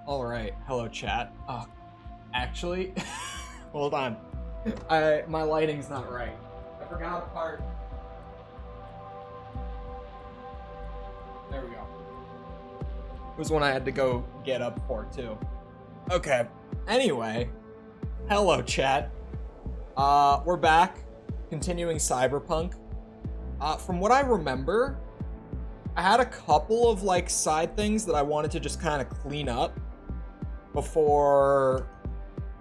Alright, hello chat. Oh, actually, hold on. My lighting's not right. I forgot a part. There we go. It was one I had to go get up for too. Okay, anyway. Hello chat. We're back, continuing Cyberpunk. From what I remember, I had a couple of like side things that I wanted to just kind of clean up before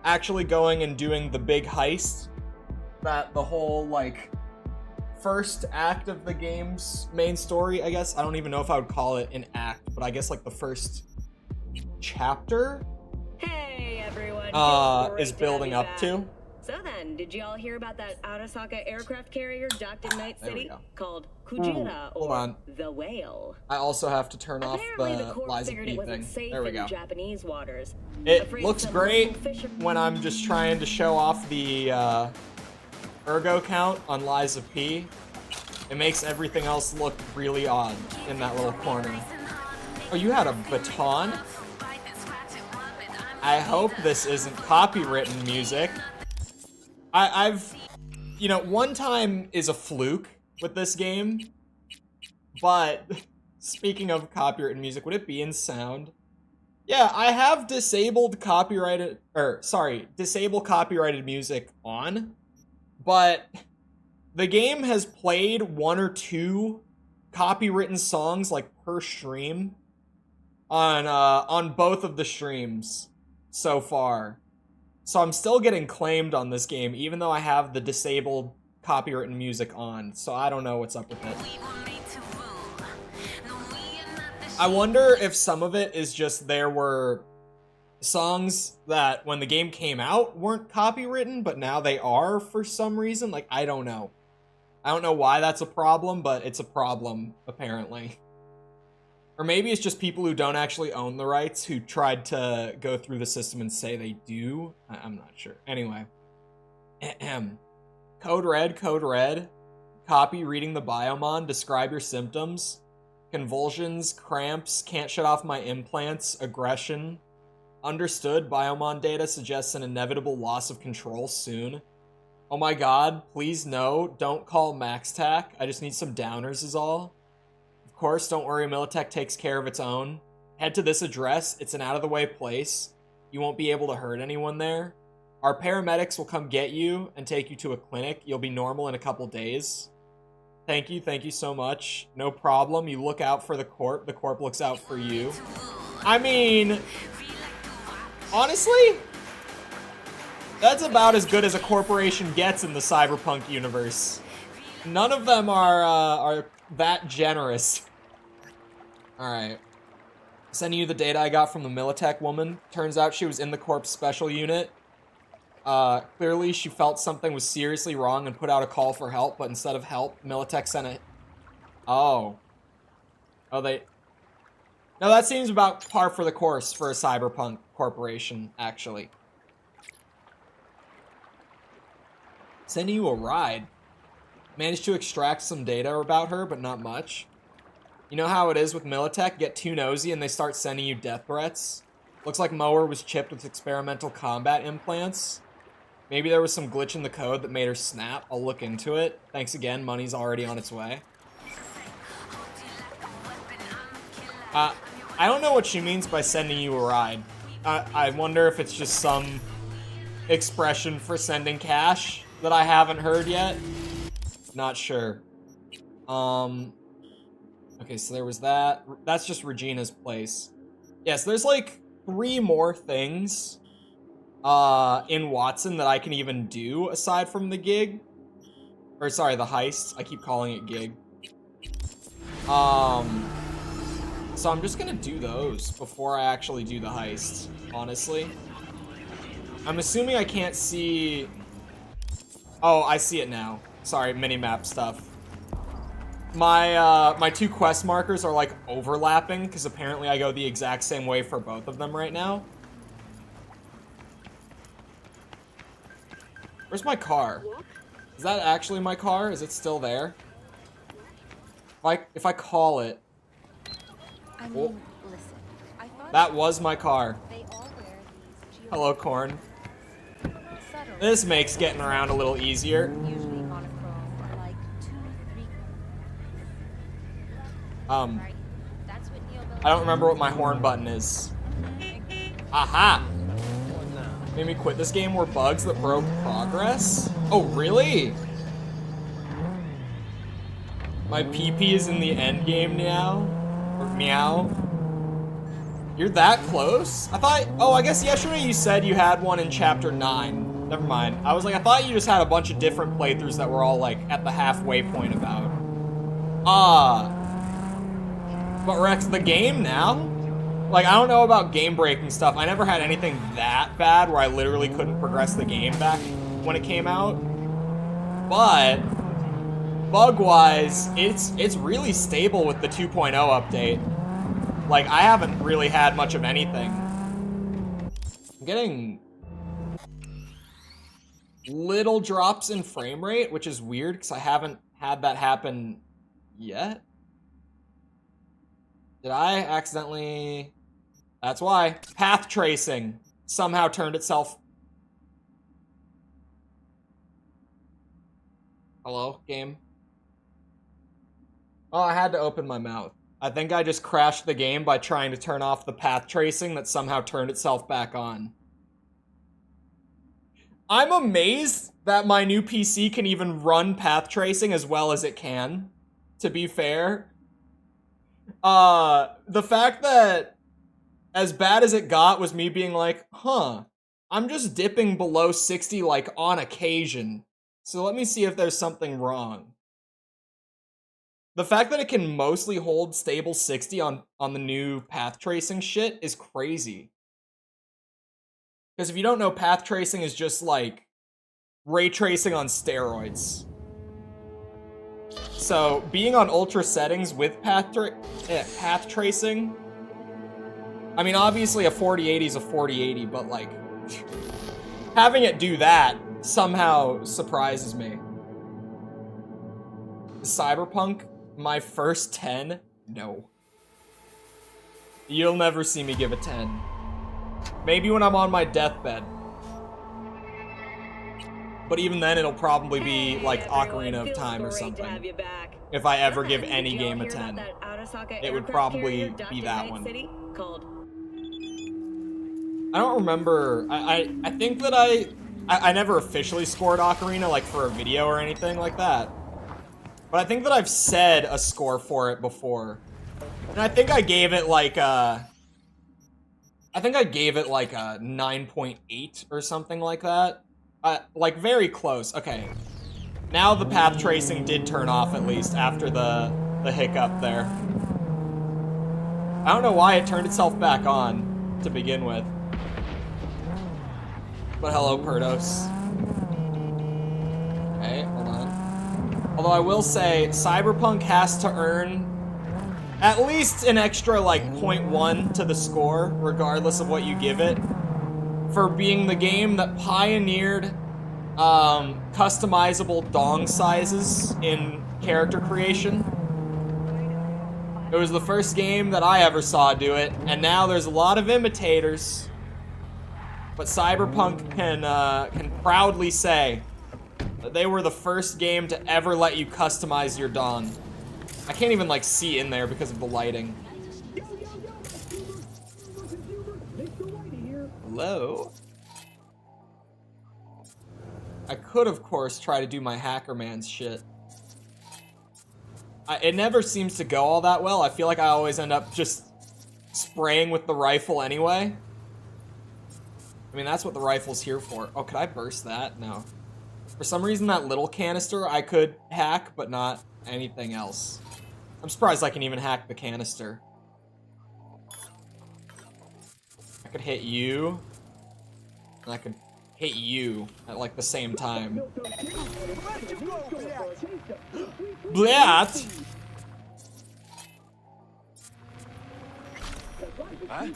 actually going and doing the big heist that the whole like first act of the game's main story, I guess. I don't even know if I would call it an act, but I guess like the first chapter Hey everyone, is building up to. So then, did y'all hear about that Arasaka aircraft carrier docked in Night City called Kujira or the Whale? I also have to turn off Apparently the the Corps Lies of figured P it wasn't thing. safe There we in go. Japanese waters. It Afraid looks some great local fisher- when I'm just trying to show off the ergo count on Lies of P. It makes everything else look really odd in that little corner. Oh, you had a baton? I hope this isn't copywritten music. I've, you know, one time is a fluke with this game, but speaking of copywritten music, would it be in sound? Yeah, I have disabled copyrighted music on, but the game has played one or two copywritten songs like per stream on both of the streams so far. So I'm still getting claimed on this game, even though I have the disabled copywritten music on. So I don't know what's up with it. I wonder if some of it is just there were songs that when the game came out weren't copywritten, but now they are for some reason. Like, I don't know. I don't know why that's a problem, but it's a problem, apparently. Or maybe it's just people who don't actually own the rights who tried to go through the system and say they do. I'm not sure. Anyway. Code red, code red. Copy reading the biomon. Describe your symptoms. Convulsions, cramps, can't shut off my implants, aggression. Understood, biomon data suggests an inevitable loss of control soon. Oh my god, please no, don't call MaxTac. I just need some downers is all. Of course, don't worry, Militech takes care of its own. Head to this address, it's an out-of-the-way place. You won't be able to hurt anyone there. Our paramedics will come get you and take you to a clinic. You'll be normal in a couple days. Thank you so much. No problem, you look out for the Corp looks out for you. I mean, honestly, that's about as good as a corporation gets in the Cyberpunk universe. None of them are that generous. Alright. Sending you the data I got from the Militech woman. Turns out she was in the Corp's special unit. Clearly she felt something was seriously wrong and put out a call for help, but instead of help, Militech sent a... Oh. Oh, they... No, that seems about par for the course for a Cyberpunk corporation, actually. Sending you a ride. Managed to extract some data about her, but not much. You know how it is with Militech? Get too nosy and they start sending you death threats. Looks like Mower was chipped with experimental combat implants. Maybe there was some glitch in the code that made her snap. I'll look into it. Thanks again, money's already on its way. I don't know what she means by sending you a ride. I wonder if it's just some expression for sending cash that I haven't heard yet. Not sure. Okay, so there was that. That's just Regina's place. Yes, there's like 3 more things in Watson that I can even do aside from the gig. Or sorry, the heist. I keep calling it gig. So I'm just gonna do those before I actually do the heist, honestly. I'm assuming I can't see... Oh, I see it now. Sorry, minimap stuff. My 2 quest markers are like overlapping because apparently I go the exact same way for both of them right now. Where's my car? Is that actually my car? Is it still there? If I call it... I mean, listen, I thought That was my car. Hello, Corn. This makes getting around a little easier. I don't remember what my horn button is. Aha! Made me quit this game were bugs that broke progress? Oh, really? My PP is in the end game now? Or meow? You're that close? I thought, oh, I guess yesterday you said you had one in chapter 9. Never mind. I was like, I thought you just had a bunch of different playthroughs that were all like at the halfway point about. But Rex, the game now? Like, I don't know about game breaking stuff. I never had anything that bad where I literally couldn't progress the game back when it came out. But bug-wise, it's really stable with the 2.0 update. Like, I haven't really had much of anything. I'm getting little drops in frame rate, which is weird because I haven't had that happen yet. Did I accidentally... That's why. Path tracing somehow turned itself... Hello, game? Oh, I had to open my mouth. I think I just crashed the game by trying to turn off the path tracing that somehow turned itself back on. I'm amazed that my new PC can even run path tracing as well as it can, to be fair. The fact that as bad as it got was me being like, huh, I'm just dipping below 60 like on occasion. So let me see if there's something wrong. The fact that it can mostly hold stable 60 on the new path tracing shit is crazy. Because if you don't know, path tracing is just like ray tracing on steroids. So being on ultra settings with path tracing, I mean, obviously a 4080 is a 4080, but like having it do that somehow surprises me. Cyberpunk, my first 10? No. You'll never see me give a 10. Maybe when I'm on my deathbed. But even then, it'll probably be like Ocarina of Time or something. If I ever give any game a 10, it would probably be that one. I don't remember. I think that I never officially scored Ocarina like for a video or anything like that. But I think that I've said a score for it before. And I think I gave it like a 9.8 or something like that. Like very close. Okay. Now the path tracing did turn off at least after the hiccup there. I don't know why it turned itself back on to begin with. But hello, Perdos. Okay, hold on. Although I will say, Cyberpunk has to earn at least an extra, like, 0.1 to the score, regardless of what you give it, for being the game that pioneered customizable dong sizes in character creation. It was the first game that I ever saw do it, and now there's a lot of imitators. But Cyberpunk can proudly say that they were the first game to ever let you customize your dong. I can't even like see in there because of the lighting. Hello? I could, of course, try to do my Hacker Man's shit. It never seems to go all that well. I feel like I always end up just spraying with the rifle anyway. I mean, that's what the rifle's here for. Oh, could I burst that? No. For some reason, that little canister I could hack, but not anything else. I'm surprised I can even hack the canister. I could hit you. And I could hit you at, like, the same time. Blat!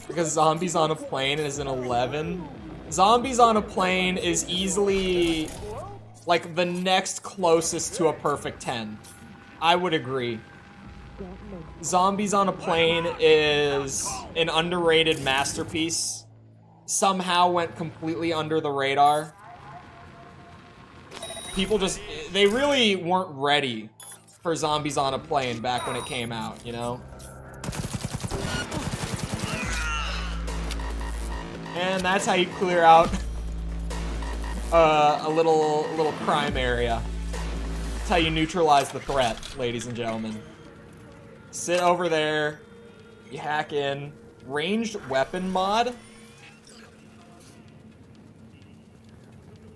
Because Zombies on a Plane is an 11. Zombies on a Plane is easily, like, the next closest to a perfect 10. I would agree. Zombies on a Plane is an underrated masterpiece. Somehow went completely under the radar. People just, they really weren't ready for Zombies on a Plane back when it came out, you know? And that's how you clear out a little crime area. That's how you neutralize the threat, ladies and gentlemen. Sit over there, you hack in. Ranged weapon mod?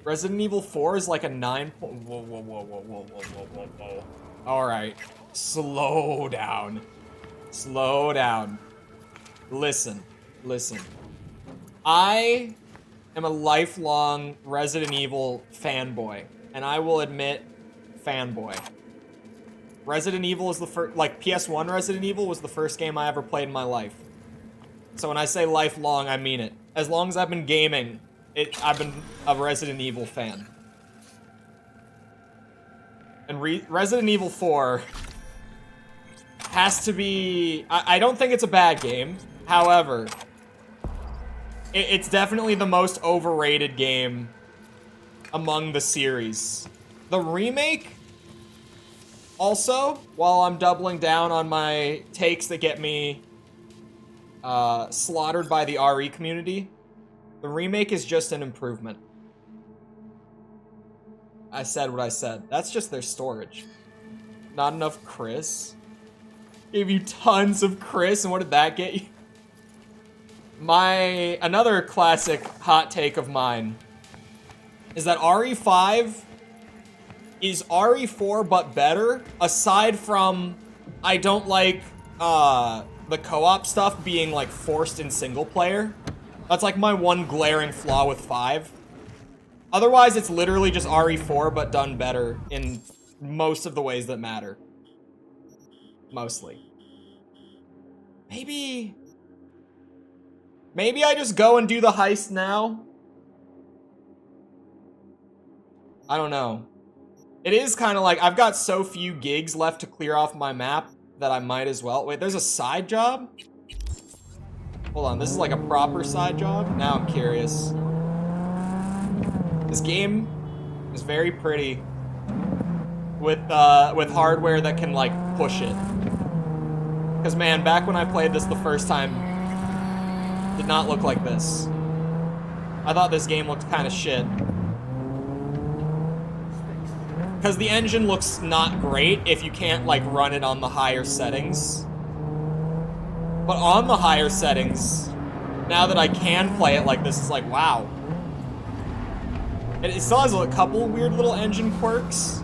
Resident Evil 4 is like a 9. Whoa. Alright. Slow down. Slow down. Listen. I am a lifelong Resident Evil fanboy. And I will admit, fanboy. Resident Evil is the first, like, PS1 Resident Evil was the first game I ever played in my life. So when I say lifelong, I mean it. As long as I've been gaming, I've been a Resident Evil fan. And Resident Evil 4 has to be... I don't think it's a bad game. However, it's definitely the most overrated game among the series. The remake... Also, while I'm doubling down on my takes that get me slaughtered by the RE community, the remake is just an improvement. I said what I said. That's just their storage. Not enough Chris. Gave you tons of Chris, and what did that get you? Another classic hot take of mine is that RE5 is RE4 but better, aside from I don't like the co-op stuff being like forced in single player. That's like my one glaring flaw with 5. Otherwise, it's literally just RE4 but done better in most of the ways that matter. Mostly. Maybe I just go and do the heist now? I don't know. It is kind of like, I've got so few gigs left to clear off my map that I might as well. Wait, there's a side job? Hold on, this is like a proper side job? Now I'm curious. This game is very pretty with hardware that can, like, push it. Because, man, back when I played this the first time, it did not look like this. I thought this game looked kind of shit. Because the engine looks not great if you can't, like, run it on the higher settings. But on the higher settings, now that I can play it like this, it's like, wow. It still has a couple weird little engine quirks.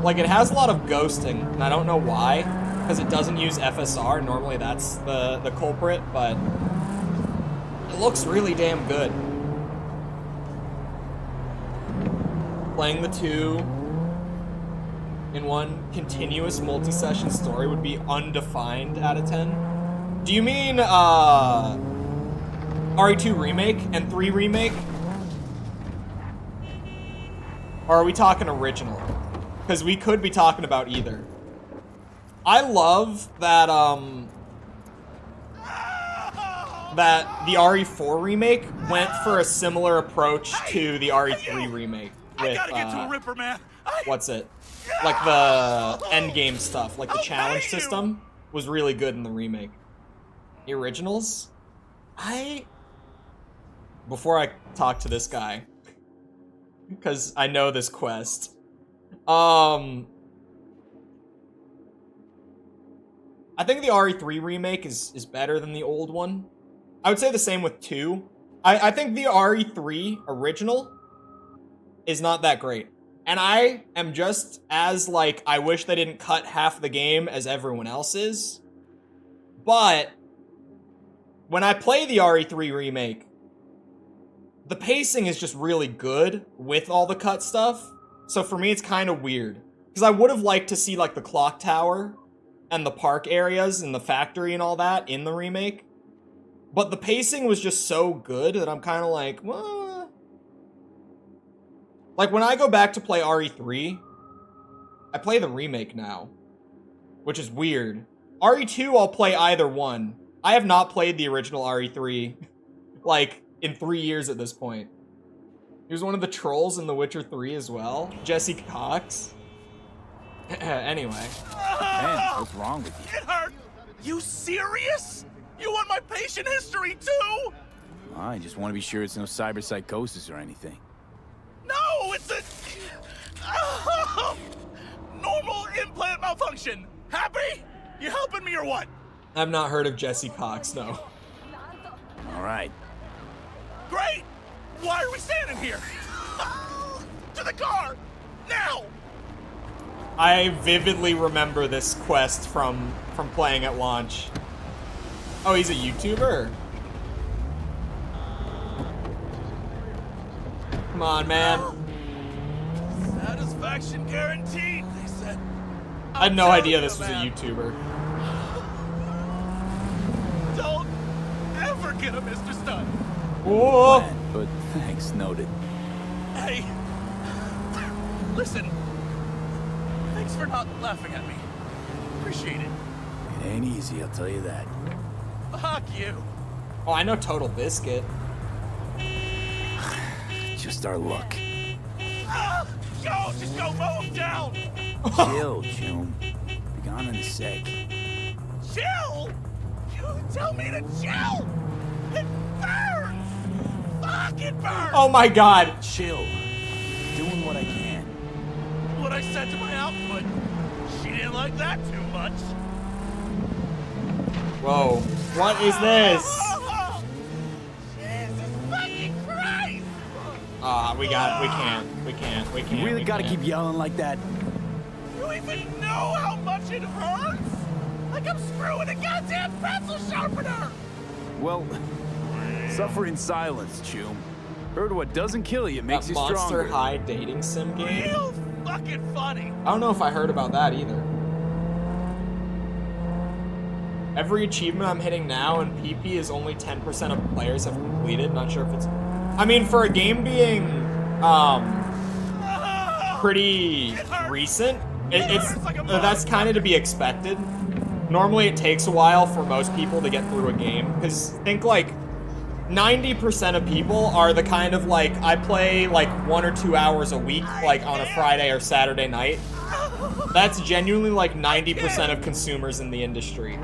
Like, it has a lot of ghosting, and I don't know why, because it doesn't use FSR. Normally that's the culprit, but it looks really damn good. Playing the 2 in one continuous multi-session story would be undefined out of 10. Do you mean RE2 Remake and 3 Remake? Or are we talking original? Because we could be talking about either. I love that that the RE4 remake went for a similar approach to the RE3 remake with Ripper, man. What's it? Like the end game stuff, like the challenge system was really good in the remake. The originals? Before I talk to this guy, because I know this quest, I think the RE3 remake is better than the old one. I would say the same with 2. I think the RE3 original is not that great. And I am just as, like, I wish they didn't cut half the game as everyone else is. But when I play the RE3 remake, the pacing is just really good with all the cut stuff. So for me, it's kind of weird. Because I would have liked to see, like, the clock tower and the park areas and the factory and all that in the remake. But the pacing was just so good that I'm kind of like, well... Like, when I go back to play RE3, I play the remake now. Which is weird. RE2, I'll play either one. I have not played the original RE3, like, in 3 years at this point. He was one of the trolls in The Witcher 3 as well. Jesse Cox. Anyway. Man, what's wrong with you? It hurt! You serious? You want my patient history too? I just want to be sure it's no cyberpsychosis or anything. No, it's a... normal implant malfunction. Happy? You helping me or what? I've not heard of Jesse Cox, no. All right. Great! Why are we standing here? To the car! Now! I vividly remember this quest from playing at launch. Oh, he's a YouTuber? Come on, man. Satisfaction guaranteed, they said. I had no idea this was a YouTuber. Don't ever get a Mr. Stun. Whoa! But thanks, noted. Hey, listen. Thanks for not laughing at me. Appreciate it. It ain't easy, I'll tell you that. Fuck you. Oh, I know Total Biscuit. Just our luck. Go, just go, mow him down. Chill, Chum. Be gone in a sec. Chill? You tell me to chill? It burns. Fuck, it burns. Oh my god. Chill. Doing what I can. What I said to my output. She didn't like that too much. Whoa. What is this? Jesus fucking Christ! We can't. You really gotta keep yelling like that? You even know how much it hurts? Like I'm screwing a goddamn pencil sharpener! Well, suffer in silence, Chum. Heard what doesn't kill you makes you Monster stronger. High dating sim game? Real fucking funny. I don't know if I heard about that either. Every achievement I'm hitting now in PP is only 10% of players have completed. Not sure if it's... I mean, for a game being, pretty recent, that's kind of to be expected. Normally it takes a while for most people to get through a game, because think like 90% of people are the kind of like, I play like 1 or 2 hours a week, like on a Friday or Saturday night. That's genuinely like 90% of consumers in the industry.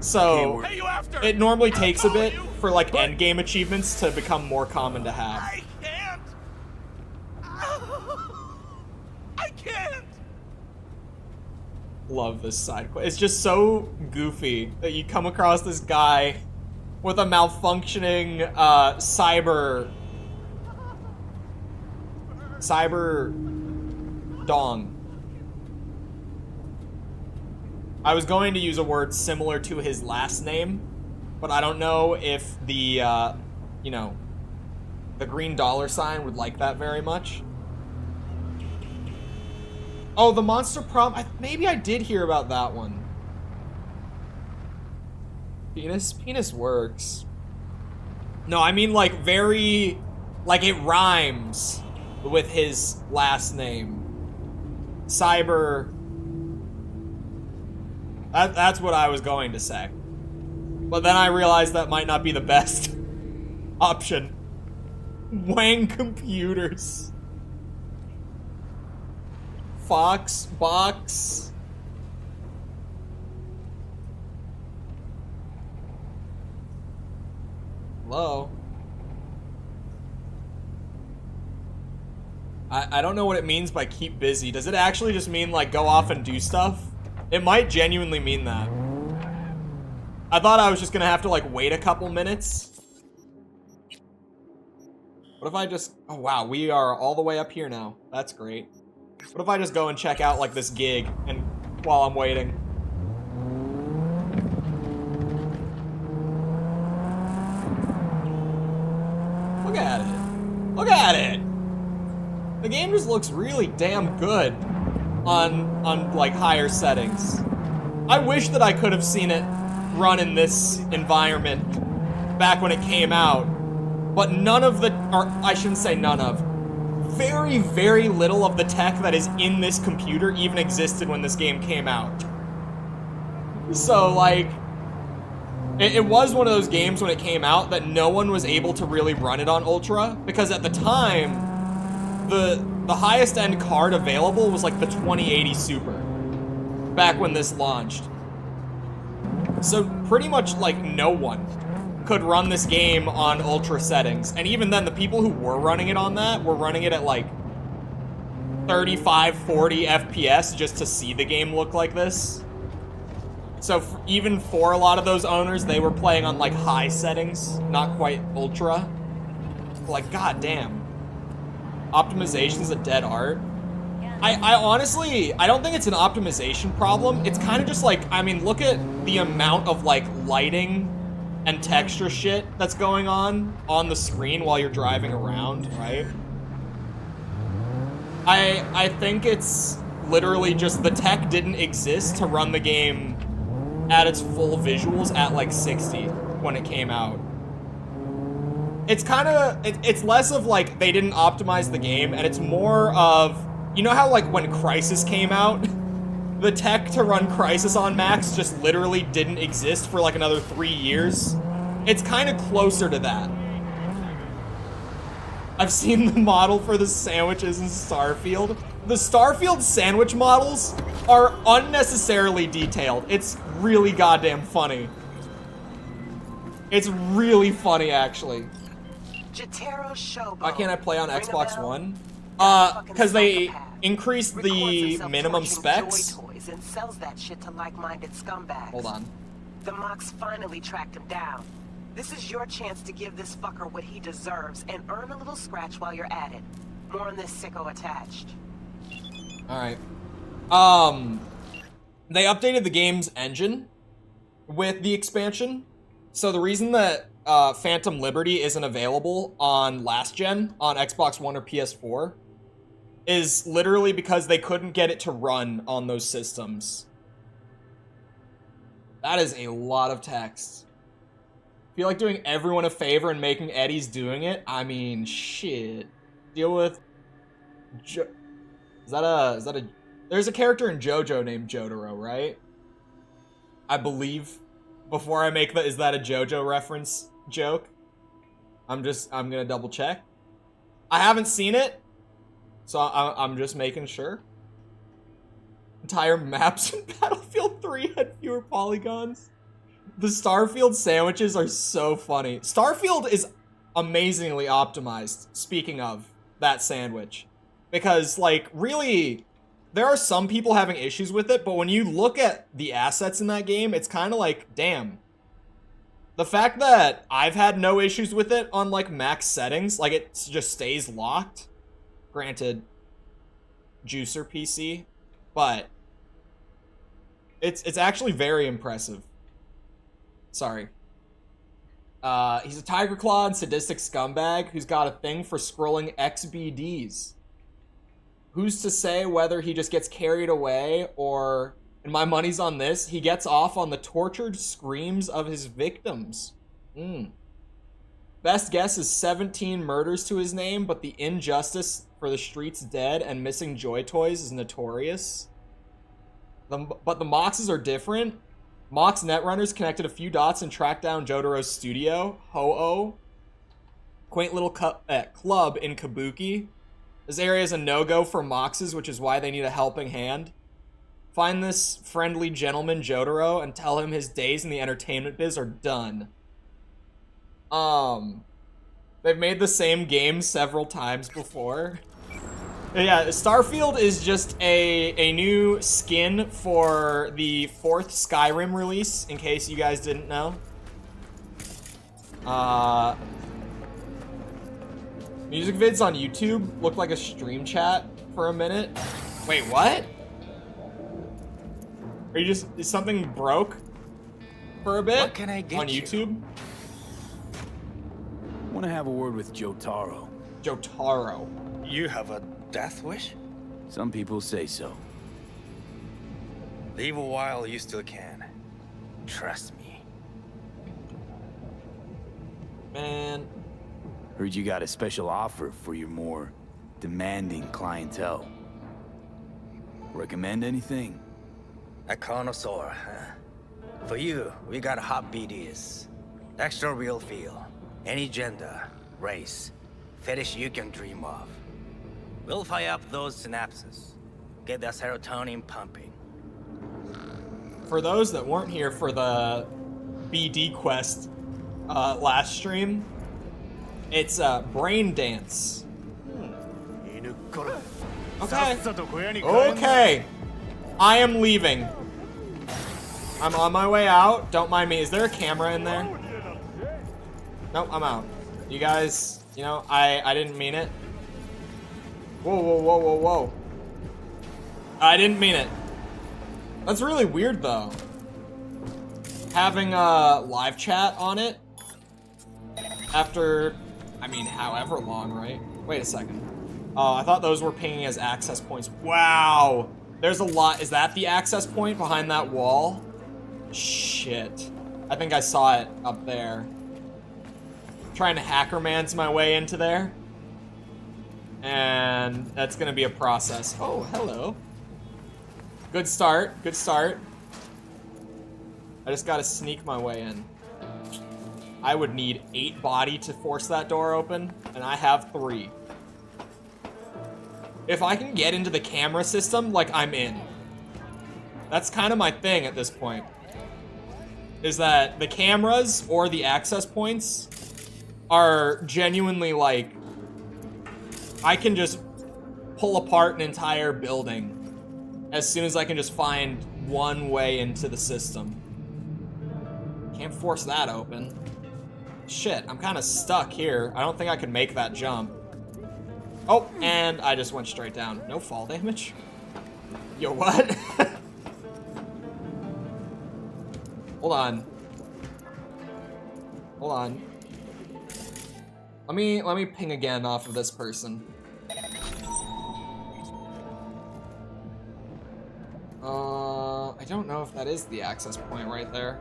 So, it normally takes a bit for like endgame achievements to become more common to have. I can't. I can't. Love this side quest. It's just so goofy that you come across this guy with a malfunctioning cyber dong. I was going to use a word similar to his last name, but I don't know if the, you know, the green dollar sign would like that very much. Oh, the monster prom. Maybe I did hear about that one. Penis works. No, I mean like very, like it rhymes with his last name. Cyber. That's what I was going to say. But then I realized that might not be the best option. Wang computers. Fox box. Hello? I don't know what it means by keep busy. Does it actually just mean like go off and do stuff? It might genuinely mean that. I thought I was just gonna have to like wait a couple minutes. What if I just... Oh wow, we are all the way up here now. That's great. What if I just go and check out like this gig and while I'm waiting? Look at it. Look at it. The game just looks really damn good on like higher settings. I wish that I could have seen it run in this environment back when it came out, but none of the, or I shouldn't say none of, very, very little of the tech that is in this computer even existed when this game came out. So, like, it was one of those games when it came out that no one was able to really run it on Ultra, because at the time, the highest end card available was like the 2080 Super, back when this launched. So pretty much like no one could run this game on Ultra settings, and even then the people who were running it on that were running it at like 35, 40 FPS just to see the game look like this. So even for a lot of those owners, they were playing on like high settings, not quite Ultra. Like, goddamn. Optimization's a dead art. I honestly, I don't think it's an optimization problem. It's kind of just like, I mean, look at the amount of like lighting and texture shit that's going on the screen while you're driving around, right? I think it's literally just the tech didn't exist to run the game at its full visuals at like 60 when it came out. It's kind of, it's less of like they didn't optimize the game, and it's more of, you know how like when Crysis came out, the tech to run Crysis on max just literally didn't exist for like another 3 years? It's kind of closer to that. I've seen the model for the sandwiches in Starfield. The Starfield sandwich models are unnecessarily detailed. It's really goddamn funny. It's really funny, actually. Why can't I play on Xbox One? Because they increased the minimum specs. And sells that shit to like-minded scumbags. Hold on. The Mox finally tracked him down. This is your chance to give this fucker what he deserves and earn a little scratch while you're at it. More on this sicko attached. Alright. They updated the game's engine with the expansion. So the reason that Phantom Liberty isn't available on last gen, on Xbox One or PS4, is literally because they couldn't get it to run on those systems. That is a lot of text. Feel like doing everyone a favor and making Eddie's doing it? I mean, shit. Deal with... Is that a... There's a character in JoJo named Jotaro, right? I believe. Before I make the is that a JoJo reference joke, I'm gonna double check. I haven't seen it, so I'm just making sure. Entire maps in Battlefield 3 had fewer polygons. The Starfield sandwiches are so funny. Starfield is amazingly optimized, speaking of that sandwich. Because, like, really, there are some people having issues with it, but when you look at the assets in that game, it's kind of like, damn. The fact that I've had no issues with it on, like, max settings, like, it just stays locked. Granted, juicer PC, but it's actually very impressive. Sorry. He's a tiger claw and sadistic scumbag who's got a thing for scrolling XBDs. Who's to say whether he just gets carried away or, and my money's on this, he gets off on the tortured screams of his victims. Best guess is 17 murders to his name, but the injustice for the streets dead and missing joy toys is notorious. But the Moxes are different. Mox Netrunners connected a few dots and tracked down Jotaro's studio, Ho-Oh. Quaint little club in Kabuki. This area is a no-go for Moxes, which is why they need a helping hand. Find this friendly gentleman, Jotaro, and tell him his days in the entertainment biz are done. They've made the same game several times before. Yeah, Starfield is just a new skin for the 4th Skyrim release, in case you guys didn't know. Music vids on YouTube look like a stream chat for a minute. Wait, what? Are you just, is something broke for a bit? What can I get on YouTube? Want to have a word with Jotaro. Jotaro. You have a death wish? Some people say so. Leave a while you still can. Trust me. Man. Heard you got a special offer for your more demanding clientele. Recommend anything? A connoisseur, huh? For you, we got hot BDs. Extra real feel. Any gender, race, fetish you can dream of. We'll fire up those synapses. Get that serotonin pumping. For those that weren't here for the BD quest last stream, it's brain dance. Okay. Okay. I am leaving. I'm on my way out. Don't mind me. Is there a camera in there? Nope, I'm out. You guys, you know, I didn't mean it. Whoa, whoa, whoa, whoa, whoa. I didn't mean it. That's really weird, though. Having a live chat on it after, I mean, however long, right? Wait a second. Oh, I thought those were pinging as access points. Wow. There's a lot. Is that the access point behind that wall? Shit. I think I saw it up there. Trying to hackerman's my way into there. And that's gonna be a process. Oh, hello. Good start, good start. I just gotta sneak my way in. I would need 8 body to force that door open, and I have 3. If I can get into the camera system, like, I'm in. That's kind of my thing at this point. Is that the cameras or the access points are genuinely, like, I can just pull apart an entire building as soon as I can just find one way into the system. Can't force that open. Shit, I'm kind of stuck here. I don't think I can make that jump. Oh, and I just went straight down. No fall damage? Yo, what? Hold on. Hold on. Let me ping again off of this person. I don't know if that is the access point right there.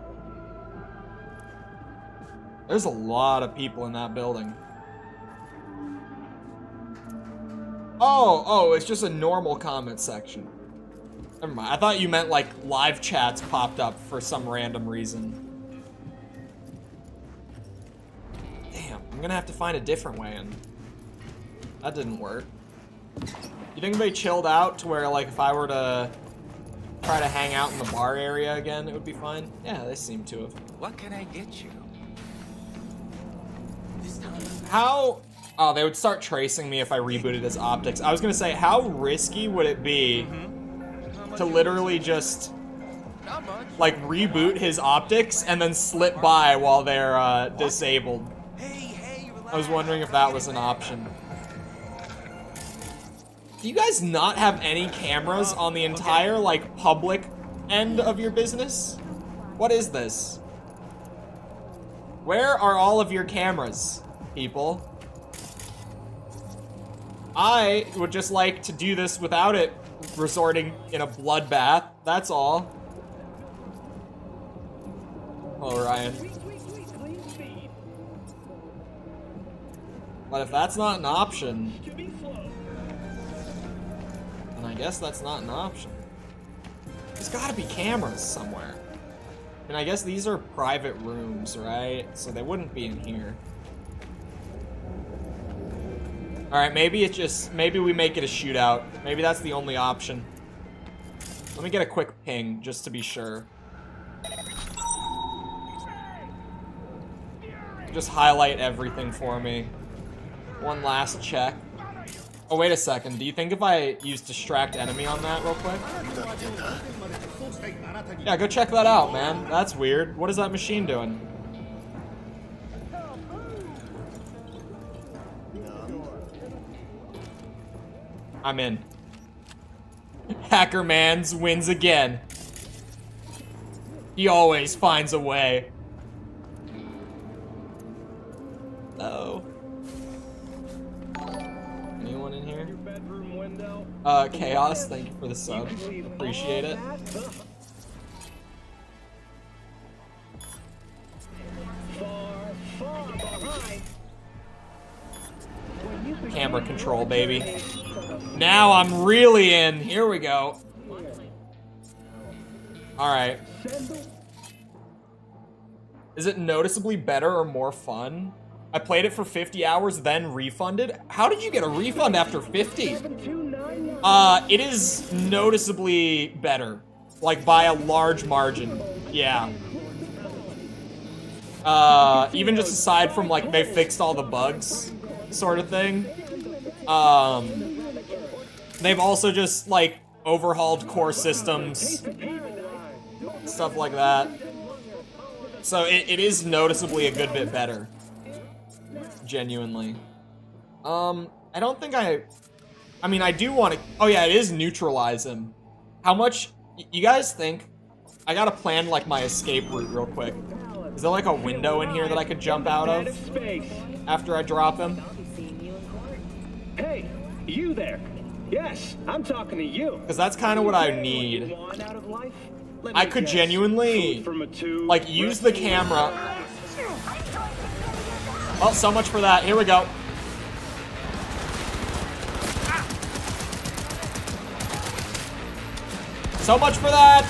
There's a lot of people in that building. Oh, it's just a normal comment section. Never mind. I thought you meant like live chats popped up for some random reason. Damn, I'm gonna have to find a different way in. That didn't work. You think they chilled out to where, like, if I were to try to hang out in the bar area again, it would be fine? Yeah, they seem to have. What can I get you? How... Oh, they would start tracing me if I rebooted his optics. I was gonna say, how risky would it be to literally just, like, reboot his optics and then slip by while they're disabled? I was wondering if that was an option. Do you guys not have any cameras on the entire, like, public end of your business? What is this? Where are all of your cameras, people? I would just like to do this without it resorting in a bloodbath, that's all. Hello, Ryan. But if that's not an option, then I guess that's not an option. There's gotta be cameras somewhere. And I guess these are private rooms, right? So they wouldn't be in here. Alright, maybe we make it a shootout. Maybe that's the only option. Let me get a quick ping, just to be sure. Just highlight everything for me. One last check. Oh, wait a second. Do you think if I use distract enemy on that real quick? Yeah, go check that out, man. That's weird. What is that machine doing? I'm in. Hackermans wins again. He always finds a way. Oh. Anyone in here? Chaos, thank you for the sub. Appreciate it. Camera control, baby. Now I'm really in. Here we go. Alright. Is it noticeably better or more fun? I played it for 50 hours, then refunded. How did you get a refund after 50? It is noticeably better. Like, by a large margin. Yeah. Even just aside from, like, they fixed all the bugs, sort of thing. They've also just, like, overhauled core systems. Stuff like that. So it is noticeably a good bit better. Genuinely. I don't think I mean, I do want to... Oh yeah, it is neutralize him. How much... You guys think... I gotta plan, like, my escape route real quick. Is there, like, a window in here that I could jump out of? After I drop him? Hey, you there. Yes, I'm talking to you. Because that's kind of what I need. I could genuinely, like, use the camera. Well, so much for that. Here we go. So much for that.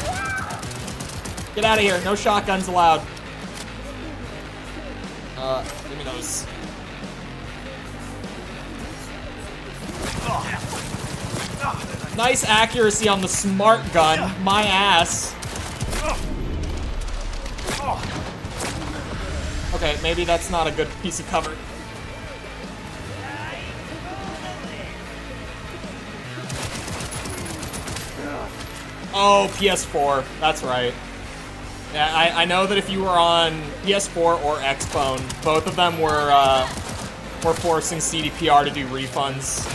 Get out of here. No shotguns allowed. Give me those. Nice accuracy on the smart gun. My ass. Okay, maybe that's not a good piece of cover. Oh, PS4. That's right. Yeah, I know that if you were on PS4 or Xbone, both of them were forcing CDPR to do refunds.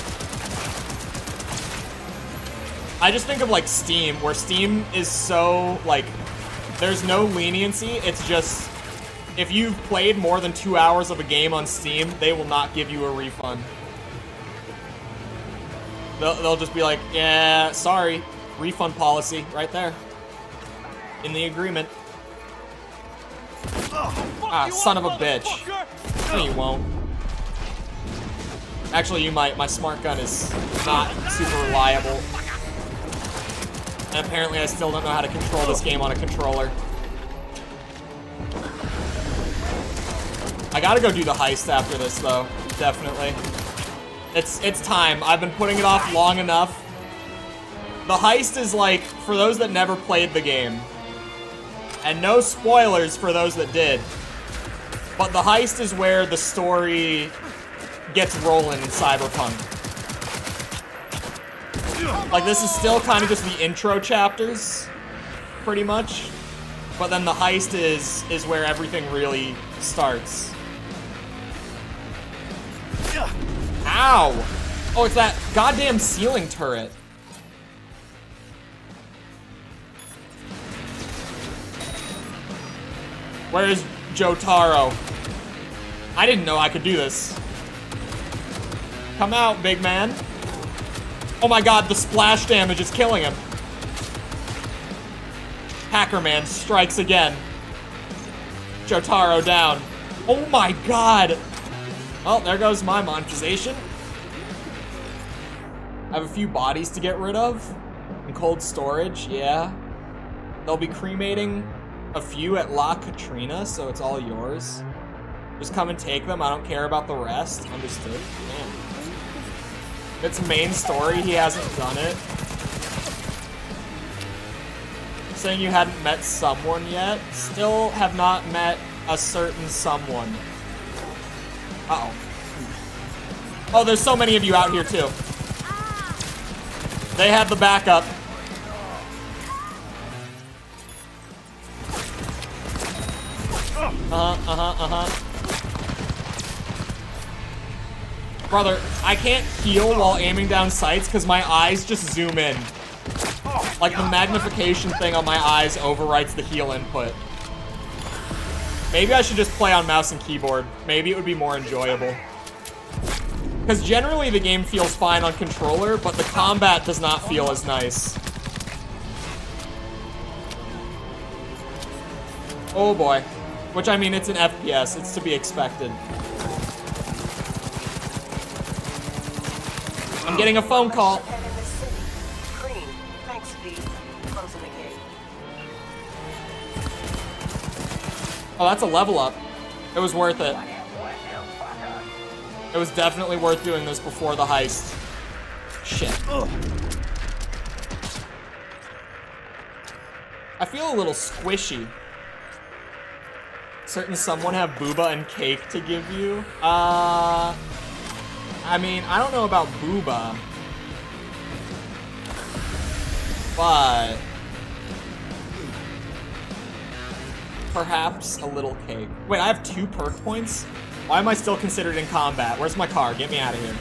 I just think of, like, Steam, where Steam is so, like, there's no leniency. It's just, if you've played more than 2 hours of a game on Steam, they will not give you a refund. They'll just be like, yeah, sorry. Refund policy right there. In the agreement. Ah, son of a bitch. No, you won't. Actually, you might. My smart gun is not super reliable. And apparently I still don't know how to control this game on a controller. I gotta go do the heist after this, though. Definitely. It's time. I've been putting it off long enough. The heist is, like, for those that never played the game. And no spoilers for those that did. But the heist is where the story gets rolling in Cyberpunk. Like, this is still kind of just the intro chapters, pretty much. But then the heist is where everything really starts. Ow! Oh, it's that goddamn ceiling turret. Where is Jotaro? I didn't know I could do this. Come out, big man. Oh my god, the splash damage is killing him. Hacker Man strikes again. Jotaro down. Oh my god. Well, there goes my monetization. I have a few bodies to get rid of. In cold storage, yeah. They'll be cremating a few at La Katrina, so it's all yours. Just come and take them. I don't care about the rest. Understood. Man. If it's main story, he hasn't done it. Saying you hadn't met someone yet. Still have not met a certain someone. Uh-oh. Oh, there's so many of you out here, too. They had the backup. Brother, I can't heal while aiming down sights because my eyes just zoom in. Like, the magnification thing on my eyes overwrites the heal input. Maybe I should just play on mouse and keyboard. Maybe it would be more enjoyable. Because generally the game feels fine on controller, but the combat does not feel as nice. Oh boy. Which, I mean, it's an FPS. It's to be expected. I'm getting a phone call. Oh, that's a level up. It was worth it. It was definitely worth doing this before the heist. Shit. Ugh. I feel a little squishy. Certain someone have booba and cake to give you? I mean, I don't know about booba. But perhaps a little cake. Wait, I have 2 perk points? Why am I still considered in combat? Where's my car? Get me out of here.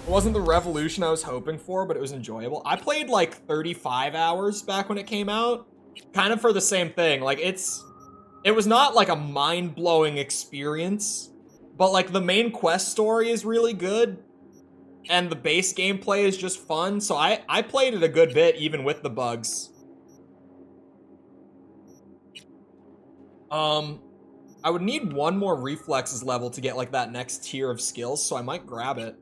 It wasn't the revolution I was hoping for, but it was enjoyable. I played like 35 hours back when it came out. Kind of for the same thing. Like, it was not like a mind-blowing experience, but like the main quest story is really good. And the base gameplay is just fun, so I played it a good bit, even with the bugs. I would need 1 more reflexes level to get like that next tier of skills, so I might grab it.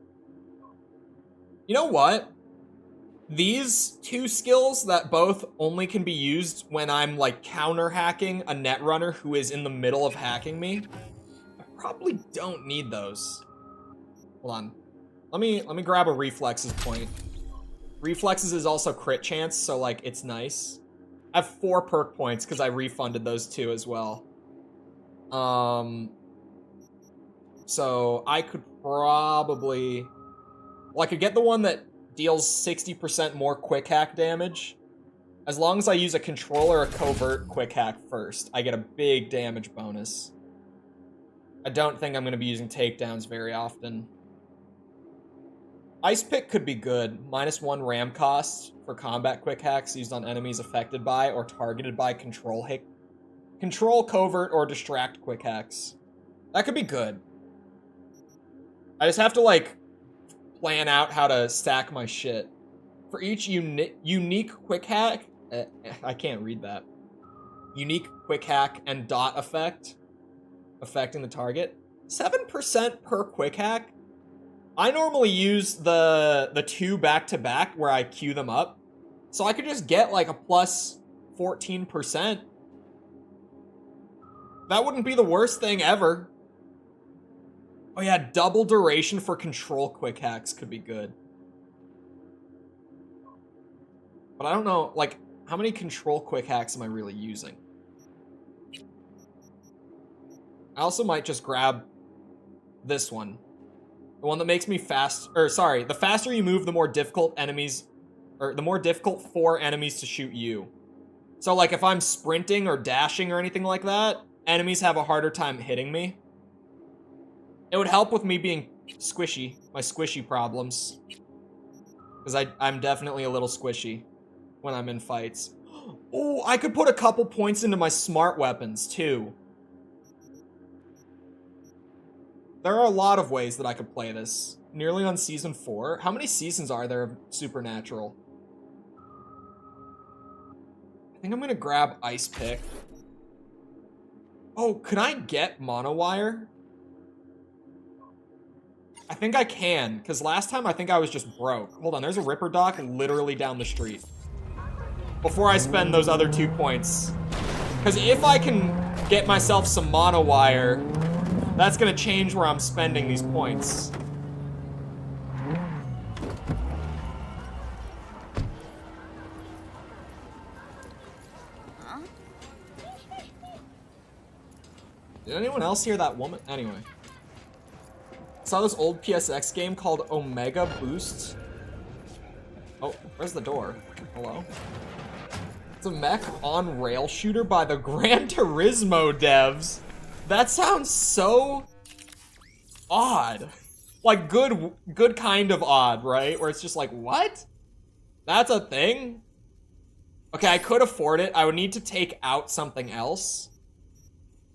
You know what? These 2 skills that both only can be used when I'm like counter-hacking a netrunner who is in the middle of hacking me, I probably don't need those. Hold on. Let me grab a reflexes point. Reflexes is also crit chance, so like it's nice. I have 4 perk points because I refunded those 2 as well. So I could probably, well, I could get the one that deals 60% more quick hack damage. As long as I use a control or a covert quick hack first, I get a big damage bonus. I don't think I'm going to be using takedowns very often. Ice Pick could be good. -1 ram cost for combat quick hacks used on enemies affected by or targeted by control, covert, or distract quick hacks. That could be good. I just have to, like, plan out how to stack my shit. For each unique quick hack... I can't read that. Unique quick hack and dot effect affecting the target. 7% per quick hack? I normally use the 2 back-to-back where I queue them up. So I could just get like a plus 14%. That wouldn't be the worst thing ever. Oh yeah, double duration for control quick hacks could be good. But I don't know, like, how many control quick hacks am I really using? I also might just grab this one. The one that makes me fast, or sorry, the faster you move, the more difficult enemies, or the more difficult for enemies to shoot you. So like if I'm sprinting or dashing or anything like that, enemies have a harder time hitting me. It would help with me being squishy, my squishy problems. Because I'm definitely a little squishy when I'm in fights. Oh, I could put a couple points into my smart weapons too. There are a lot of ways that I could play this. Nearly on season 4. How many seasons are there of Supernatural? I think I'm gonna grab Ice Pick. Oh, can I get Monowire? I think I can, because last time I think I was just broke. Hold on, there's a Ripper Dock literally down the street. Before I spend those other 2 points. Because if I can get myself some Monowire, that's gonna change where I'm spending these points. Did anyone else hear that woman? Anyway. I saw this old PSX game called Omega Boost. Oh, where's the door? Hello? It's a mech on rail shooter by the Gran Turismo devs. That sounds so odd. Like good kind of odd, right? Where it's just like, what? That's a thing? Okay, I could afford it. I would need to take out something else.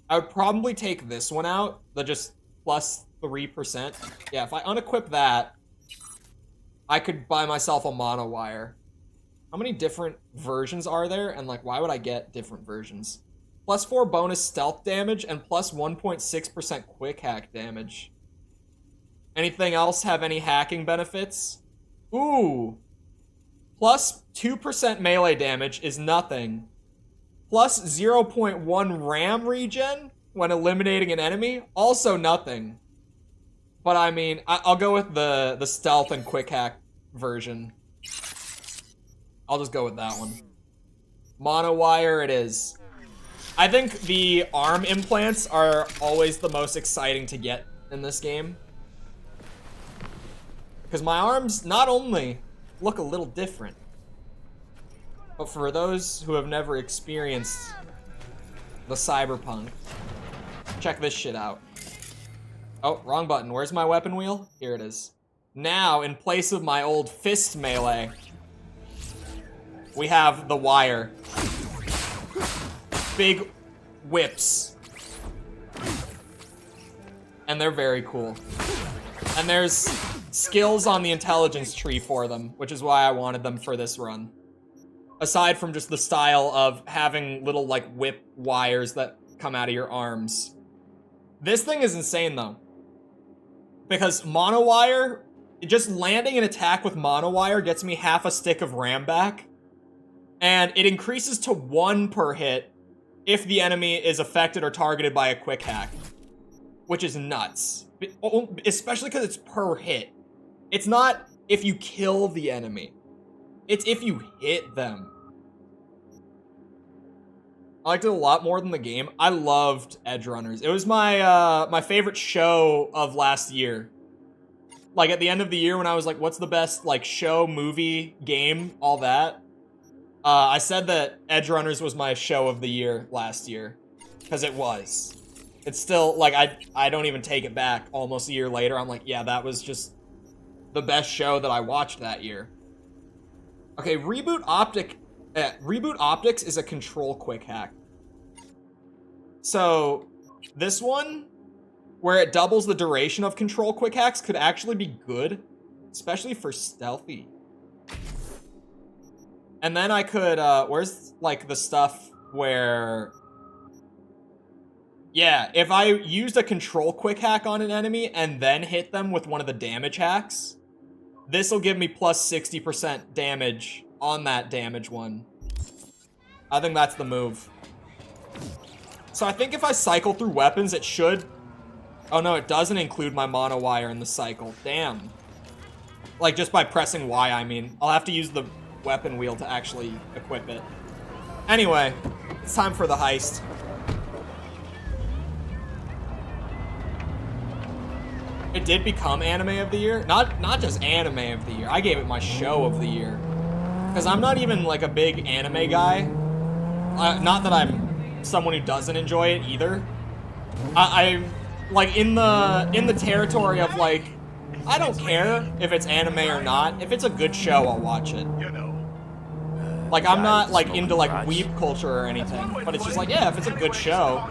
I would probably take this one out, the just plus 3%. Yeah, if I unequip that, I could buy myself a Monowire. How many different versions are there? And like, why would I get different versions? +4 bonus stealth damage and plus 1.6% quick hack damage. Anything else have any hacking benefits? Ooh. Plus 2% melee damage is nothing. Plus 0.1 RAM regen when eliminating an enemy, also nothing. But I mean, I'll go with the stealth and quick hack version. I'll just go with that one. Monowire it is. I think the arm implants are always the most exciting to get in this game. Because my arms not only look a little different, but for those who have never experienced the Cyberpunk, check this shit out. Oh, wrong button. Where's my weapon wheel? Here it is. Now, in place of my old fist melee, we have the wire. Big whips. And they're very cool. And there's skills on the intelligence tree for them, which is why I wanted them for this run. Aside from just the style of having little, like, whip wires that come out of your arms. This thing is insane, though. Because monowire, just landing an attack with monowire gets me half a stick of RAM back. And it increases to 1 per hit if the enemy is affected or targeted by a quick hack. Which is nuts. Especially because it's per hit. It's not if you kill the enemy. It's if you hit them. I liked it a lot more than the game. I loved Edge Runners. It was my my favorite show of last year. Like at the end of the year when I was like, what's the best like show, movie, game, all that? I said that Edge Runners was my show of the year last year. Because it was. It's still, like, I don't even take it back almost a year later. I'm like, yeah, that was just the best show that I watched that year. Okay, Reboot Optics is a control quick hack. So, this one, where it doubles the duration of control quick hacks, could actually be good. Especially for stealthy. And then I could, where's, like, the stuff where... Yeah, if I used a control quick hack on an enemy and then hit them with one of the damage hacks, this will give me plus 60% damage on that damage one. I think that's the move. So I think if I cycle through weapons, it should... Oh no, it doesn't include my monowire in the cycle. Damn. Like, just by pressing Y, I mean. I'll have to use the weapon wheel to actually equip it. Anyway, it's time for the heist. It did become Anime of the Year. Not just Anime of the Year. I gave it my Show of the Year. Because I'm not even, like, a big anime guy. Not that I'm someone who doesn't enjoy it, either. I'm, like, in the territory of, like, I don't care if it's anime or not. If it's a good show, I'll watch it. Like, I'm not, like, into, like, weeb culture or anything. But it's just like, yeah, if it's a good show.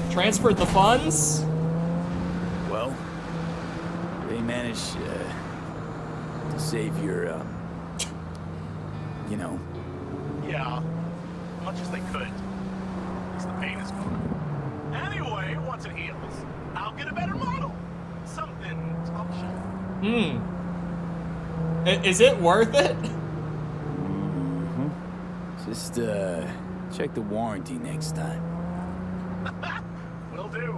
Transferred the funds? Well, they managed to save your, you know. Yeah, much as they could. At least the pain is gone. Anyway, once it heals, I'll get a better model. Something optional. Is it worth it? Mm-hmm. Just, check the warranty next time. Will do.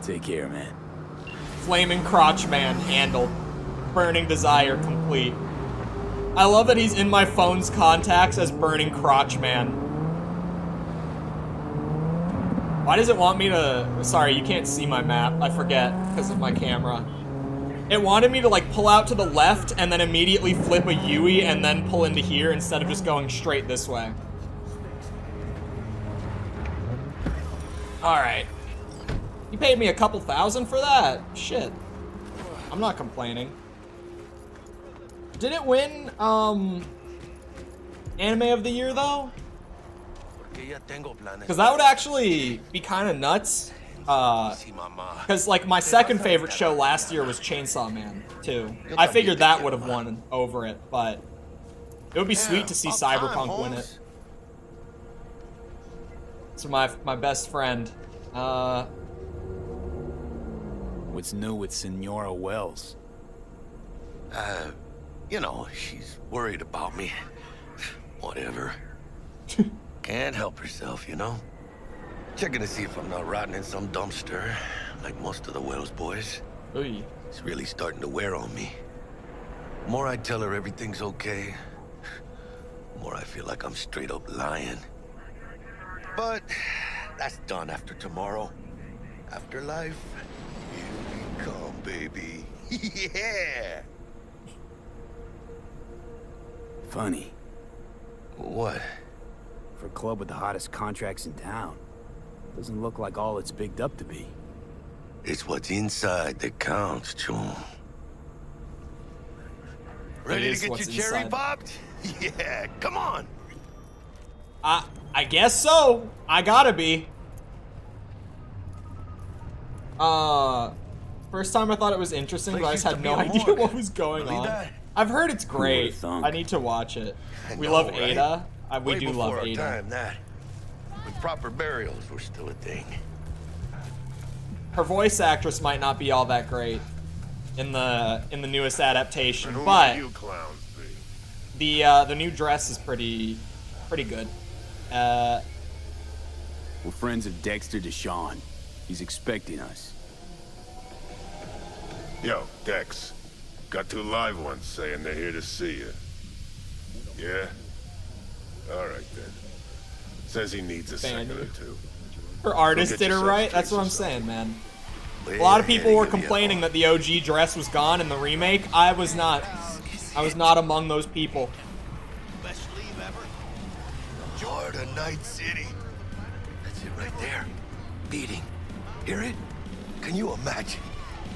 Take care, man. Flaming Crotch Man handled. Burning Desire complete. I love that he's in my phone's contacts as Burning Crotch Man. Why does it want me to... Sorry, you can't see my map. I forget because of my camera. It wanted me to, like, pull out to the left and then immediately flip a Yui and then pull into here instead of just going straight this way. Alright. You paid me a couple $1,000 for that. Shit. I'm not complaining. Did it win, Anime of the Year, though? Because that would actually be kind of nuts. Because, like, my second favorite show last year was Chainsaw Man, too. I figured that would have won over it, but it would be sweet to see Cyberpunk win it. So my best friend, What's new with Senora Wells? You know, she's worried about me. Whatever. Can't help herself, you know? Checking to see if I'm not rotting in some dumpster, like most of the Wells boys. Oy. It's really starting to wear on me. The more I tell her everything's okay, the more I feel like I'm straight up lying. But that's done after tomorrow. Afterlife, here we come, baby. Yeah! Funny. What? For a club with the hottest contracts in town, doesn't look like all it's bigged up to be. It's what's inside that counts, Chum. Ready to get your cherry inside. popped? Yeah, come on. I guess so. I gotta be. First time I thought it was interesting, but I just had no idea what was going on. I've heard it's great. I need to watch it. We love Ada. We do love Ada. Time, that. When proper burials were still a thing. Her voice actress might not be all that great in the newest adaptation, but the new dress is pretty good. We're friends of Dexter Deshawn. He's expecting us. Yo, Dex. Got 2 live ones saying they're here to see you. Yeah? Alright then. Says he needs a second or two. Her artist did her right. That's what I'm saying, man. A lot of people were complaining that the OG dress was gone in the remake. I was not among those people. Best leave ever. Heart of Night City. That's it right there. Beating. Hear it? Can you imagine?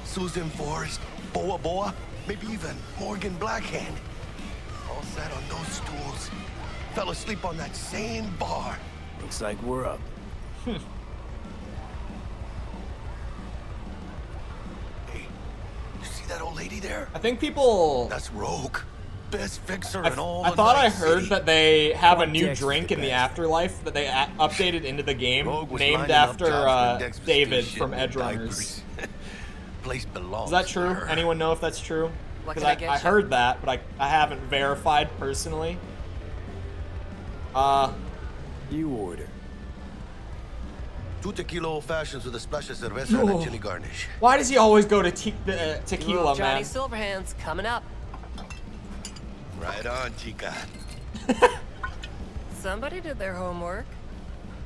Susan Forrest, Boa Boa, maybe even Morgan Blackhand. All sat on those stools. Fell asleep on that same bar. Looks like we're up. Hey, you see that old lady there? I think people. That's Rogue. Best fixer in all I of thought Night I heard City. that they have a new Dexter's drink the in the best. afterlife that they updated into the game, Rogue was named lining up after jobs when Dex was David still from shitting Edge in Runners. diapers. Place belongs Is that to true? her. Anyone know if that's true? What Because can I get I you? heard that, but I haven't verified personally. You order. 2 tequila old fashions with a splash of cerveza and a chili garnish. Why does he always go to tequila, Johnny man? Silverhands coming up. Right on, chica. Somebody did their homework.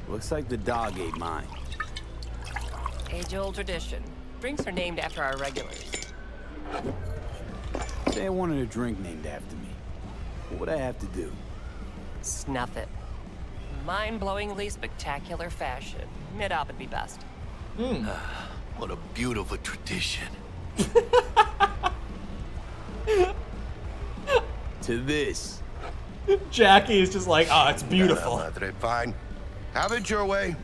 Looks like the dog ate mine. Age-old tradition. Drinks are named after our regulars. Say I wanted a drink named after me. What would I have to do? Snuff it. Mind-blowingly spectacular fashion. Mid-op would be best. What a beautiful tradition. To this. Jackie is just like, oh, it's beautiful. Madre, fine. Have it your way.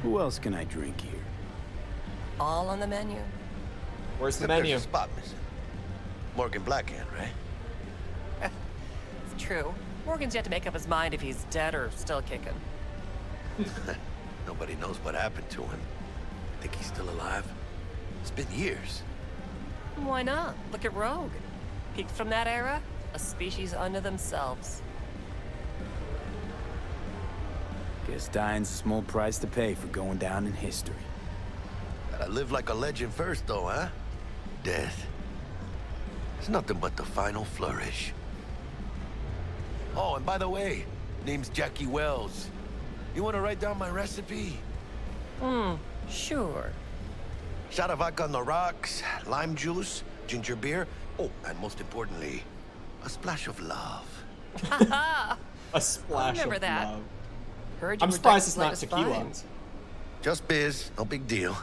Who else can I drink here? All on the menu. Where's the Except there's menu? a spot missing. Morgan Blackhand, right? It's true. Morgan's yet to make up his mind if he's dead or still kicking. Nobody knows what happened to him. Think he's still alive? It's been years. Why not? Look at Rogue. Peaked from that era, a species unto themselves. Guess dying's a small price to pay for going down in history. Gotta live like a legend first, though, huh? Death. It's nothing but the final flourish. Oh, and by the way, name's Jackie Wells. You wanna write down my recipe? Sure. Shot of vodka on the rocks, lime juice, ginger beer. Oh, and most importantly, a splash of love. A splash Remember of that. love. Heard you I'm were surprised Dex's it's not latest tequila. find. Just biz, no big deal.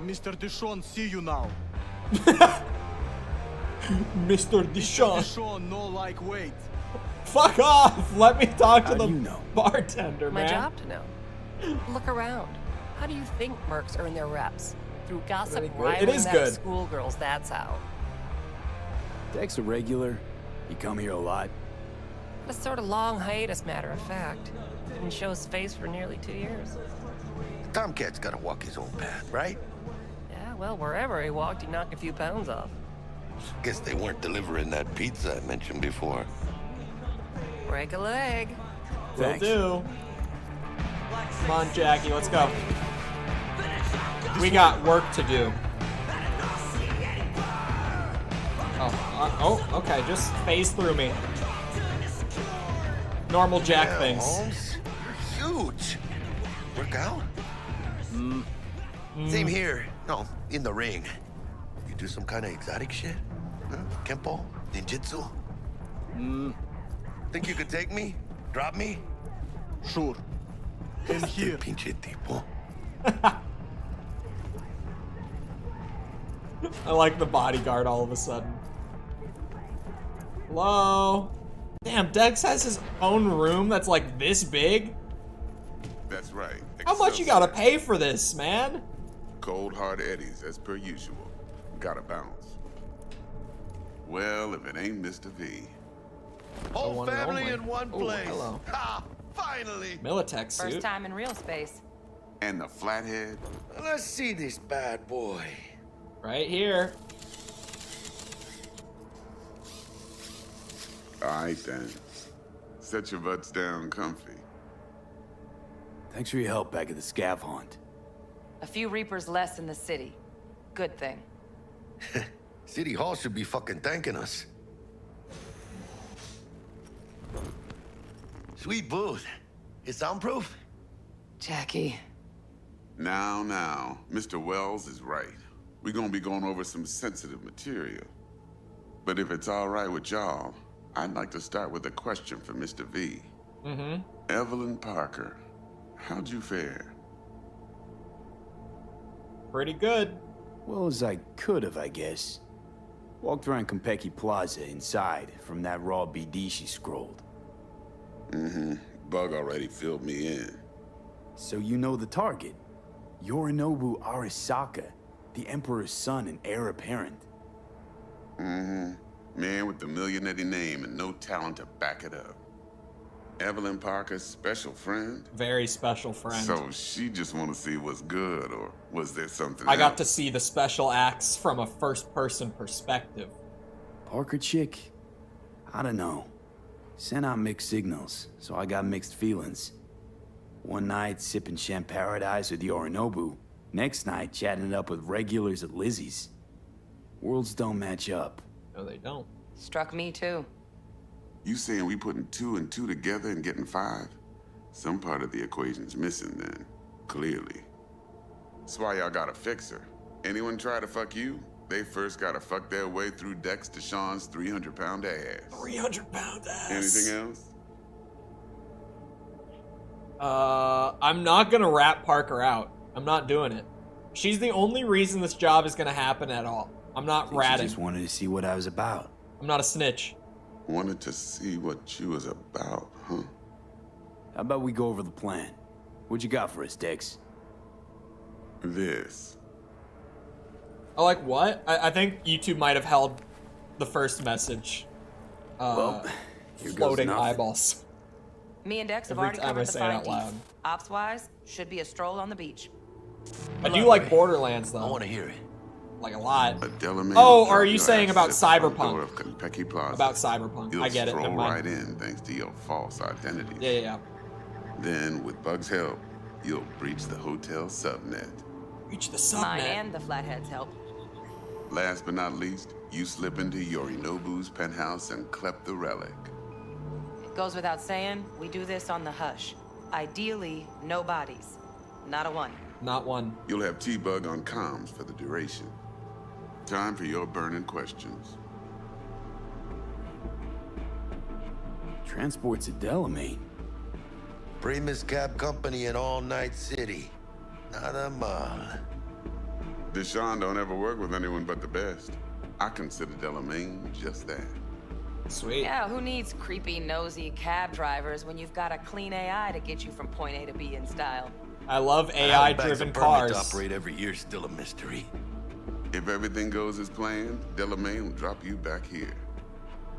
Mr. Dishon, see you now. Mr. Dishon. Dishon, no like wait. Fuck off! Let me talk to How the do you know? bartender, My man. job to know. Look around. How do you think mercs earn their reps? Through gossip Really good. rivaling It is that good. of schoolgirls, that's how. Dex a regular? You come here a lot? A sort of long hiatus, matter of fact. Didn't show his face for nearly 2 years. Tomcat's gotta walk his own path, right? Yeah, well, wherever he walked, he knocked a few pounds off. Guess they weren't delivering that pizza I mentioned before. Break a leg. Will do. Come on, Jackie, let's go. We got work to do. Oh, okay, just phase through me. Normal Jack things. Holmes, you're huge. Work out? Same here. No, in the ring. You do some kind of exotic shit? Huh? Kempo? Ninjutsu? Think you could take me? Drop me? Sure. In here. Pinche tipo. I like the bodyguard all of a sudden. Hello? Damn, Dex has his own room that's like this big? That's right. How much you gotta pay for this, man? Cold hard eddies, as per usual. Gotta bounce. Well, if it ain't Mr. V. Whole family in one place. Hello. Ha! Finally! Militech suit. First time in real space. And the flathead. Let's see this bad boy. Right here. Alright then. Set your butts down comfy. Thanks for your help back at the scav haunt. A few Reapers less in the city. Good thing. City Hall should be fucking thanking us. Sweet booth. It's soundproof? Jackie. Now, Mr. Wells is right. We're gonna be going over some sensitive material. But if it's all right with y'all, I'd like to start with a question for Mr. V. Evelyn Parker, how'd you fare? Pretty good. Well as I could have, I guess. Walked around Konpeki Plaza inside from that raw BD she scrolled. Bug already filled me in. So you know the target. Yorinobu Arasaka, the Emperor's son and heir apparent. Man with the millionaire name and no talent to back it up. Evelyn Parker's special friend? Very special friend. So she just want to see what's good, or was there something I got else? to see the special acts from a first-person perspective. Parker chick? I don't know. Sent out mixed signals, so I got mixed feelings. One night, sipping Champ Paradise with Yorinobu. Next night, chatting it up with regulars at Lizzie's. Worlds don't match up. No, they don't. Struck me too. You saying we putting 2 and 2 together and getting 5? Some part of the equation's missing then, clearly. That's why y'all gotta fix her. Anyone try to fuck you, they first gotta fuck their way through Dex Deshawn's 300-pound ass. 300-pound ass. Anything else? I'm not gonna rat Parker out. I'm not doing it. She's the only reason this job is gonna happen at all. I'm not ratting. She just wanted to see what I was about. I'm not a snitch. Wanted to see what you was about, huh? How about we go over the plan? What you got for us, Dex? This. Oh, like what? I think YouTube might have held the first message. Well, here goes Floating nothing. eyeballs. Me and Dex have Every already time I covered the say it out fine loud. teeth. Ops-wise, should be a stroll on the beach. I do like Borderlands, though. I want to hear it. Like a lot. Delamain Oh, will are drop you your saying ass about at the front Cyberpunk? door of Konpeki Plaza. About Cyberpunk. You'll I get it. stroll Never mind. right in thanks to your false identities. Yeah. Then, with Bug's help, you'll breach the hotel subnet. Reach the Mine subnet. and the Flatheads help. Last but not least, you slip into Yorinobu's penthouse and clep the relic. It goes without saying, we do this on the hush. Ideally, no bodies. Not a one. Not one. You'll have T-Bug on comms for the duration. Time for your burning questions. Transport's at Delamain. Primus Cab Company in All Night City. Nada mal. Deshawn don't ever work with anyone but the best. I consider Delamain just that. Sweet. Yeah, who needs creepy, nosy cab drivers when you've got a clean AI to get you from point A to B in style? I love How AI-driven bags of permit cars. to operate every year is still a mystery. If everything goes as planned, Delamain will drop you back here.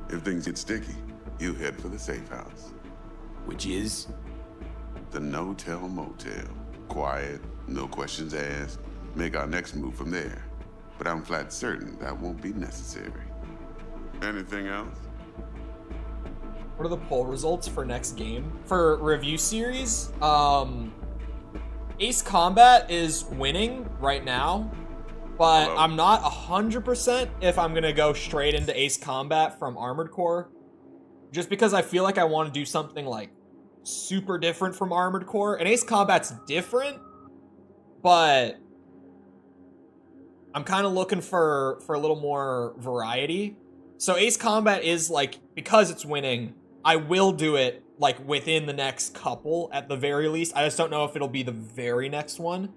If things get sticky, you head for the safe house. Which is? The no-tell motel. Quiet, no questions asked, make our next move from there. But I'm flat certain that won't be necessary. Anything else? What are the poll results for next game? For review series, Ace Combat is winning right now, but Hello? I'm not 100% if I'm gonna go straight into Ace Combat from Armored Core, just because I feel like I want to do something like super different from Armored Core. And Ace Combat's different, but I'm kind of looking for a little more variety. So Ace Combat is like, because it's winning, I will do it like within the next couple at the very least. I just don't know if it'll be the very next one.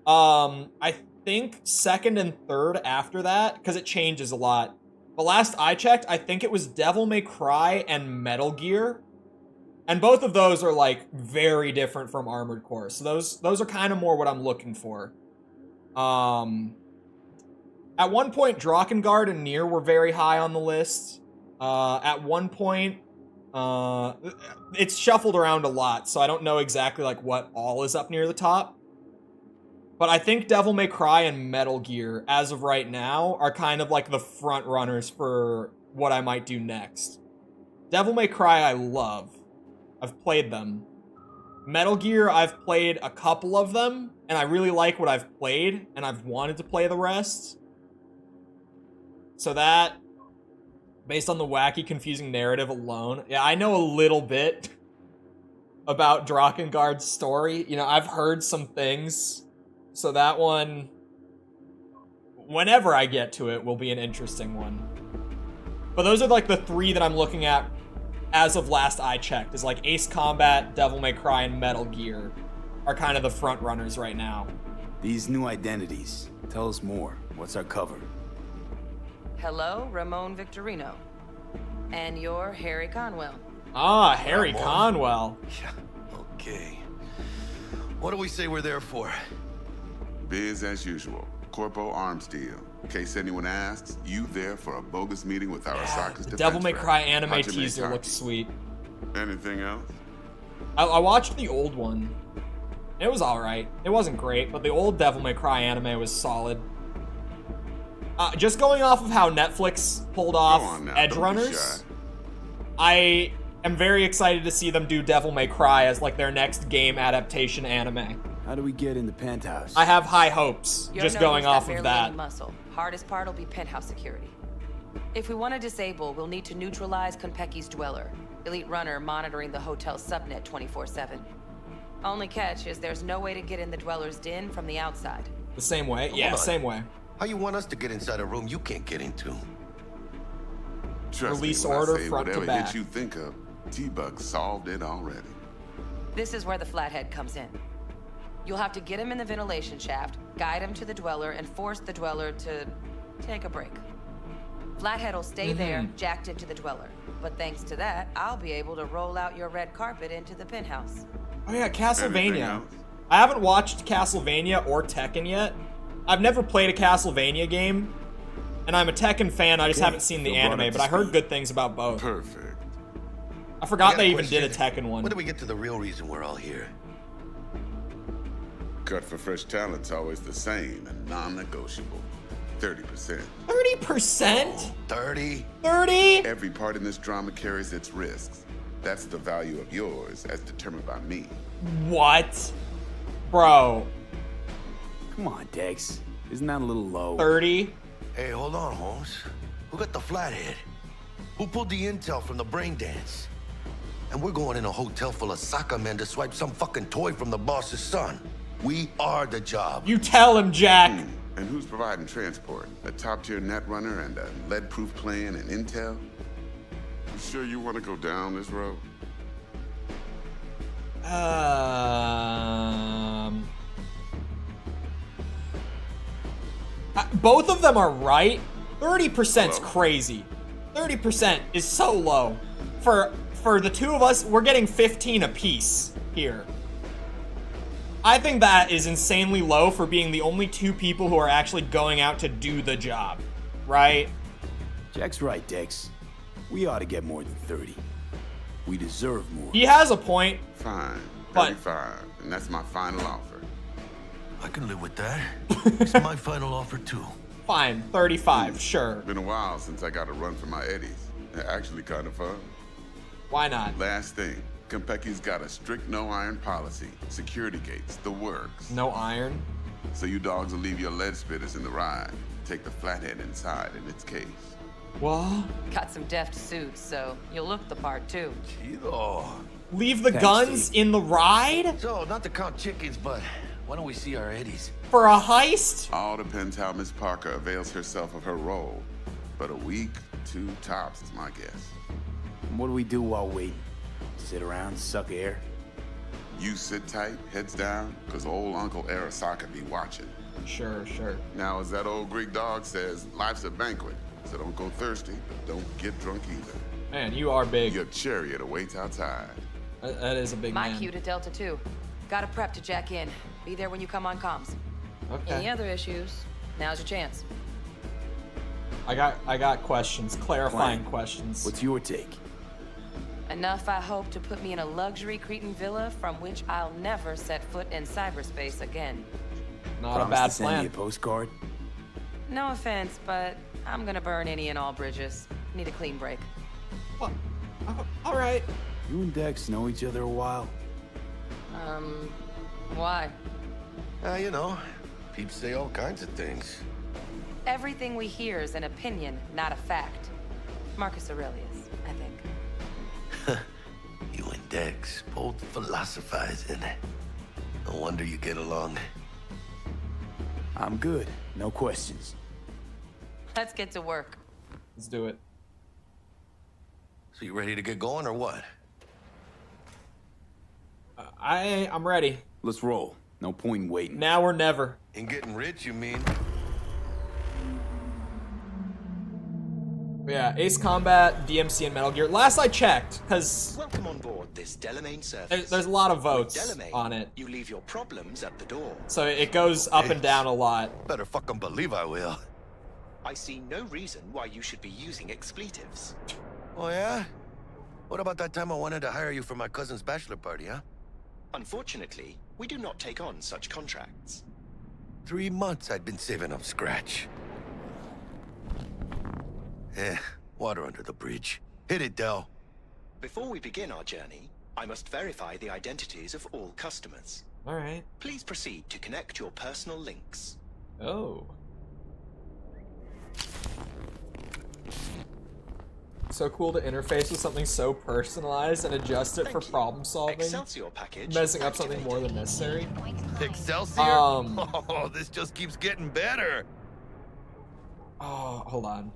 I think second and third after that, because it changes a lot. But last I checked, I think it was Devil May Cry and Metal Gear. And both of those are like very different from Armored Core. So those are kind of more what I'm looking for. At one point, Drakengard and Nier were very high on the list. At one point, it's shuffled around a lot, so I don't know exactly like what all is up near the top. But I think Devil May Cry and Metal Gear, as of right now, are kind of like the front runners for what I might do next. Devil May Cry I love. I've played them. Metal Gear, I've played a couple of them, and I really like what I've played, and I've wanted to play the rest. So that, based on the wacky, confusing narrative alone, yeah, I know a little bit about Drakengard's story. You know, I've heard some things, so that one, whenever I get to it, will be an interesting one. But those are like the three that I'm looking at as of last I checked, is like Ace Combat, Devil May Cry, and Metal Gear are kind of the front runners right now. These new identities, tell us more. What's our cover? Hello, Ramon Victorino. And you're Harry Conwell. Ah, Harry Conwell. Yeah, okay. What do we say we're there for? Biz as usual. Corpo arms deal. In case anyone asks, you there for a bogus meeting with Arasaka's defense Devil May rep, Cry anime Hajime teaser Taki. looks sweet. Anything else? I watched the old one. It was alright. It wasn't great, but the old Devil May Cry anime was solid. Just going off of how Netflix pulled off Edge Runners, I am very excited to see them do Devil May Cry as like their next game adaptation anime. How do we get in the penthouse? I have high hopes, just going off of that. Muscle. Hardest part will be penthouse security. If we want to disable, we'll need to neutralize Konpeki's dweller, elite runner monitoring the hotel's subnet 24/7. Only catch is there's no way to get in the dweller's den from the outside. The same way? Yeah, same way. How you want us to get inside a room you can't get into? Trust Release me when order I say front to whatever back. hit you think of, T-Bug solved it already. This is where the flathead comes in. You'll have to get him in the ventilation shaft, guide him to the dweller, and force the dweller to take a break. Flathead will stay there, jacked into the dweller. But thanks to that, I'll be able to roll out your red carpet into the penthouse. Oh yeah, Anything Castlevania. else? I haven't watched Castlevania or Tekken yet. I've never played a Castlevania game, and I'm a Tekken fan, I just haven't seen the anime, but I heard good things about both. Perfect. I forgot I they got a even did a question. Tekken one. When do we get to the real reason we're all here? Cut for fresh talent's always the same and non-negotiable. 30%. 30%? 30? 30? Every part in this drama carries its risks. That's the value of yours as determined by me. What? Bro. Come on, Dex. Isn't that a little low? 30? Hey, hold on, Holmes. Who got the flathead? Who pulled the intel from the brain dance? And we're going in a hotel full of soccer men to swipe some fucking toy from the boss's son. We are the job. You tell him, Jack. And who's providing transport? A top-tier net runner and a lead-proof plan and intel? You sure you want to go down this road? Both of them are right. 30%'s crazy. 30% is so low. For the two of us, we're getting 15 apiece here. I think that is insanely low for being the only two people who are actually going out to do the job, right? Jack's right, Dex. We ought to get more than 30. We deserve more. He has a point. Fine. But- 35. And that's my final offer. I can live with that. It's my final offer too. Fine, 35, sure. Been a while since I got a run for my eddies. They're actually kind of fun. Why not? Last thing, Konpeki's got a strict no iron policy. Security gates, the works. No iron? So you dogs will leave your lead spitters in the ride. Take the flathead inside in its case. What? Got some deft suits, so you'll look the part too. Chido. Leave the Thanks, guns Steve. in the ride? So, not to count chickens, but why don't we see our eddies? For a heist? All depends how Miss Parker avails herself of her role. But a week, 2 tops is my guess. What do we do while waiting? Sit around, suck air? You sit tight, heads down, because old Uncle Arasaka be watching. Sure, sure. Now, as that old Greek dog says, life's a banquet. So don't go thirsty, but don't get drunk either. Man, you are big. Your chariot awaits outside. That is a big My man. cue to Delta 2. Gotta prep to jack in. Be there when you come on comms. Okay. Any other issues? Now's your chance. I got questions, clarifying Clang. questions. What's your take? Enough, I hope, to put me in a luxury Cretan villa from which I'll never set foot in cyberspace again. Not Promise a bad to send plan. me a postcard? No offense, but I'm gonna burn any and all bridges. Need a clean break. Well, all right. You and Dex know each other a while. Why? You know, people say all kinds of things. Everything we hear is an opinion, not a fact. Marcus Aurelius, I think. You and Dex both philosophizing. No wonder you get along. I'm good. No questions. Let's get to work. Let's do it. So you ready to get going or what? I'm ready. Let's roll. No point in waiting. Now or never. In getting rich, you mean? Yeah, Ace Combat, DMC, and Metal Gear. Last I checked, because Welcome on board this Delamain service. there's a lot of votes Delamain, on it. You leave your problems at the door. So it goes up and down a lot. Better fucking believe I will. I see no reason why you should be using expletives. Oh yeah? What about that time I wanted to hire you for my cousin's bachelor party, huh? Unfortunately, we do not take on such contracts. 3 months I'd been saving up scratch. Water under the bridge. Hit it, Del. Before we begin our journey, I must verify the identities of all customers. All right. Please proceed to connect your personal links. Oh. So cool to interface with something so personalized and adjust it for problem solving. Excelsior package Messing up something activated. more than necessary. Excelsior? Oh, this just keeps getting better. Oh, hold on.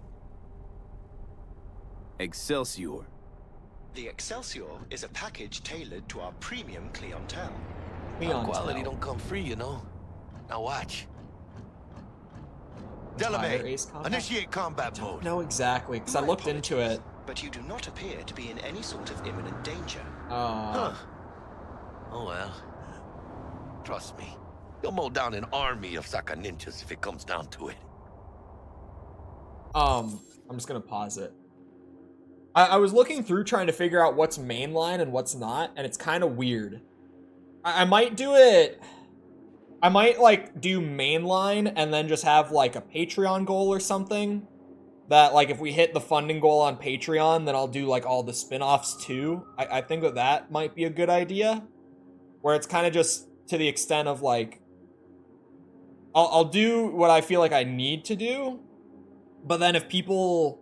Excelsior. The Excelsior is a package tailored to our premium clientele. Quality don't come free, you know. Now watch. Higher Delamain, Ace Combat? initiate combat mode. No, exactly, because I looked into it. But you do not appear to be in any sort of imminent danger. Huh. Oh well. Trust me. You'll mow down an army of Saka ninjas if it comes down to it. I'm just gonna pause it. I was looking through trying to figure out what's mainline and what's not, and it's kind of weird. I might do it. I might like do mainline and then just have like a Patreon goal or something. That like if we hit the funding goal on Patreon, then I'll do like all the spin-offs too. I think that might be a good idea. Where it's kind of just to the extent of like I'll do what I feel like I need to do. But then if people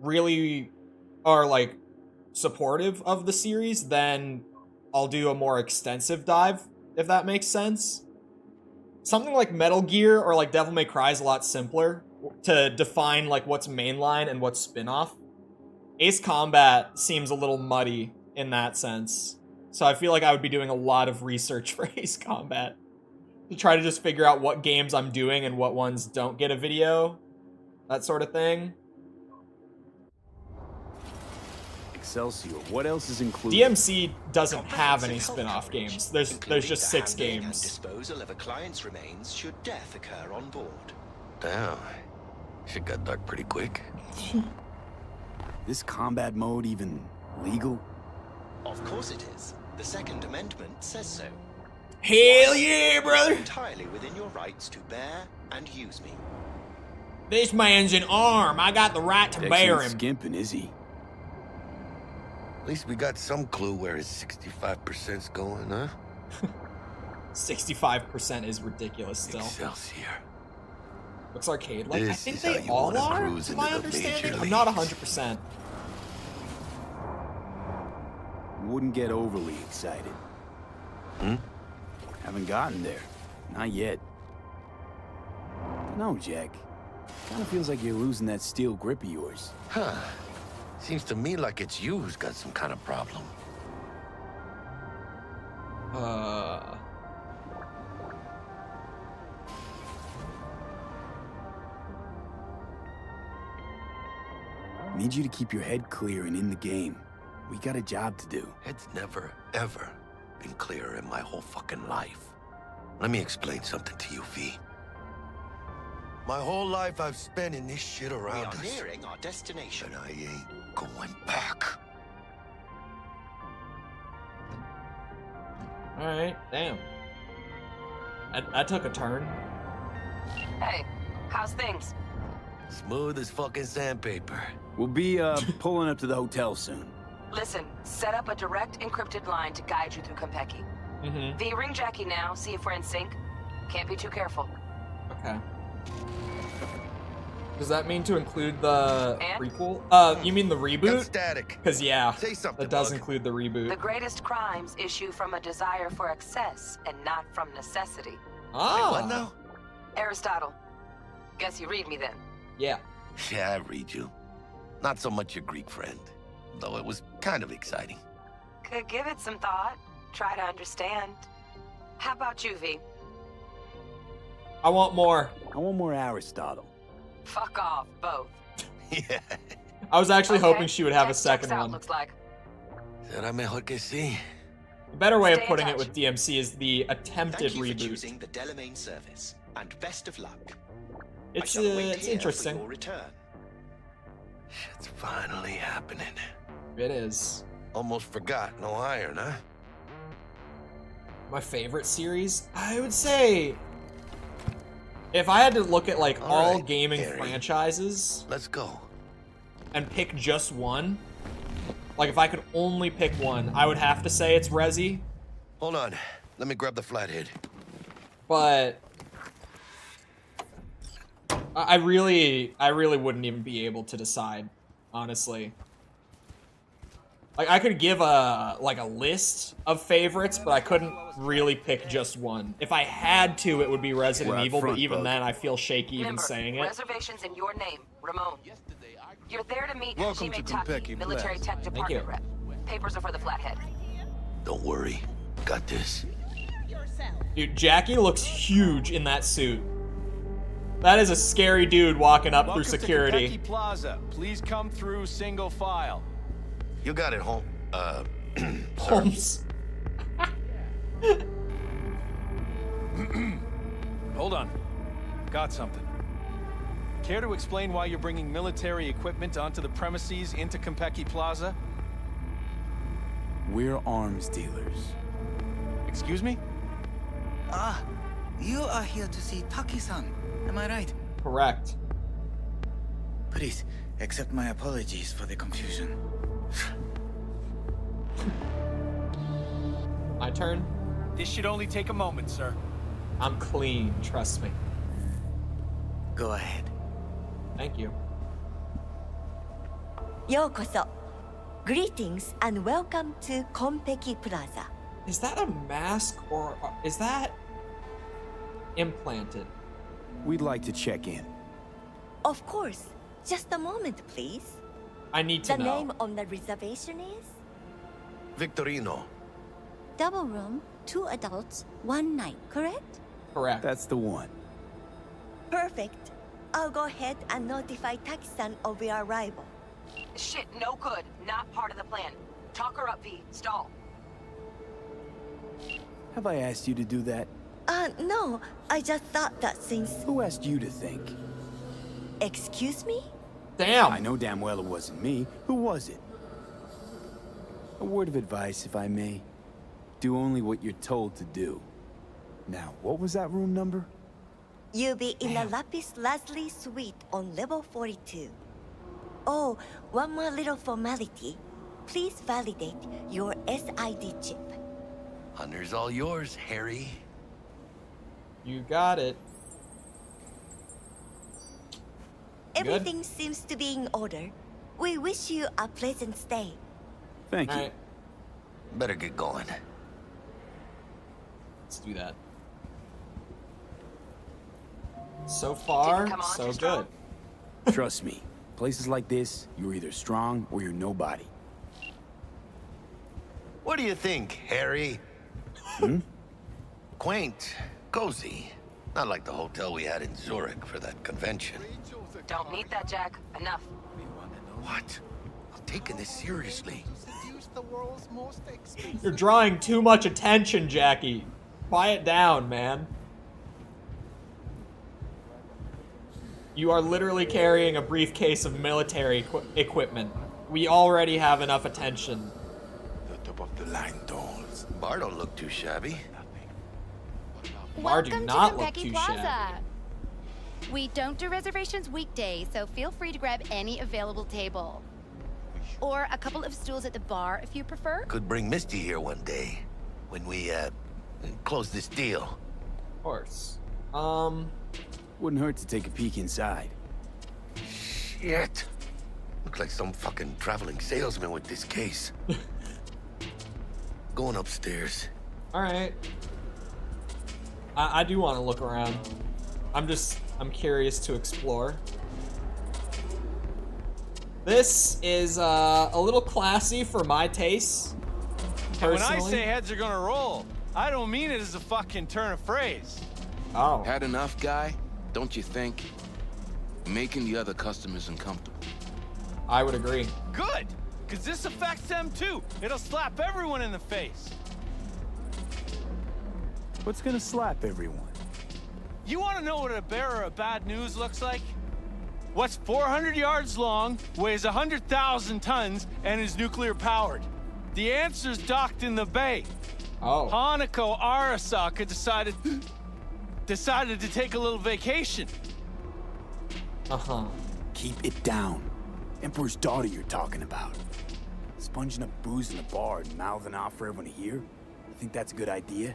really are like supportive of the series, then I'll do a more extensive dive, if that makes sense. Something like Metal Gear or like Devil May Cry is a lot simpler to define like what's mainline and what's spin-off. Ace Combat seems a little muddy in that sense. So I feel like I would be doing a lot of research for Ace Combat to try to just figure out what games I'm doing and what ones don't get a video. That sort of thing. Excelsior. What else is included? DMC doesn't have any spin-off games. There's just 6 handling and games. disposal of a client's remains should death occur on board. Damn. Shit got dark pretty quick. This combat mode even legal? Of course it is. The Second Amendment says so. Hell yeah, brother! Entirely within your rights to bear and use me. This man's an arm. I got the right to bear him. Skimping, is he? At least we got some clue where his 65%'s going, huh? 65% is ridiculous still. Excelsior. Looks arcade-like. I This think is how they you all wanna are, cruise to into my the understanding. major I'm not leagues. 100%. Wouldn't get overly excited. Haven't gotten there. Not yet. No, Jack. Kinda feels like you're losing that steel grip of yours. Huh. Seems to me like it's you who's got some kind of problem. Need you to keep your head clear and in the game. We got a job to do. Head's never, ever been clearer in my whole fucking life. Let me explain something to you, V. My whole life I've spent in this shit We around are us. nearing our destination. And I ain't going back. Alright, damn. That took a turn. Hey, how's things? Smooth as fucking sandpaper. We'll be, pulling up to the hotel soon. Listen, set up a direct encrypted line to guide you through Konpeki. V, ring Jackie now, see if we're in sync. Can't be too careful. Okay. Does that mean to include the And? prequel? You mean the Got reboot? static. Because, yeah, Say something, that does Bug. include the reboot. The greatest crimes issue from a desire for excess and not from necessity. Ah! What now? Aristotle. Guess you read me then. Yeah. Yeah, I read you. Not so much your Greek friend, though it was kind of exciting. Could give it some thought. Try to understand. How about you, V? I want more. I want more Aristotle. Fuck off, both. Yeah. I was actually Okay, hoping she would have a text second checks out, one. looks like. Será mejor que sí. The better way of Stay in putting it touch. with DMC is the attempted Thank you for reboot. choosing the Delamain service, and best of luck. It's I shall wait it's here interesting. For your return. Shit's finally happening. It is. Almost forgot, no iron, huh? My favorite series? I would say, if I had to look at like all right, gaming Harry. franchises Let's go. and pick just one, like if I could only pick one, I would have to say it's Resi, Hold on. Let me grab the flathead. but I really wouldn't even be able to decide, honestly. Like I could give a list of favorites, but I couldn't really pick just one. If I had to, it would be Resident We're out Evil, front, but even Bug. then I feel shaky even Remember, saying it. reservations in your name, Ramon. You're there to meet Welcome Hajime to Taki, Konpeki military Plaza. tech department you. rep. Papers are for the flathead. Don't worry. Got this. Dude, Jackie looks huge in that suit. That is a scary dude walking up Welcome through security. to Konpeki Plaza. Please come through single file. You got it, home. Sir. Holmes. Hold on. Got something. Care to explain why you're bringing military equipment onto the premises into Konpeki Plaza? We're arms dealers. Excuse me? Ah, you are here to see Taki-san. Am I right? Correct. Please, accept my apologies for the confusion. My turn. This should only take a moment, sir. I'm clean, trust me. Go ahead. Thank you. Yokoso. Greetings and welcome to Konpeki Plaza. Is that a mask or is that implanted? We'd like to check in. Of course. Just a moment, please. I need to The know. name on the reservation is? Victorino. Double room, 2 adults, 1 night, correct? Correct. That's the one. Perfect. I'll go ahead and notify Taki-san of your arrival. Shit, no good. Not part of the plan. Talk her up, V. Stall. Have I asked you to do that? No. I just thought that since... Who asked you to think? Excuse me? Damn. I know damn well it wasn't me. Who was it? A word of advice, if I may. Do only what you're told to do. Now, what was that room number? You'll be in the Lapis Lazuli suite on level 42. Oh, one more little formality. Please validate your SID chip. Honor's all yours, Harry. You got it. Everything seems to be in order. We wish you a pleasant stay. Thank you. Right. Better get going. Let's do that. So far, so good. Trust me, places like this, you're either strong or you're nobody. What do you think, Harry? Quaint, cozy. Not like the hotel we had in Zurich for that convention. Don't need that, Jack. Enough. What? I'm taking this seriously. You're drawing too much attention, Jackie. Quiet down, man. You are literally carrying a briefcase of military equipment. We already have enough attention. The top of the line dolls. Bar don't look too shabby. Bar do not look too Plaza. shabby. We don't do reservations weekdays, so feel free to grab any available table. Or a couple of stools at the bar if you prefer. Could bring Misty here one day when we close this deal. Of course. Wouldn't hurt to take a peek inside. Shit. Looks like some fucking traveling salesman with this case. Going upstairs. Alright. I do want to look around. I'm curious to explore. This is a little classy for my tastes, personally. When I say heads are gonna roll, I don't mean it as a fucking turn of phrase. Oh. Had enough, guy? Don't you think? Making the other customers uncomfortable. I would agree. Good, because this affects them too. It'll slap everyone in the face. What's gonna slap everyone? You want to know what a bearer of bad news looks like? What's 400 yards long, weighs 100,000 tons, and is nuclear powered? The answer's docked in the bay. Oh. Hanako Arasaka decided to take a little vacation. Uh-huh. Keep it down. Emperor's daughter you're talking about. Sponging up booze in the bar and mouthing off for everyone to hear? You think that's a good idea?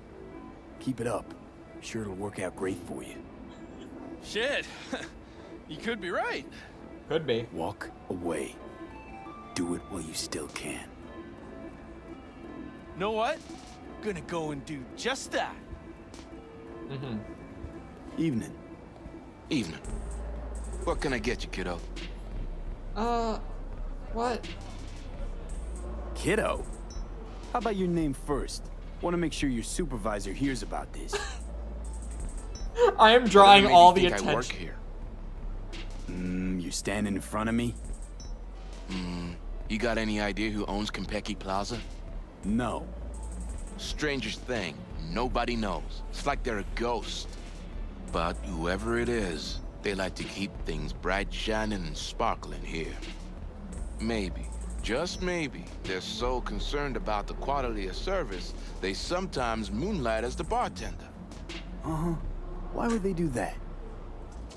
Keep it up. I'm sure it'll work out great for you. Shit. You could be right. Could be. Walk away. Do it while you still can. Know what? Gonna go and do just that. Mm-hmm. Evening. Evening. What can I get you, kiddo? What? Kiddo? How about your name first? Want to make sure your supervisor hears about this. I am drawing all the attention. I work here. You're standing in front of me? You got any idea who owns Konpeki Plaza? No. Strangest thing, nobody knows. It's like they're a ghost. But whoever it is, they like to keep things bright, shining, and sparkling here. Maybe, just maybe, they're so concerned about the quality of service, they sometimes moonlight as the bartender. Uh-huh. Why would they do that?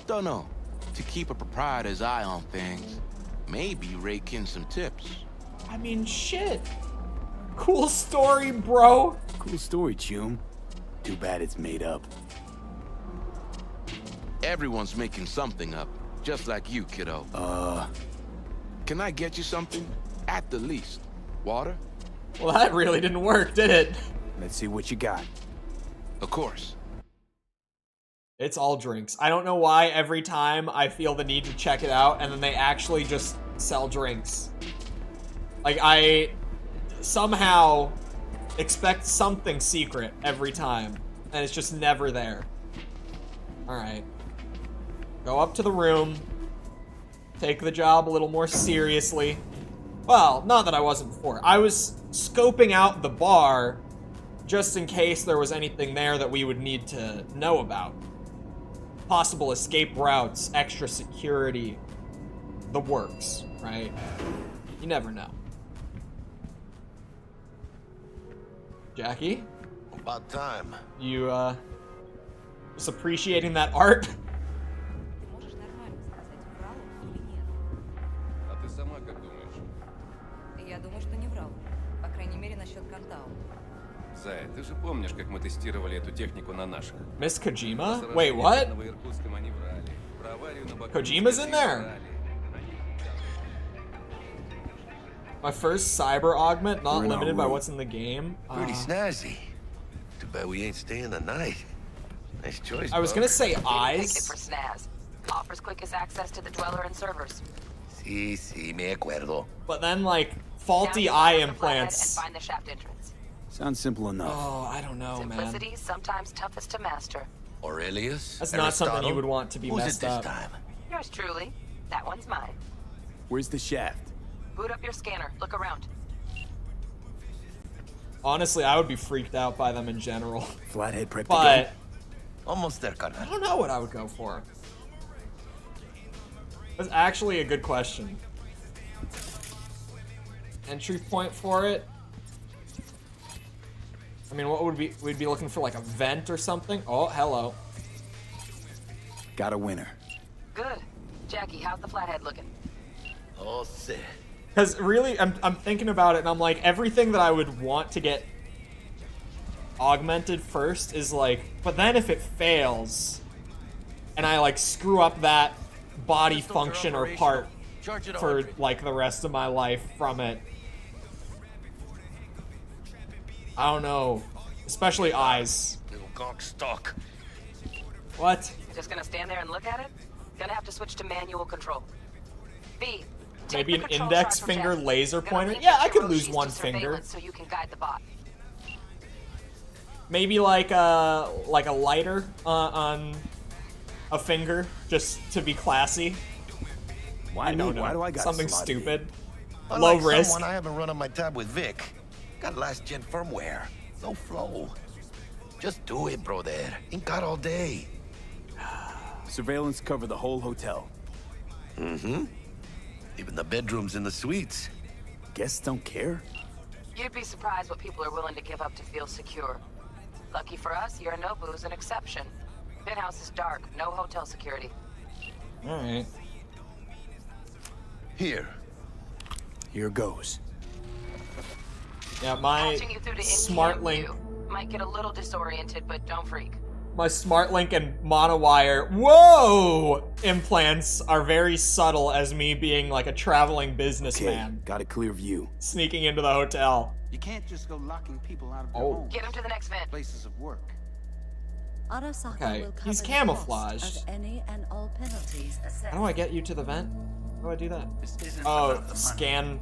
Don't know. To keep a proprietor's eye on things. Maybe rake in some tips. I mean, shit. Cool story, bro. Cool story, Chum. Too bad it's made up. Everyone's making something up, just like you, kiddo. Can I get you something? At the least. Water? Well, that really didn't work, did it? Let's see what you got. Of course. It's all drinks. I don't know why every time I feel the need to check it out and then they actually just sell drinks. Like, I somehow expect something secret every time, and it's just never there. Alright. Go up to the room. Take the job a little more seriously. Well, not that I wasn't before. I was scoping out the bar just in case there was anything there that we would need to know about. Possible escape routes, extra security, the works, right? You never know. Jackie? About time. You Just appreciating that art. Зая, ты же помнишь, как мы тестировали эту технику на наших? Miss Kojima? Wait, what? Kojima's in there. My first cyber augment, not limited by what's in the game. Pretty snazzy. Too bad we ain't staying the night. Nice choice. I was gonna say eyes. Ticket for snaz. Offers quickest access to the dweller and servers. Sí, me acuerdo. But then, like, faulty eye implants. And find the shaft entrance. Sounds simple enough. Oh, I don't know, man. Simplicity is sometimes toughest to master. Aurelius? That's not something you would want to be messed up. Time? Yours truly. That one's mine. Where's the shaft? Boot up your scanner. Look around. Honestly, I would be freaked out by them in general. Flathead prep. But almost there, carnal. I don't know what I would go for. That's actually a good question. Entry point for it. I mean, what would we'd be looking for, like a vent or something? Oh, hello. Got a winner. Good. Jackie, how's the flathead looking? Oh, sick. Because really, I'm thinking about it, and I'm like, everything that I would want to get augmented first is like, but then if it fails, and I like screw up that body function or part for like the rest of my life from it, I don't know. Especially eyes. Little gawk stock. What? Just gonna stand there and look at it? Gonna have to switch to manual control. B. Maybe an index finger laser pointer? Yeah, I could lose one finger. So you can guide the bot. Maybe like a lighter on a finger, just to be classy. Why do I got something stupid? Unlike Low risk. I haven't run on my tab with Vic. Got last gen firmware. No flow. Just do it, brother. Ain't got all day. Surveillance cover the whole hotel. Mm-hmm. Even the bedrooms and the suites. Guests don't care? You'd be surprised what people are willing to give up to feel secure. Lucky for us, Yorinobu's an exception. Penthouse is dark, no hotel security. Alright. Here goes. Yeah, my smart link. Might get a little disoriented, but don't freak. My smart link and monowire, whoa, implants are very subtle as me being like a traveling businessman. Okay, got a clear view. Sneaking into the hotel. You can't just go locking people out of their homes. Get him to the next vent. Places of work. Okay, he's camouflaged. Any and all penalties assessed. How do I get you to the vent? How do I do that? Oh, scan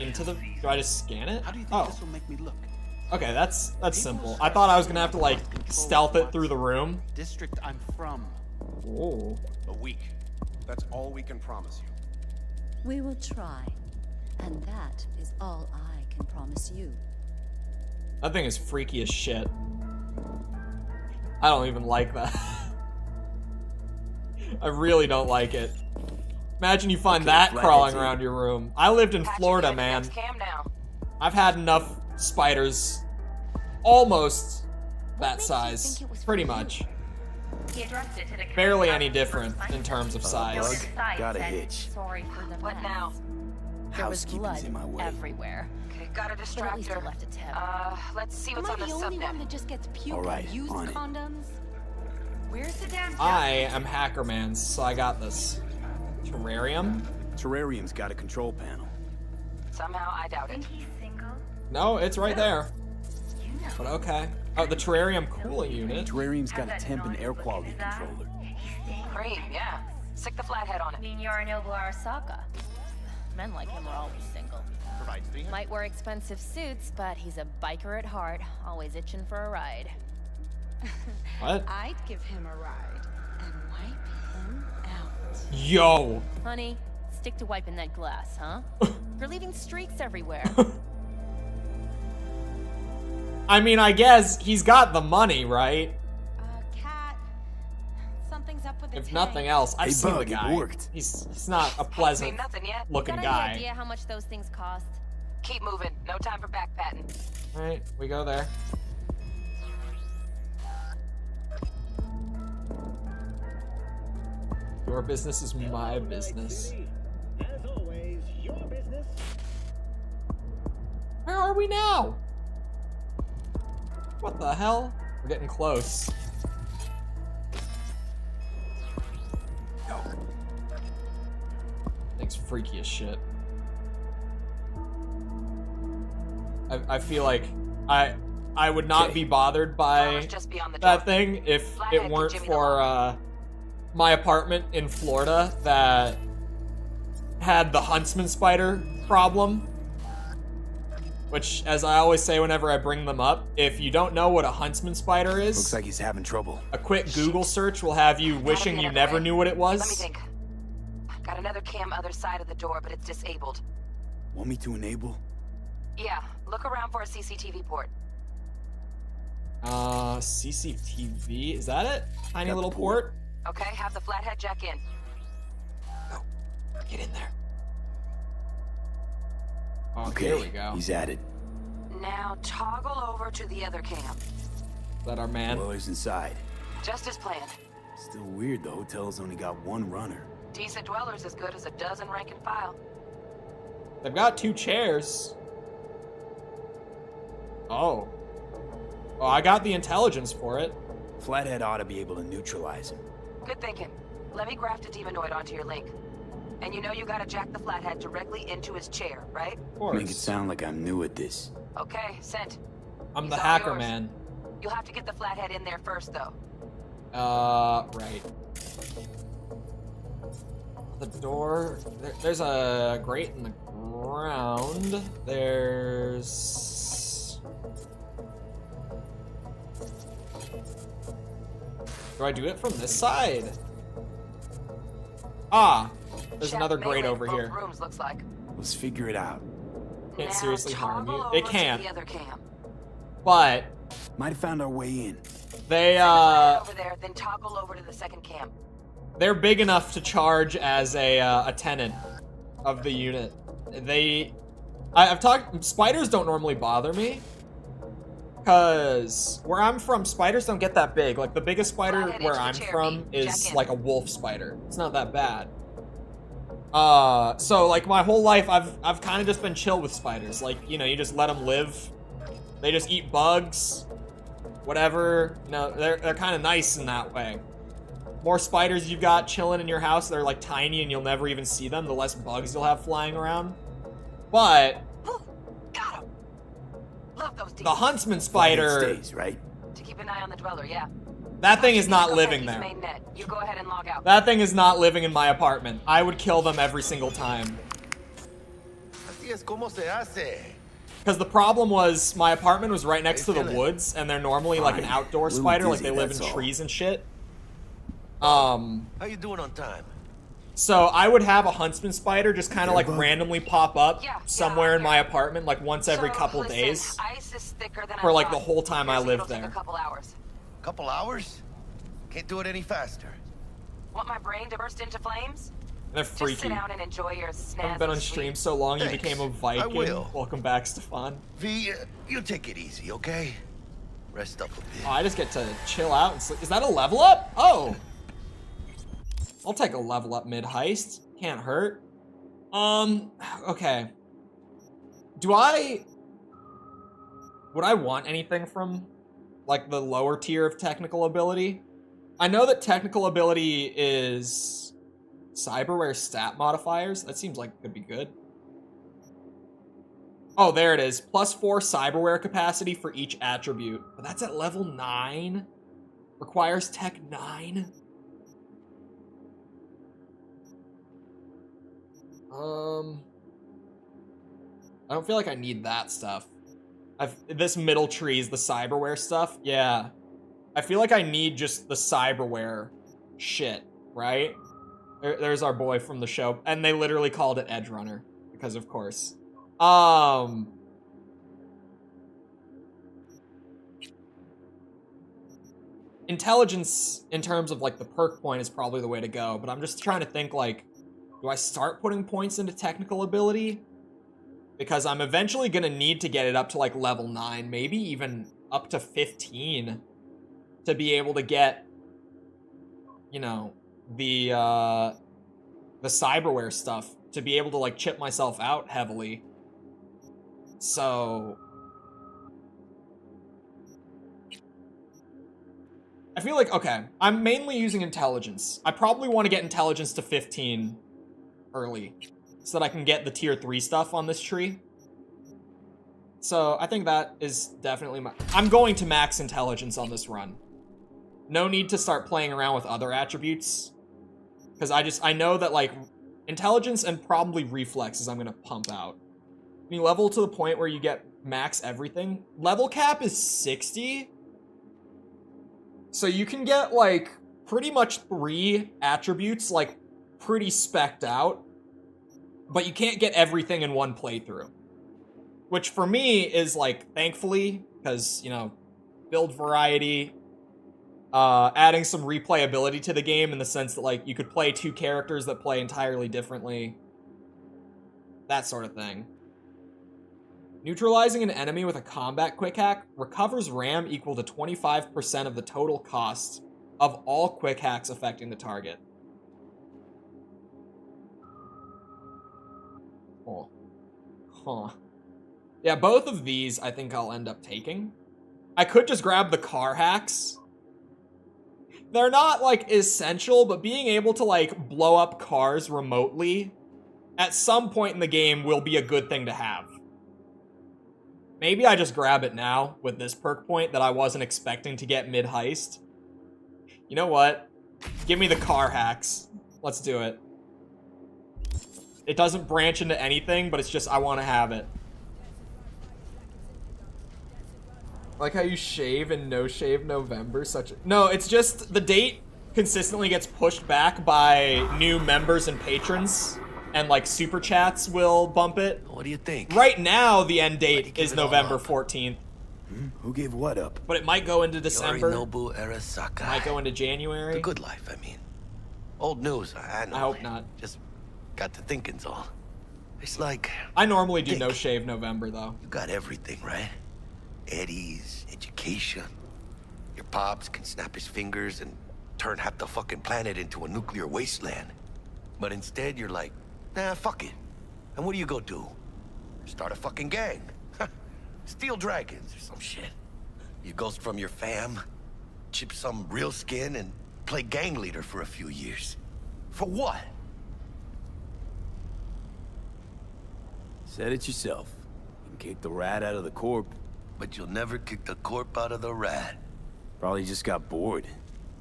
into the... Do I just scan it? How do you think this will make me look? Okay, that's simple. I thought I was gonna have to like stealth it through the room. District I'm from. Oh. A week. That's all we can promise you. We will try. And that is all I can promise you. That thing is freaky as shit. I don't even like that. I really don't like it. Imagine you find that crawling around your room. I lived in Florida, man. I've had enough spiders almost that size, pretty much. Barely any different in terms of size. Got a hitch. Sorry for the What now? There was blood in my way. everywhere. Okay, got a distractor. Left a tip. Let's see what's Am on I the the only one subnet. that just gets puke All right, and used on it. condoms? Where's the damn I am Hackerman, so I got this. Terrarium? Terrarium's got a control panel. Somehow I doubt it. No, it's right there. But okay. Oh, the terrarium cooling unit. Terrarium's got a temp and air quality controller. Great, yeah. Stick the flathead on it. Yorinobu Arasaka. Men like him are always single. Might wear expensive suits, but he's a biker at heart, always itching for a ride. What? I'd give him a ride and wipe him out. Yo! Honey, stick to wiping that glass, huh? You're leaving streaks everywhere. I mean, I guess he's got the money, right? Cat, something's up with the If tank. nothing else, I've seen the Bug, it guy. worked. He's not a pleasant looking Got guy. any idea how much those things cost? Keep moving. No time for backpatting. Alright, we go there. Your business is my business. As always, your business. Where are we now? What the hell? We're getting close. No. Thing's freaky as shit. I feel like I would not be bothered by that thing if it weren't for my apartment in Florida that had the huntsman spider problem. Which, as I always say whenever I bring them up, if you don't know what a huntsman spider is, looks like he's having trouble. A quick Google search will have you wishing you never knew what it was. Let me think. Got another cam other side of the door, but it's disabled. Want me to enable? Yeah, look around for a CCTV port. CCTV, is that it? Tiny little port? Okay, have the flathead jack in. Go, get in there. Oh, Okay, there we go. He's at it. Now toggle over to the other cam. Is that our man? Dweller's inside. Just as planned. Still weird, the hotel's only got one runner. Decent dweller's as good as a dozen rank and file. They've got 2 chairs. Oh. Oh, I got the intelligence for it. Flathead ought to be able to neutralize him. Good thinking. Let me graft a demonoid onto your link. And you know you gotta jack the flathead directly into his chair, right? Of course. Make it sound like I'm new at this. Okay, sent. I'm the He's all hacker yours. man. You'll have to get the flathead in there first, though. Right. The door. There's a grate in the ground. There's. Do I do it from this side? Ah, there's another grate over here. Rooms looks like. Let's figure it out. Can't seriously harm you. Toggle It over can't. to the other cam. But might have found our way in. They over there, then toggle over to the second cam. they're big enough to charge as a tenant of the unit. I've talked. Spiders don't normally bother me. Because where I'm from, spiders don't get that big. Like, the biggest spider where I'm from is like a wolf spider. It's not that bad. So, like, my whole life, I've kind of just been chill with spiders. Like, you know, you just let them live. They just eat bugs. Whatever. You know, they're kind of nice in that way. More spiders you've got chilling in your house, they're, like, tiny and you'll never even see them, the less bugs you'll have flying around. But the huntsman spider, stays, right? To keep an eye on the dweller, yeah. That thing is not living there. Main net. You go ahead and log out. That thing is not living in my apartment. I would kill them every single time. Así es como se hace. Because the problem was my apartment was right next to the woods, and they're normally like an outdoor spider, like they live in trees and shit. How you doing on time? So I would have a huntsman spider just kind of like randomly pop up somewhere in my apartment, like once every couple days, Ice is thicker than for I like thought. the whole time I lived It'll take there. a couple hours. Couple hours? Can't do it any faster. Want my brain to burst into flames? They're Just freaky. sit down and enjoy your snazzy Haven't been on stream so long, you Thanks. became a Viking. I will. Welcome back, Stefan. V, you take it easy, okay? Rest up a bit. Oh, I just get to chill out and sleep. Is that a level up? Oh. I'll take a level up mid-heist. Can't hurt. Okay. Would I want anything from, like, the lower tier of technical ability? I know that technical ability is cyberware stat modifiers. That seems like it could be good. Oh, there it is. +4 cyberware capacity for each attribute. But that's at level 9. Requires tech 9. I don't feel like I need that stuff. This middle tree is the cyberware stuff. Yeah. I feel like I need just the cyberware shit, right? There's our boy from the show. And they literally called it Edge Runner. Because of course. Intelligence, in terms of like the perk point, is probably the way to go. But I'm just trying to think, like, do I start putting points into technical ability? Because I'm eventually going to need to get it up to like level 9, maybe even up to 15 to be able to get, you know, the cyberware stuff to be able to like chip myself out heavily. So I feel like, okay, I'm mainly using intelligence. I probably want to get intelligence to 15 early so that I can get the tier 3 stuff on this tree. So I think that is definitely I'm going to max intelligence on this run. No need to start playing around with other attributes, because I know that like intelligence and probably reflexes I'm gonna pump out. When you level to the point where you get max everything, level cap is 60. So you can get like pretty much 3 attributes like pretty specced out, but you can't get everything in one playthrough. Which for me is like, thankfully, because, you know, build variety, adding some replayability to the game in the sense that like you could play 2 characters that play entirely differently. That sort of thing. Neutralizing an enemy with a combat quick hack recovers RAM equal to 25% of the total cost of all quick hacks affecting the target. Oh. Huh. Yeah, both of these I think I'll end up taking. I could just grab the car hacks. They're not, like, essential, but being able to, like, blow up cars remotely at some point in the game will be a good thing to have. Maybe I just grab it now with this perk point that I wasn't expecting to get mid-heist. You know what? Give me the car hacks. Let's do it. It doesn't branch into anything, but it's just I want to have it. Like how you shave and no shave November, no, it's just the date consistently gets pushed back by new members and patrons, and like super chats will bump it. What do you think? Right now the end date is November 14th. Who gave what up? But it might go into December. Yorinobu Arasaka. Might go into January. The good life, I mean. Old news, I know. I hope not. Just got to thinking's all. It's like... I normally do no shave November though. You got everything, right? Eddies, education. Your pops can snap his fingers and turn half the fucking planet into a nuclear wasteland. But instead, you're like, nah, fuck it. And what do you go do? Start a fucking gang. Steal dragons or some shit. You ghost from your fam, chip some real skin, and play gang leader for a few years. For what? Said it yourself. You can kick the rat out of the corp. But you'll never kick the corp out of the rat. Probably just got bored.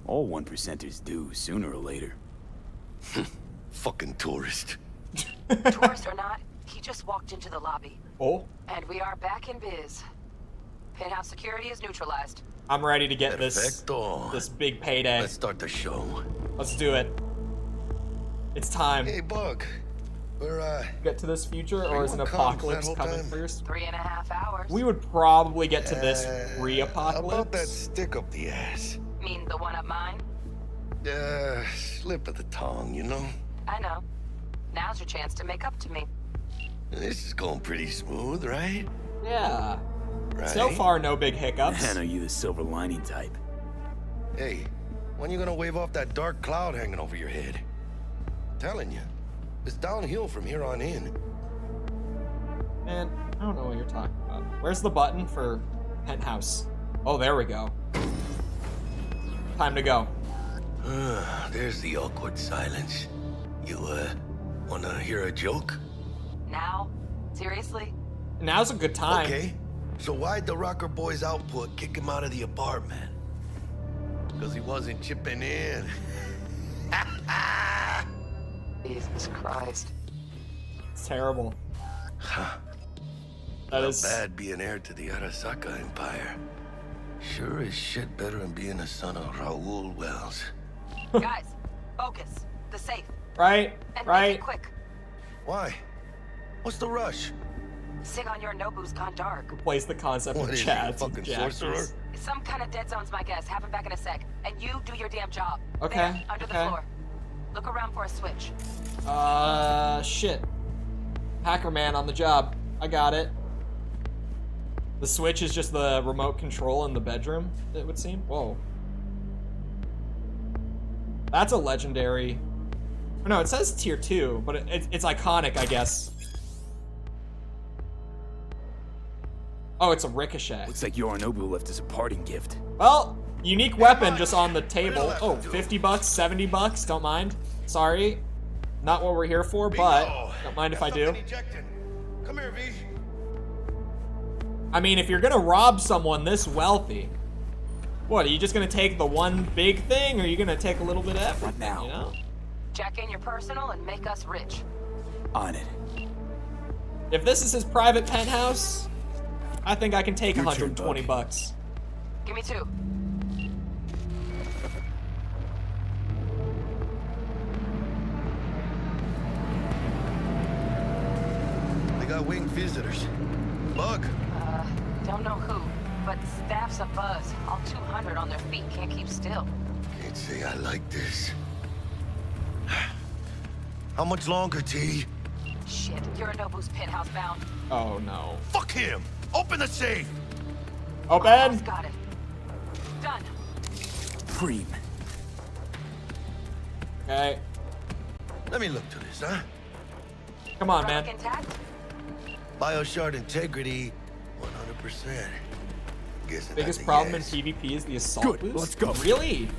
All 1%ers do, sooner or later. Fucking tourist. Tourist or not, he just walked into the lobby. Oh? And we are back in biz. Penthouse security is neutralized. I'm ready to get Perfecto. this big payday. Let's start the show. Let's do it. It's time. Hey, Bug. We're, get to this future, or is an apocalypse coming first? 3.5 hours. We would probably get to this pre-apocalypse. How about that stick up the ass? Mean the one up mine? Slip of the tongue, you know? I know. Now's your chance to make up to me. This is going pretty smooth, right? Yeah. Right? So far, no big hiccups. Man, are you the silver lining type? Hey, when you gonna wave off that dark cloud hanging over your head? I'm telling you, it's downhill from here on in. Man, I don't know what you're talking about. Where's the button for penthouse? Oh, there we go. Time to go. There's the awkward silence. You, wanna hear a joke? Now? Seriously? Now's a good time. Okay, so why'd the Rocker Boy's output kick him out of the apartment? Because he wasn't chipping in. Jesus Christ. It's terrible. That is bad being heir to the Arasaka Empire. Sure as shit better than being a son of Raoul Wells. Guys, focus. The safe. Right, and right. Make it quick. Why? What's the rush? Sig on your Nobu's gone dark. Replace the concept of Chad. Fucking sorcerer? Some kind of dead zone's my guess. Have him back in a sec. And you do your damn job. Okay. There, under the floor. Look around for a switch. Shit. Hacker man on the job. I got it. The switch is just the remote control in the bedroom, it would seem. Whoa. That's a legendary. Oh, no, it says tier 2, but it's iconic, I guess. Oh, it's a ricochet. Looks like Yorinobu left us a parting gift. Well, unique weapon just on the table. Oh, $50, $70, don't mind. Sorry, not what we're here for, but don't mind if I do. Come here, V. I mean, if you're gonna rob someone this wealthy, what, are you just gonna take the one big thing, or are you gonna take a little bit of everything, What now? You know? Jack in your personal and make us rich. On it. If this is his private penthouse, I think I can take Your turn, $120. Give me 2. They got winged visitors. Bug. Don't know who, but staff's a buzz. All 200 on their feet, can't keep still. Can't say I like this. How much longer, T? Shit, Yorinobu's penthouse bound. Oh no. Fuck him! Open the safe! Open! Got it. Done. Preem. Okay. Let me look to this, huh? Come on, man. Relic intact? Bioshard integrity, 100%. Guessing Biggest that's a problem yes. in PvP is the assault Good, boost? let's go. Really?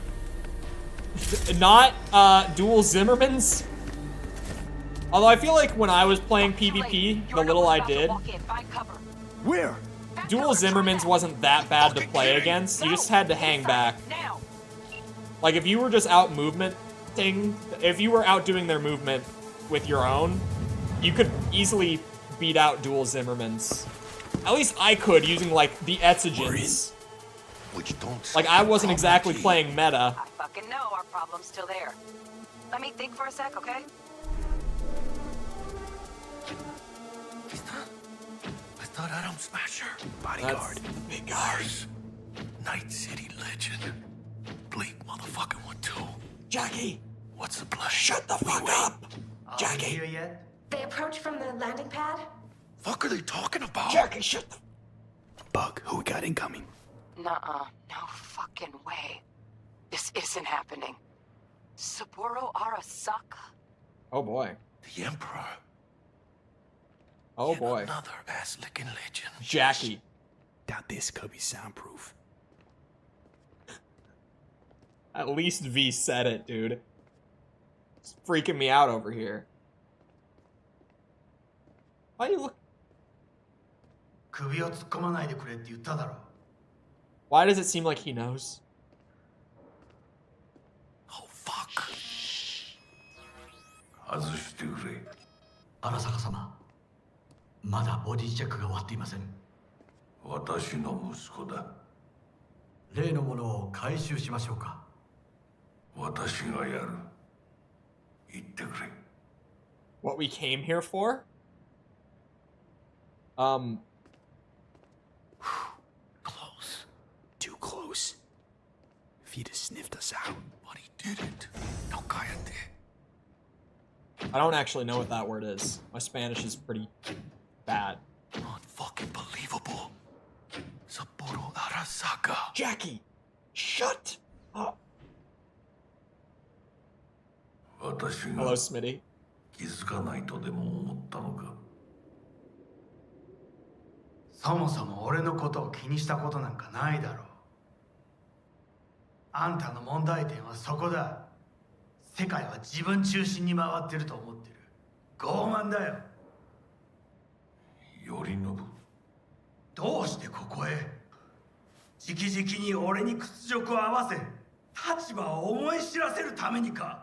Not dual Zimmermans? Although I feel like when I was playing PvP, the little I did, Where? dual Zimmermans wasn't that bad to play against. You just had to hang back. Like if you were just out if you were out doing their movement with your own, you could easily beat out dual Zimmermans. At least I could, using like the Etzogens. Which don't Like I wasn't exactly playing meta. I fucking know our problem's still there. Let me think for a sec, okay? I thought Atom Smasher. Bodyguard. Big R's. Night City legend. Bleak motherfucking one too. Jackie! What's the play? Shut the fuck up! Jackie! Here yet? They approach from the landing pad? Fuck are they talking about? Jackie, shut the... Bug, who we got incoming? Nuh-uh. No fucking way. This isn't happening. Saburo Arasaka? Oh boy. The Emperor. Oh Yet boy. Another ass-licking legend. Jackie. Doubt this could be soundproof. At least V said it, dude. It's freaking me out over here. Why you look... Why does it seem like he knows? Oh, fuck. 外してくれ。荒坂様、まだボディチェックが終わっていません。私の息子だ。例のものを回収しましょうか。私がやる。言ってくれ。What we came here for? Close. Too close. If he'd have sniffed us out. But he didn't. No cállate. I don't actually know what that word is. My Spanish is pretty bad. Unfucking believable. Saburo Arasaka. Jackie! Shut up! 私 Hello, が Smitty. 気づかないとでも思ったのか。そもそも俺のことを気にしたことなんかないだろう。あんたの問題点はそこだ。世界は自分中心に回ってると思ってる。傲慢だよ。頼信。どうしてここへ？直々に俺に屈辱を合わせ、立場を思い知らせるためにか。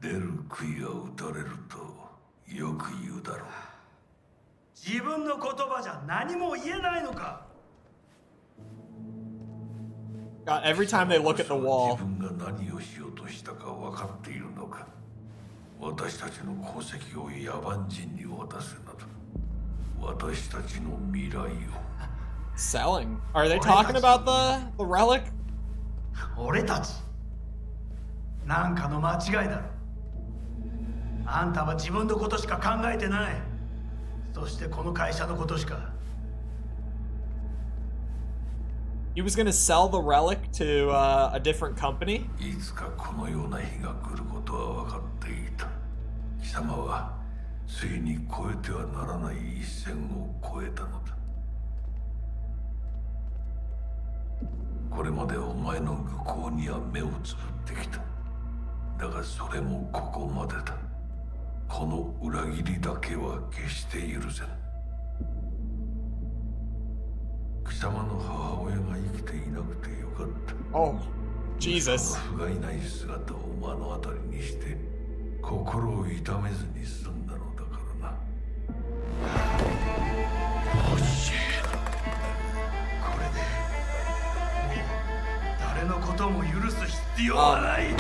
出る杭は打たれるとよく言うだろう。自分の言葉じゃ何も言えないのか。God, every time they look at the wall. 自分が何をしようとしたか分かっているのか。私たちの功績を野蛮人に渡すなど。私たちの未来を。Selling. Are they talking about the relic? 俺たち。なんかの間違いだろ。あんたは自分のことしか考えてない。そしてこの会社のことしか。He He was gonna sell the relic to a different company. いつかこのような日が来ることは分かっていた。貴様はついに越えてはならない一線を越えたのだ。これまでお前の愚行には目をつぶってきた。だがそれもここまでだ。この裏切りだけは決して許せん。貴様の母親が生きていなくてよかった。Oh, Jesus. 不甲斐ない姿を目の当たりにして心を痛めずに済んだのだからな。おしこれで誰のことも許す必要はない。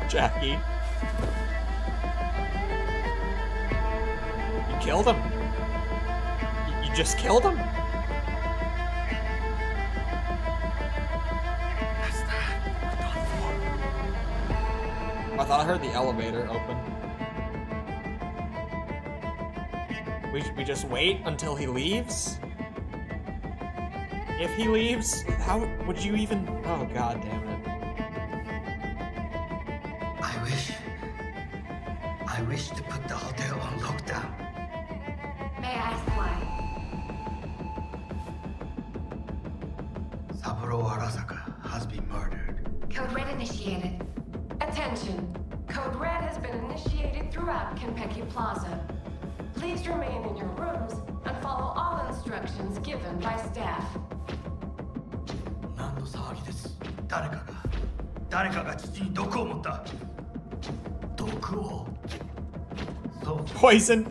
Jackie. You killed him. You just killed him. I thought I heard the elevator open. We just wait until he leaves? If he leaves, how would you even... Oh, god damn it. I wish to put the hotel on lockdown. May I ask why? Saburo Arasaka has been murdered. Code Red initiated. Attention. Code Red has been initiated throughout Kenpeki Plaza. Please remain in your rooms and follow all instructions given by staff. 何の騒ぎです。誰かが父に毒を持った。毒を。Poison.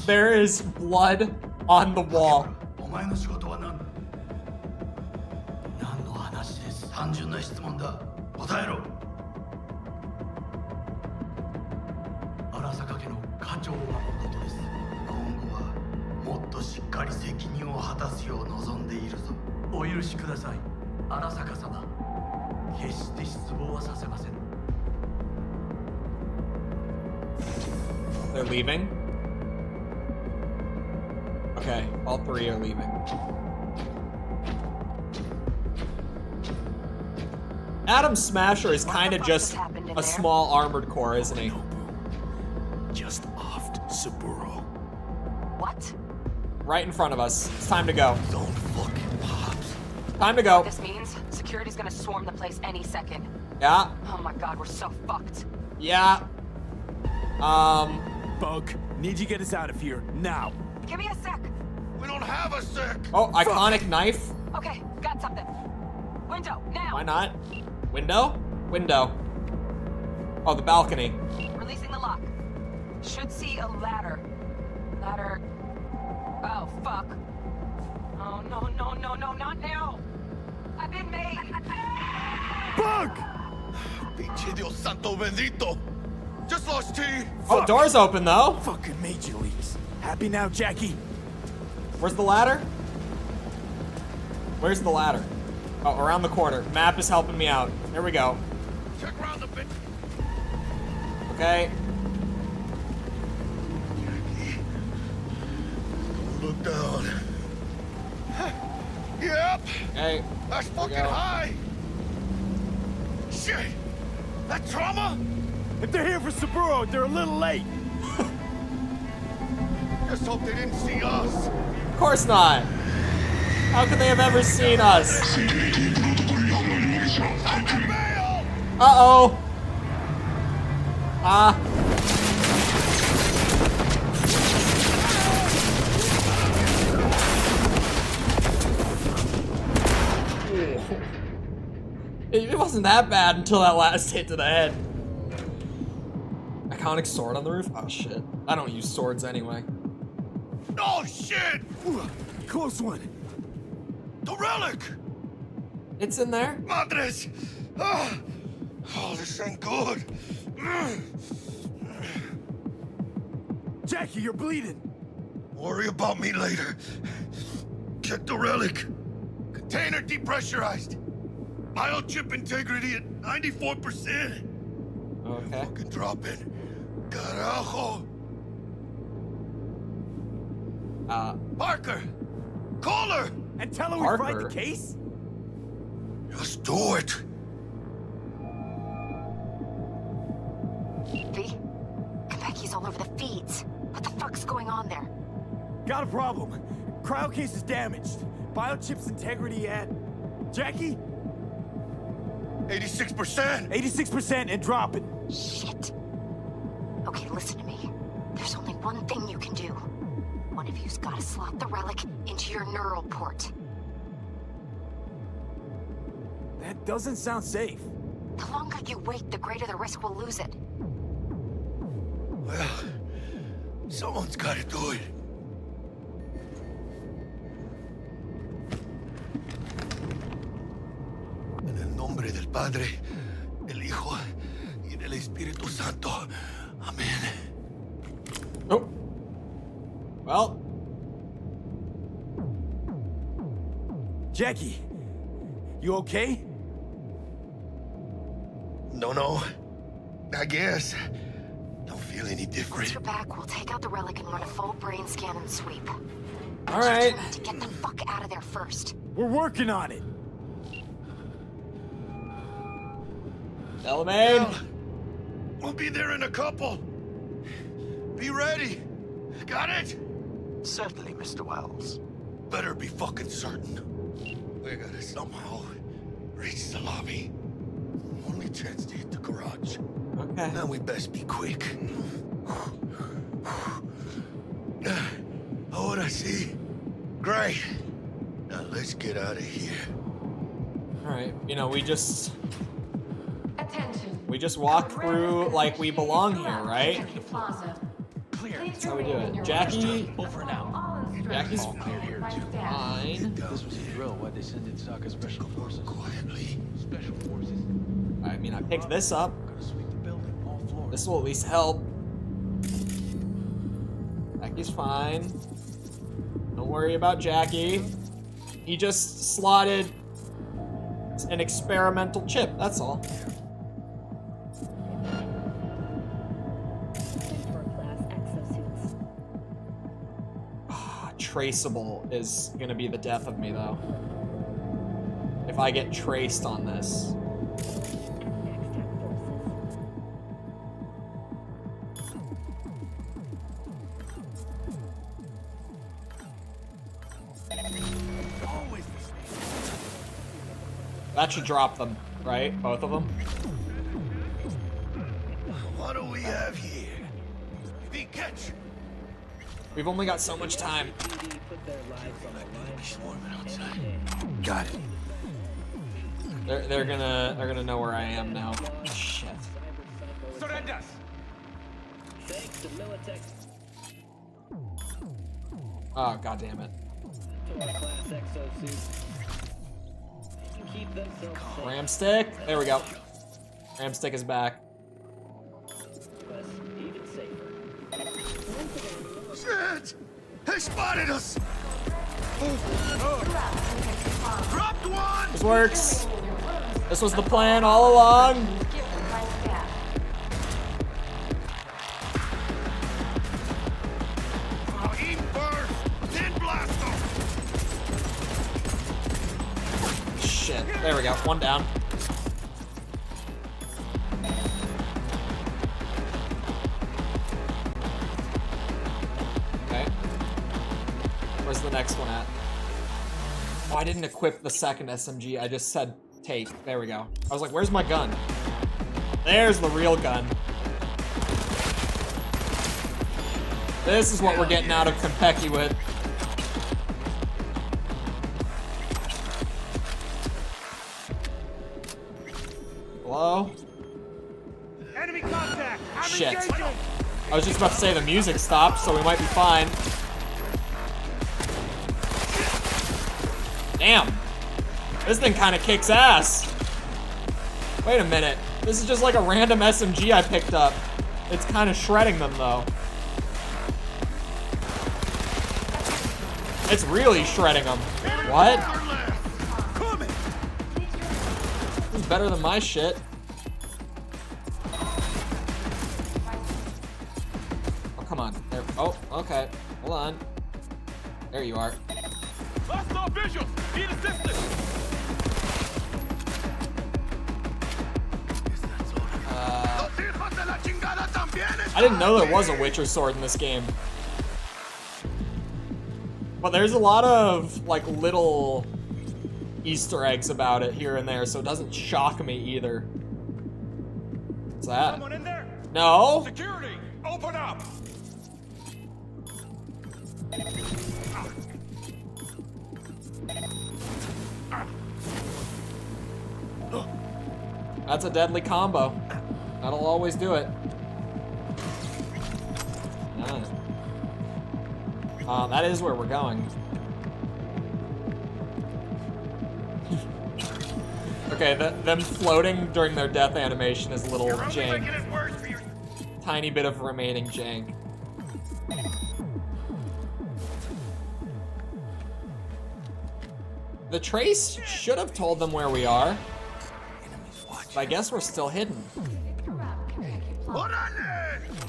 There is blood on the wall. お前の仕事は何の話です。単純な質問だ。答えろ。荒坂家の家長を守ることです。今後はもっとしっかり責任を果たすよう望んでいるぞ。お許しください。荒坂様。決して失望はさせません。They're leaving? Okay, all three are leaving. Adam Smasher is kind of just a small armored core, isn't he? Just offed Saburo. What? Right in front of us. It's time to go. Don't fucking pop. Time to go. This means security's gonna swarm the place any second. Yeah. Oh my god, we're so fucked. Yeah. Bug, need you to get us out of here now. Give me a sec. We don't have a sec. Oh, iconic knife. Okay, got something. Window, now. Why not? Window? Window. Oh, the balcony. Releasing the lock. Should see a ladder. Ladder. Oh, fuck. Oh, no, no, no, no, not now. I've been made. Bug! Pinche Dios santo bendito. Just lost T. Oh, door's open though. Fucking major leagues. Happy now, Jackie? Where's the ladder? Where's the ladder? Oh, around the corner. Map is helping me out. There we go. Check around the bit. Okay. Look down. Yep. Okay. That's fucking high. Shit. That trauma? If they're here for Saburo, they're a little late. Just hope they didn't see us. Of course not. How could they have ever seen us? Uh-oh. It wasn't that bad until that last hit to the head. Iconic sword on the roof? Oh shit. I don't use swords anyway. Oh shit! Close one. The relic! It's in there? Madres! Oh, this ain't good. Jackie, you're bleeding. Worry about me later. Check the relic. Container depressurized. Biochip integrity at 94%. Okay. Fucking drop it. Carajo. Parker! Call her! And tell her Parker. we fried the case? Just do it. V? Konpeki's all over the feeds. What the fuck's going on there? Got a problem. Cryo case is damaged. Biochip's integrity at... Jackie? 86%! 86% and dropping. Shit. Okay, listen to me. There's only one thing you can do. One of you's gotta slot the relic into your neural port. That doesn't sound safe. The longer you wait, the greater the risk we'll lose it. Well, someone's gotta do it. En el nombre del Padre, del Hijo y del Espíritu Santo. Amén. Oh. Well. Jackie, you okay? No. I guess. Don't feel any different. Once you're back, we'll take out the relic and run a full brain scan and sweep. All right. To get the fuck out of there first. We're working on it. Delamain. Well, we'll be there in a couple. Be ready. Got it? Certainly, Mr. Wells. Better be fucking certain. We gotta somehow reach the lobby. Only chance to hit the garage. Okay. Now we best be quick. Ahora sí. Great. Now let's get out of here. Alright, you know, we just Attention. walk through like we belong here, right? Clear. That's how we do it. Jackie, Over now. Jackie's Clear here, too. fine. This was a drill. Why they send in Sokka Special Forces? Quietly. Special Forces. I mean, I picked this up. Gotta sweep the building, all floors. This will at least help. Jackie's fine. Don't worry about Jackie. He just slotted an experimental chip, that's all. Traceable is gonna be the death of me, though. If I get traced on this. That should drop them, right? Both of them? What do we have here? Big catch. We've only got so much time. Got it. They're gonna know where I am now. Shit. Surrenders. Thanks to Militech. Oh, god damn it. Class exosuits. You can keep themselves safe. Ram stick? There we go. Ram stick is back. But even safer. Shit! They spotted us! Dropped one! This works. This was the plan all along. I'll eat first, then blast them! Shit. There we go. One down. Okay. Where's the next one at? Oh, I didn't equip the second SMG. I just said take. There we go. I was like, where's my gun? There's the real gun. This is what we're getting out of Konpeki with. Hello? Enemy contact. I'm Shit. engaging. I was just about to say the music stopped, so we might be fine. Damn. This thing kind of kicks ass. Wait a minute. This is just like a random SMG I picked up. It's kind of shredding them, though. It's really shredding them. What? This is better than my shit. Oh, come on. There. Oh, okay. Hold on. There you are. Lost all visuals. Need assistance. I didn't know there was a Witcher sword in this game. But there's a lot of, like, little Easter eggs about it here and there, so it doesn't shock me either. What's that? Someone in there? No? Security, open up. That's a deadly combo. That'll always do it. That is where we're going. Okay, them floating during their death animation is a little jank. Tiny bit of remaining jank. The trace should have told them where we are. But I guess we're still hidden.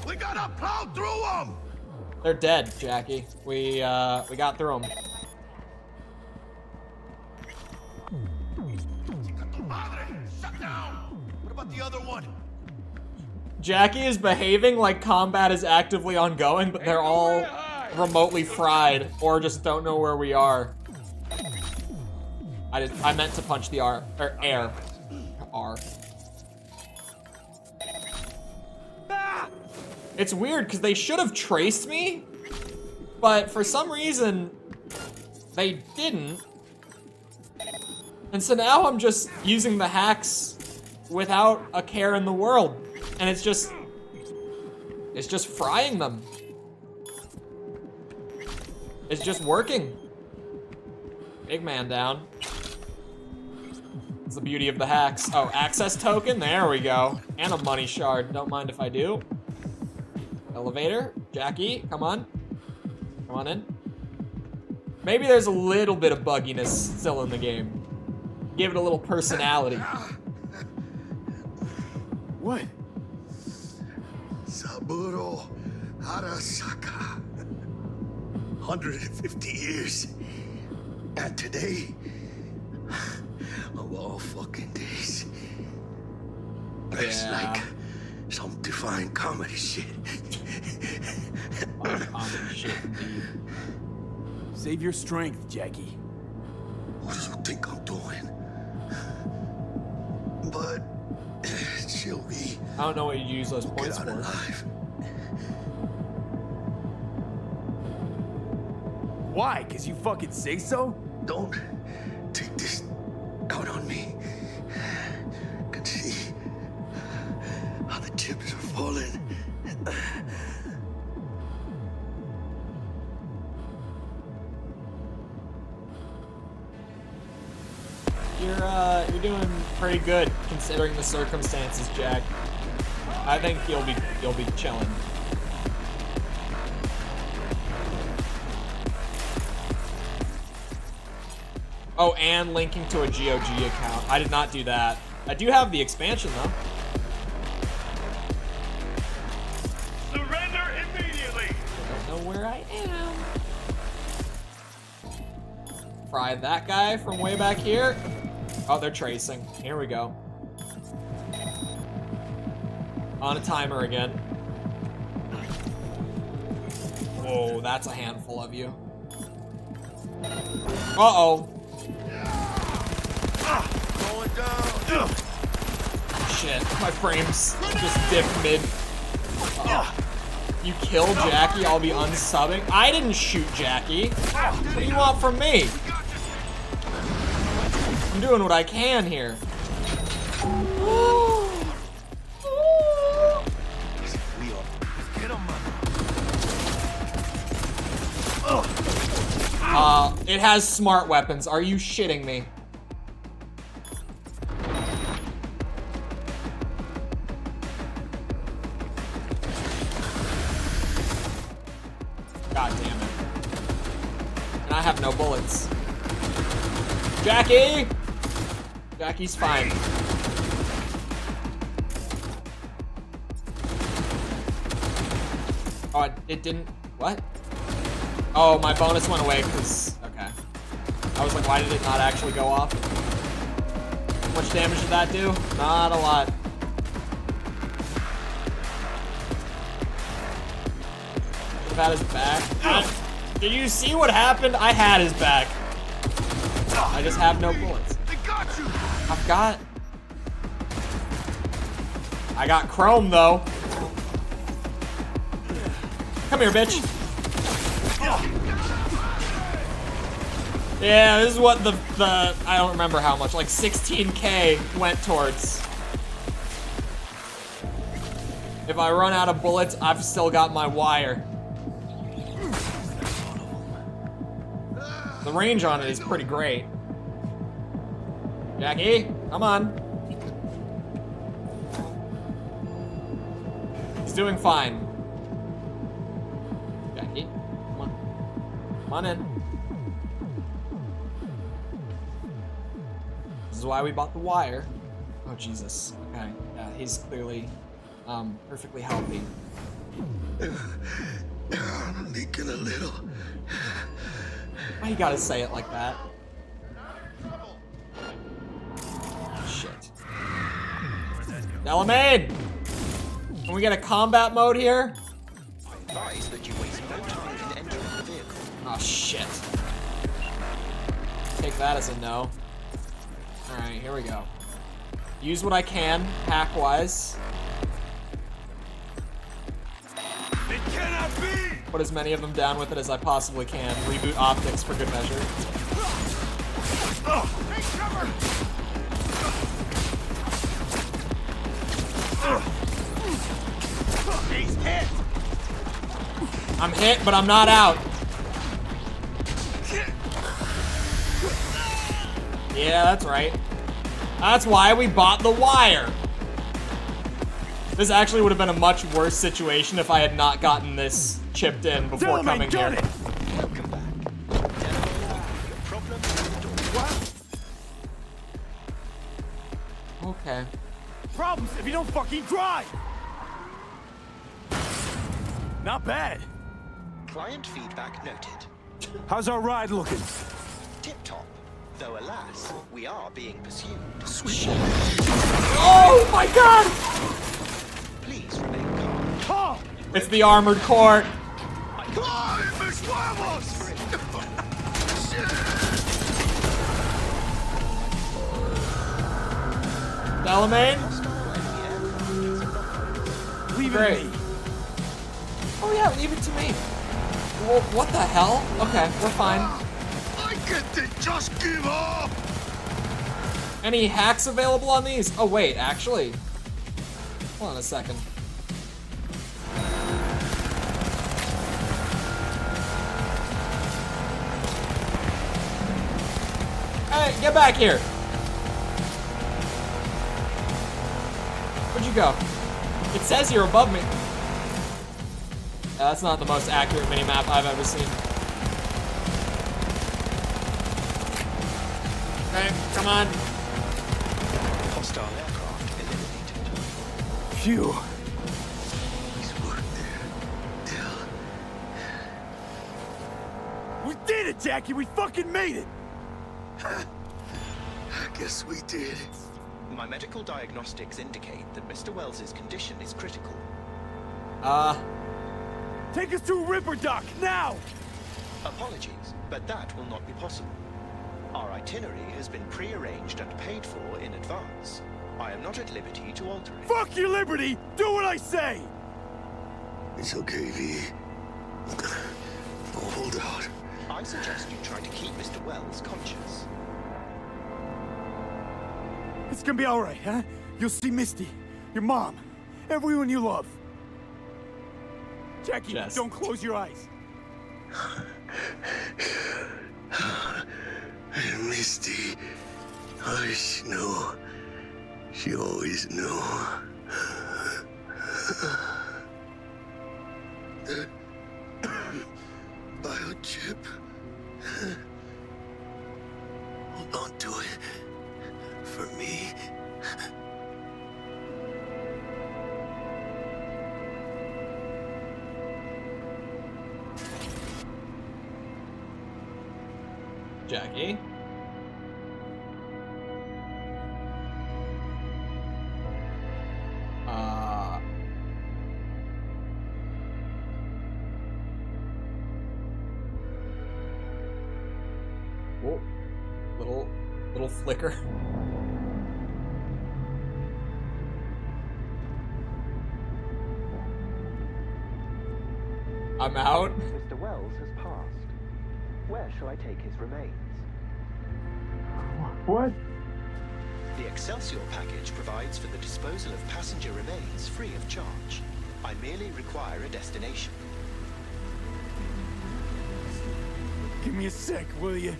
We gotta plow through them! They're dead, Jackie. We got through them. What about the other one? Jackie is behaving like combat is actively ongoing, but they're all remotely fried or just don't know where we are. I meant to punch the R or air. R. It's weird because they should have traced me, but for some reason they didn't. And so now I'm just using the hacks without a care in the world. And it's just frying them. It's just working. Big man down. It's the beauty of the hacks. Oh, access token, there we go. And a money shard, don't mind if I do. Elevator, Jackie, come on. Come on in. Maybe there's a little bit of bugginess still in the game. Give it a little personality. What? Saburo Arasaka. 150 years. And today, of all fucking days, that's like some defined comedy shit. Comedy shit, indeed. Save your strength, Jackie. What do you think I'm doing? But she'll be. I don't know what you use those points for. Alive. Why? 'Cause you fucking say so? Don't take this out on me. I can see how the chips are falling. You're doing pretty good considering the circumstances, Jack. I think you'll be chilling. Oh, and linking to a GOG account. I did not do that. I do have the expansion though. Surrender immediately. I don't know where I am. Fry that guy from way back here. Oh, they're tracing. Here we go. On a timer again. Whoa, that's a handful of you. Uh-oh. Going down. Shit, my frames just dipped mid. You kill Jackie, I'll be unsubbing. I didn't shoot Jackie. What do you want from me? I'm doing what I can here. It has smart weapons. Are you shitting me? God damn it. And I have no bullets. Jackie! Jackie's fine. Oh, it didn't... What? Oh, my bonus went away because... Okay. I was like, why did it not actually go off? How much damage did that do? Not a lot. Should have had his back. Did you see what happened? I had his back. I just have no bullets. I got chrome though. Come here, bitch. Yeah, this is what the I don't remember how much, like 16K went towards. If I run out of bullets, I've still got my wire. The range on it is pretty great. Jackie, come on. He's doing fine. Jackie, come on. Come on in. This is why we bought the wire. Oh, Jesus. Okay. Yeah, he's clearly perfectly healthy. I'm leaking a little. Why you gotta say it like that? Shit. Delamain! Can we get a combat mode here? Advise that you waste no time in entering the vehicle. Oh, shit. Take that as a no. Alright, here we go. Use what I can, hack-wise. It cannot be! Put as many of them down with it as I possibly can. Reboot optics for good measure. Take cover! He's hit! I'm hit, but I'm not out. Yeah, that's right. That's why we bought the wire. This actually would have been a much worse situation if I had not gotten this chipped in before coming here. Welcome back. Your problem Okay. Problems if you don't fucking drive. Not bad. Client feedback noted. How's our ride looking? Tip-top. Though alas, we are being pursued. Oh my god! Please remain calm. Oh! It's the armored core. Delamain? Leave it to me. Oh yeah, leave it to me. Well, what the hell? Okay, we're fine. I get to just give up! Any hacks available on these? Oh wait, actually. Hold on a second. Hey, get back here. Where'd you go? It says you're above me. That's not the most accurate minimap I've ever seen. Okay, come on. Hostile aircraft eliminated. Phew. He's worked there. We did it, Jackie. We fucking made it. I guess we did. My medical diagnostics indicate that Mr. Wells's condition is critical. Take us to Ripper Dock, now! Apologies, but that will not be possible. Our itinerary has been pre-arranged and paid for in advance. I am not at liberty to alter it. Fuck your liberty! Do what I say! It's okay, V. Oh, hold out. I suggest you try to keep Mr. Wells conscious. It's gonna be alright, huh? You'll see Misty, your mom, everyone you love. Jackie, don't close your eyes. Misty, how does she know? She always knew. The biochip. Jackie. Oh, little flicker. I'm out. Mr. Wells has passed. Where shall I take his remains? What? The Excelsior package provides for the disposal of passenger remains free of charge. I merely require a destination. Give me a sec, will you?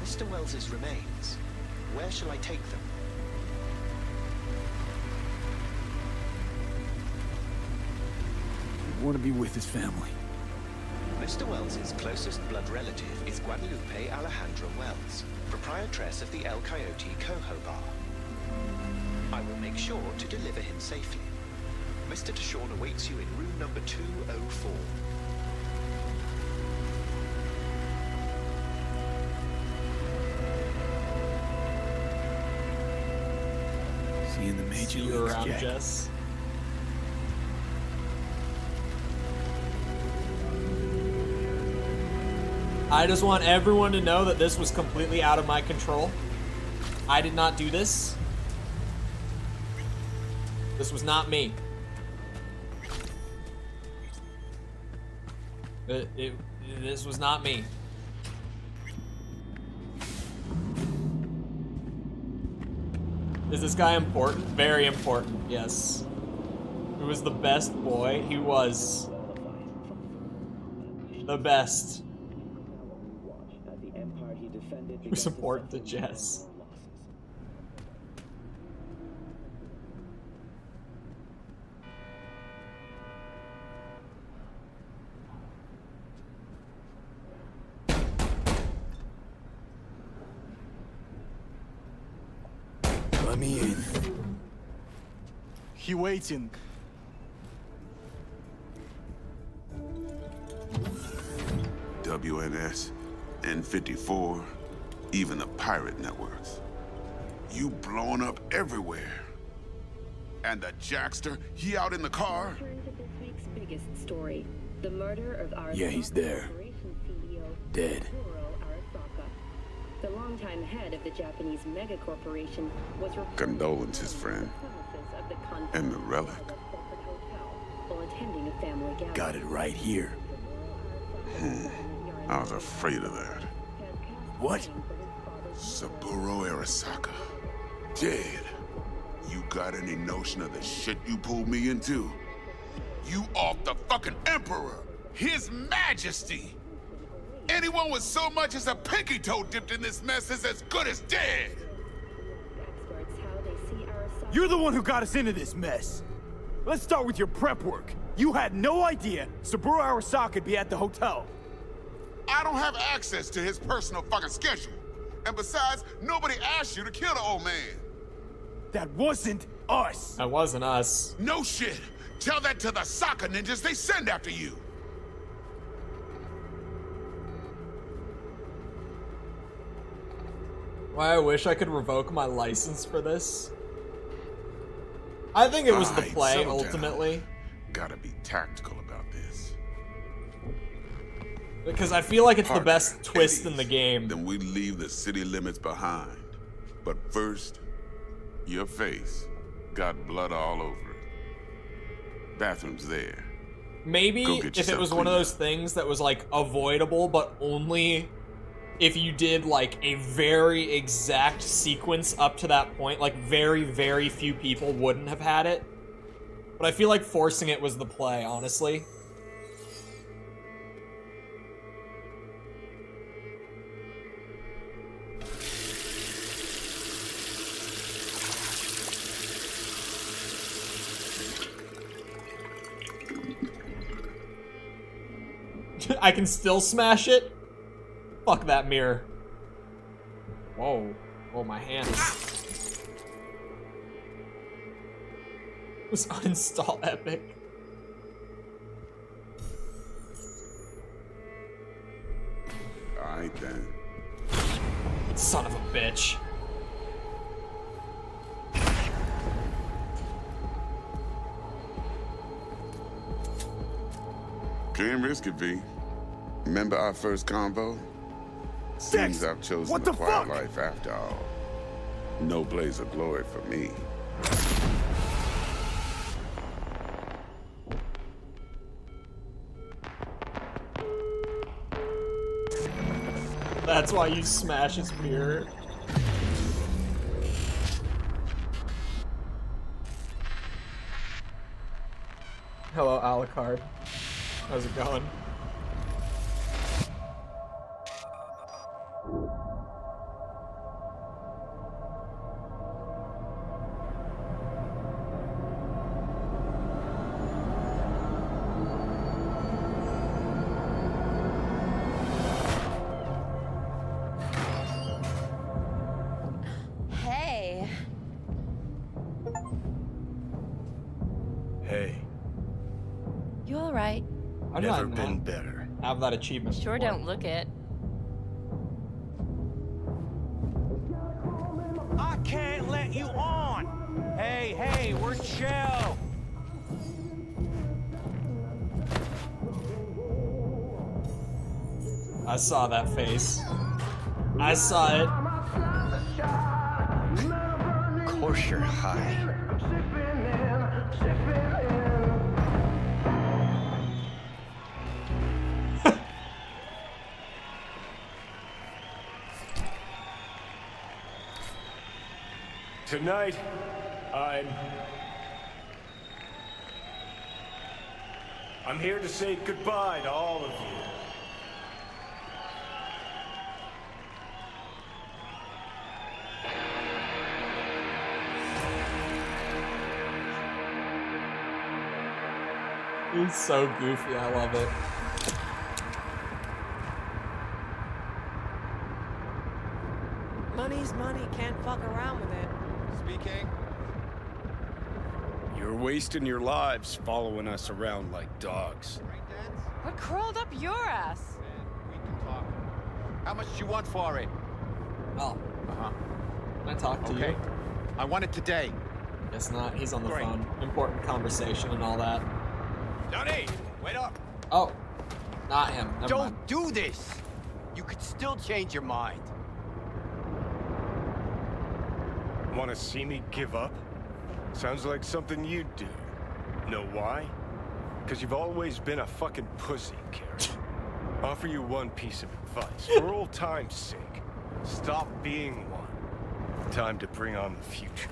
Mr. Wells's remains. Where shall I take them? I want to be with his family. Mr. Wells's closest blood relative is Guadalupe Alejandra Wells, proprietress of the El Coyote Coho Bar. I will make sure to deliver him safely. Mr. Deshawn awaits you in room number 204. See you in the major leagues, around, Jack. Jess. I just want everyone to know that this was completely out of my control. I did not do this. This was not me. This was not me. Is this guy important? Very important, yes. He was the best boy. He was the best. He was important to Jess. Let me in. He waiting. WNS, N54, even the pirate networks. You blowing up everywhere. And the Jackster, he out in the car? This week's biggest story: the murder of our Yeah, he's there. CEO, Dead. The longtime head of the Japanese megacorporation was Condolences, friend. of the And the relic. while attending a family gathering. Got it right here. I was afraid of that. What? Saburo Arasaka. Dead. You got any notion of the shit you pulled me into? You off the fucking Emperor! His Majesty! Anyone with so much as a pinky toe dipped in this mess is as good as dead! You're the one who got us into this mess. Let's start with your prep work. You had no idea Saburo Arasaka would be at the hotel. I don't have access to his personal fucking schedule. And besides, nobody asked you to kill the old man. That wasn't us. That wasn't us. No shit. Tell that to the soccer ninjas they send after you. Why I wish I could revoke my license for this. I think it was the Alright, play, settle down. ultimately. Gotta be tactical about this. Because I feel like it's the Partner, best twist in Eddie's. the game. Then we leave the city limits behind. But first, your face got blood all over it. Bathroom's there. Maybe Go get if it yourself was one of cleaned those things that was like avoidable, but only if you did like a very exact sequence up to that point, like very, very few people wouldn't have had it. But I feel like forcing it was the play, honestly. I can still smash it? Fuck that mirror. Whoa. Oh, my hands. This uninstall epic. Can't risk it, V. Remember our first convo? Seems I've chosen the quiet life after all. No blaze of glory for me. That's why you smash his mirror. Hello, Alucard. How's it going? Hey. Hey. You all right? I've Never not been better. Have that achievement. Sure before. don't look it. I can't let you on! Hey, we're chill! I saw that face. I saw it. Of course you're high. Tonight, I'm here to say goodbye to all of you. He's so goofy, I love it. Money's money, can't fuck around with it. Speaking. You're wasting your lives following us around like dogs. What crawled up your ass? We can talk. How much do you want for it? Oh. Uh-huh. Can I talk to you? I want it today. Guess not. He's on the Great. phone. Important conversation and all that. Johnny, wait up. Oh. Not him. Never Don't mind. do this. You could still change your mind. Want to see me give up? Sounds like something you'd do. Know why? Because you've always been a fucking pussy, Carrie. Offer you one piece of advice. For old time's sake, stop being one. Time to bring on the future.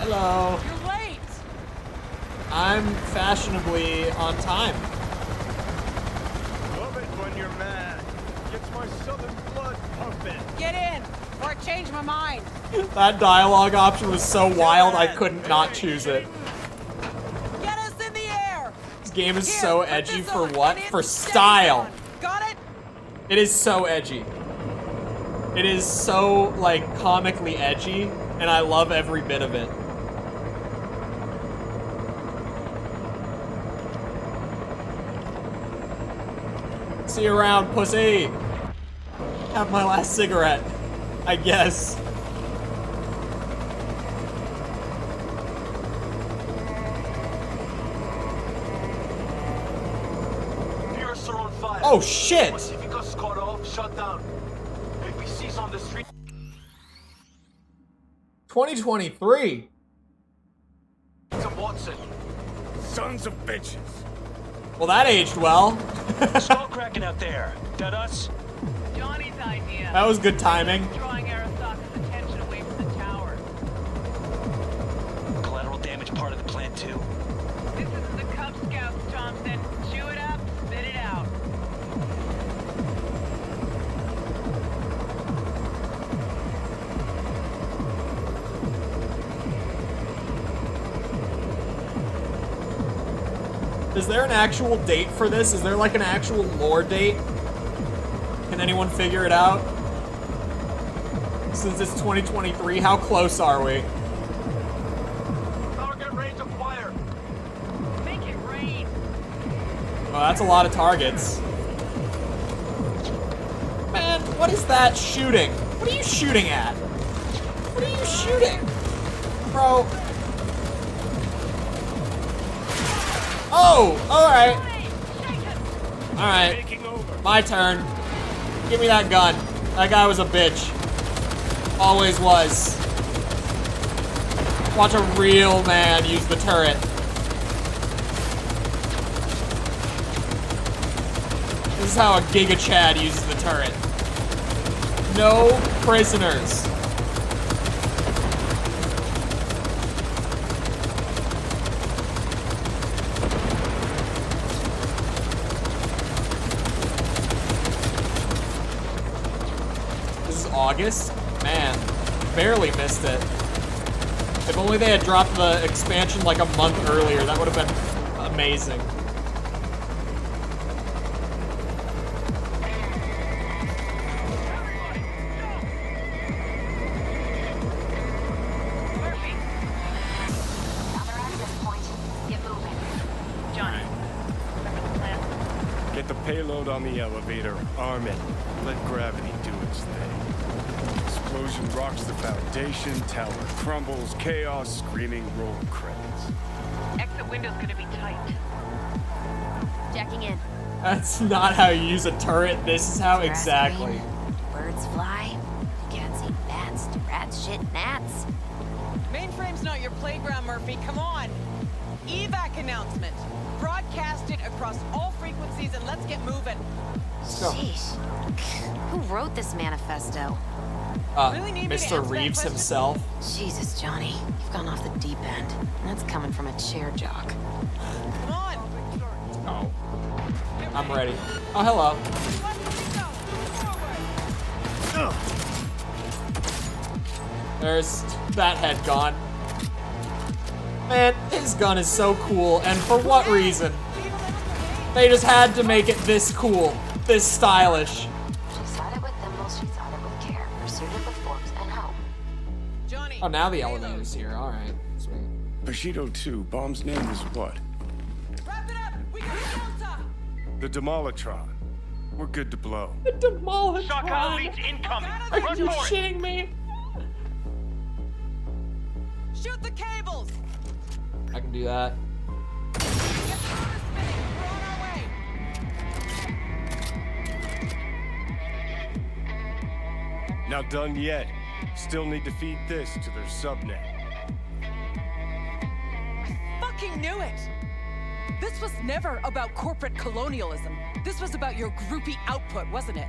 Hello. You're late! I'm fashionably on time. Love it when you're mad. Gets my southern blood pumping. Get in, or I change my mind. That dialogue option was so wild, I couldn't not choose it. Get us in the air! This game is Here, so put edgy this for on, what? and For it's style. steady on. Got it? It is so edgy. It is so, like, comically edgy, and I love every bit of it. See you around, pussy. Have my last cigarette, I guess. Pierce are on fire. Oh shit! Pacifica's cut off, shut down. APC's on the street. 2023. To Watson. Sons of bitches. Well, that aged well. Skull cracking out there. That us? Johnny's idea. That was good timing. Drawing Arasaka's attention away from the tower. Collateral damage part of the plan too. This is the Cub Scouts, Thompson. Chew it up, spit it out. Is there an actual date for this? Is there like an actual lore date? Can anyone figure it out? Since it's 2023, how close are we? Target range of fire. Make it rain. Oh, that's a lot of targets. Man, what is that shooting? What are you shooting at? What are you shooting? Bro. Oh, alright. Alright. My turn. Give me that gun. That guy was a bitch. Always was. Watch a real man use the turret. This is how a Giga Chad uses the turret. No prisoners. This is August? Man, barely missed it. If only they had dropped the expansion like a month earlier, that would have been amazing. Get the payload on the elevator, arm it, let gravity do its thing. Explosion rocks the foundation, tower crumbles, chaos, screaming, roll credits. Exit window's gonna be tight. Jacking in. That's not how you use a turret. This is how exactly. Birds fly. You can't see bats. Rats shit gnats. Mainframe's not your playground, Murphy. Come on. Evac announcement. Broadcast it across all frequencies and let's get moving. Sheesh. Who wrote this manifesto? Mr. Reeves himself. Jesus, Johnny. You've gone off the deep end. And that's coming from a chair jock. Come on. Oh. I'm ready. Oh, hello. There's that head gone. Man, his gun is so cool, and for what reason? They just had to make it this cool, this stylish. She sought it with thimbles, she sought it with care, pursued it with forks and hope. Oh, now the elevator's here. Alright, sweet. Bushido 2, bomb's name is what? The Demolitron. We're good to blow. The Demolitron. Shock leads incoming. Are you shitting me? Shoot the cables. I can do that. Not done yet. Still need to feed this to their subnet. Fucking knew it. This was never about corporate colonialism. This was about your groupie output, wasn't it?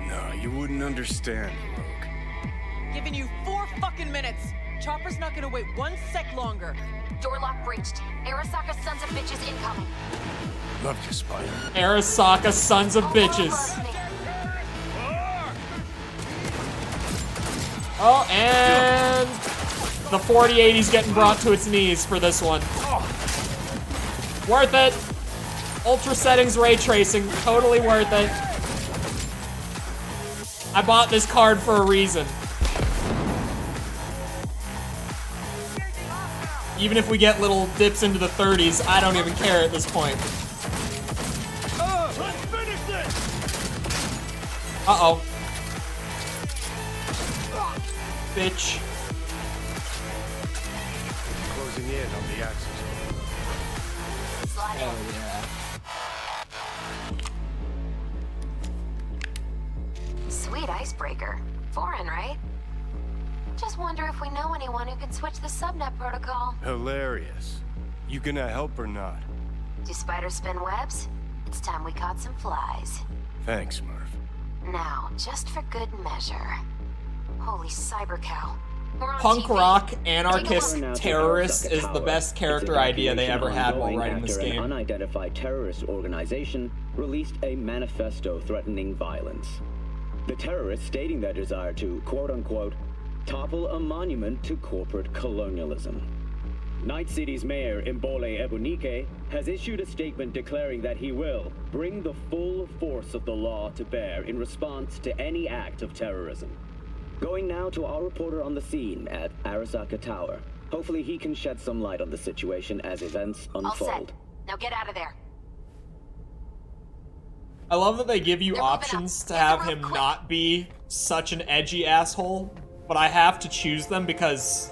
No, you wouldn't understand, Rogue. Giving you 4 fucking minutes. Chopper's not gonna wait 1 sec longer. Door lock breached. Arasaka sons of bitches incoming. Love you, Spider. Arasaka sons of bitches. Oh, and the 4080's getting brought to its knees for this one. Worth it. Ultra settings ray tracing, totally worth it. I bought this card for a reason. Even if we get little dips into the 30s, I don't even care at this point. Let's finish this! Uh-oh. Bitch. Closing in on the axis. Hell yeah. Sweet icebreaker. Foreign, right? Just wonder if we know anyone who can switch the subnet protocol. Hilarious. You gonna help or not? Do spiders spin webs? It's time we caught some flies. Thanks, Murph. Now, just for good measure. Holy cyber cow. Punk rock, anarchist, terrorist is the best character idea they ever had while writing this game. An unidentified terrorist organization released a manifesto threatening violence. The terrorists stating their desire to, quote-unquote, topple a monument to corporate colonialism. Night City's mayor, Imbole Ebunike, has issued a statement declaring that he will bring the full force of the law to bear in response to any act of terrorism. Going now to our reporter on the scene at Arasaka Tower. Hopefully he can shed some light on the situation as events unfold. All set. Now get out of there. I love that they give you options to have him not be such an edgy asshole, but I have to choose them because,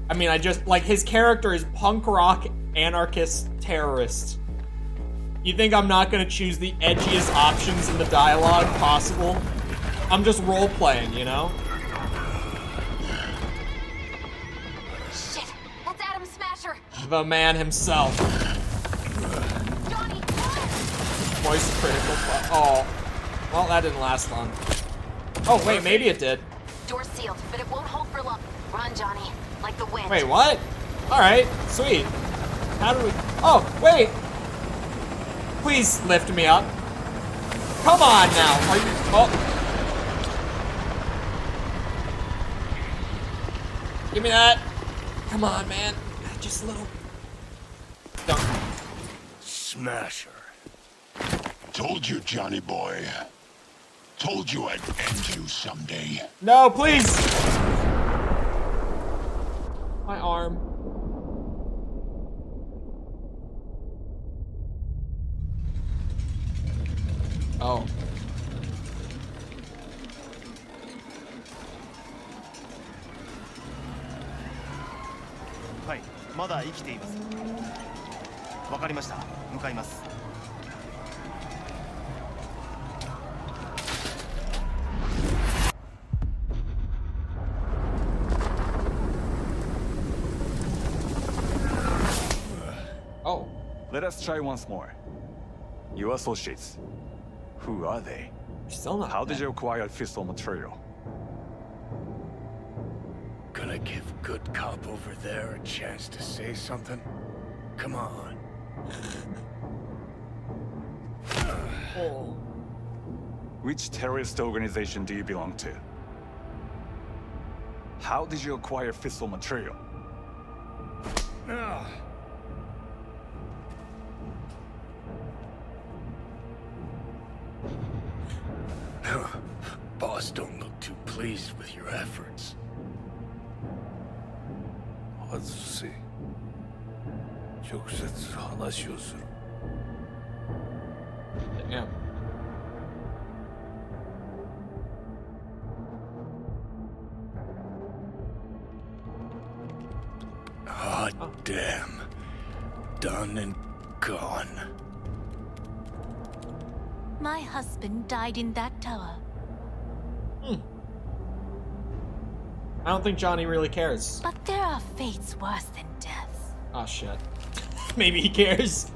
I mean, his character is punk rock anarchist terrorist. You think I'm not gonna choose the edgiest options in the dialogue possible? I'm just role-playing, you know? Shit, that's Adam Smasher. The man himself. Johnny, Voice critical. Oh. Well, that didn't last long. Oh, wait, maybe it did. Door's sealed, but it won't hold for long. Run, Johnny, like the wind. Wait, what? Alright, sweet. How do we... Oh, wait! Please lift me up. Come on now. Are you... Oh. Give me that. Come on, man. Just a little... Dunk. Smasher. Told you, Johnny boy. Told you I'd end you someday. No, please! My arm. Oh. Hi, まだ生きています。わかりました。向かいます。Oh. Let us try once more. Your associates. Who are they? Still not. How did you acquire fissile material? Gonna give good cop over there a chance to say something? Come on. Oh. Which terrorist organization do you belong to? How did you acquire fissile material? Boss don't look too pleased with your efforts. 外せ。直接話をする。Damn. Hot damn. Done and gone. My husband died in that tower. I don't think Johnny really cares. But there are fates worse than death. Oh shit. Maybe he cares.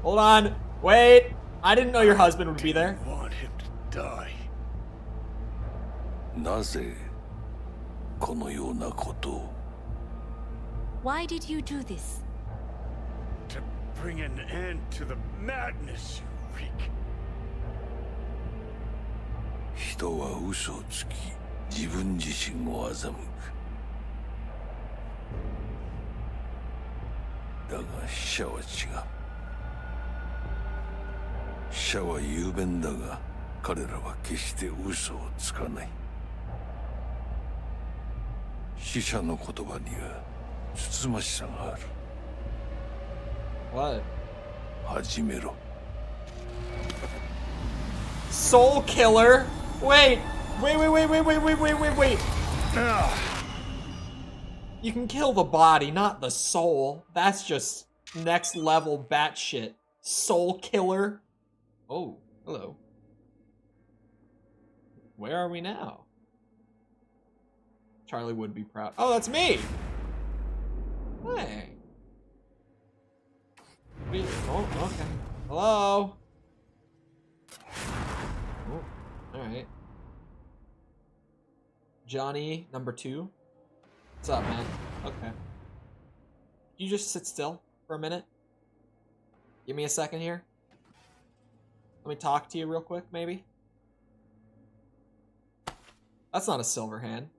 Hold on. Wait. I didn't know your husband would be there. Want him to die. なぜこのようなことを Why did you do this? To bring an end to the madness you wreak. 人は嘘をつき自分自身を欺くだが死者は違う死者は雄弁だが彼らは決して嘘をつかない死者の言葉にはつつましさがある What? 始めろ Soul killer? Wait. Wait. You can kill the body, not the soul. That's just next level batshit. Soul killer? Oh, hello. Where are we now? Charlie would be proud. Oh, that's me! Hey. Oh, okay. Hello? Oh, alright. Johnny, number 2. What's up, man? Okay. You just sit still for a minute? Give me a second here. Let me talk to you real quick, maybe? That's not a silver hand.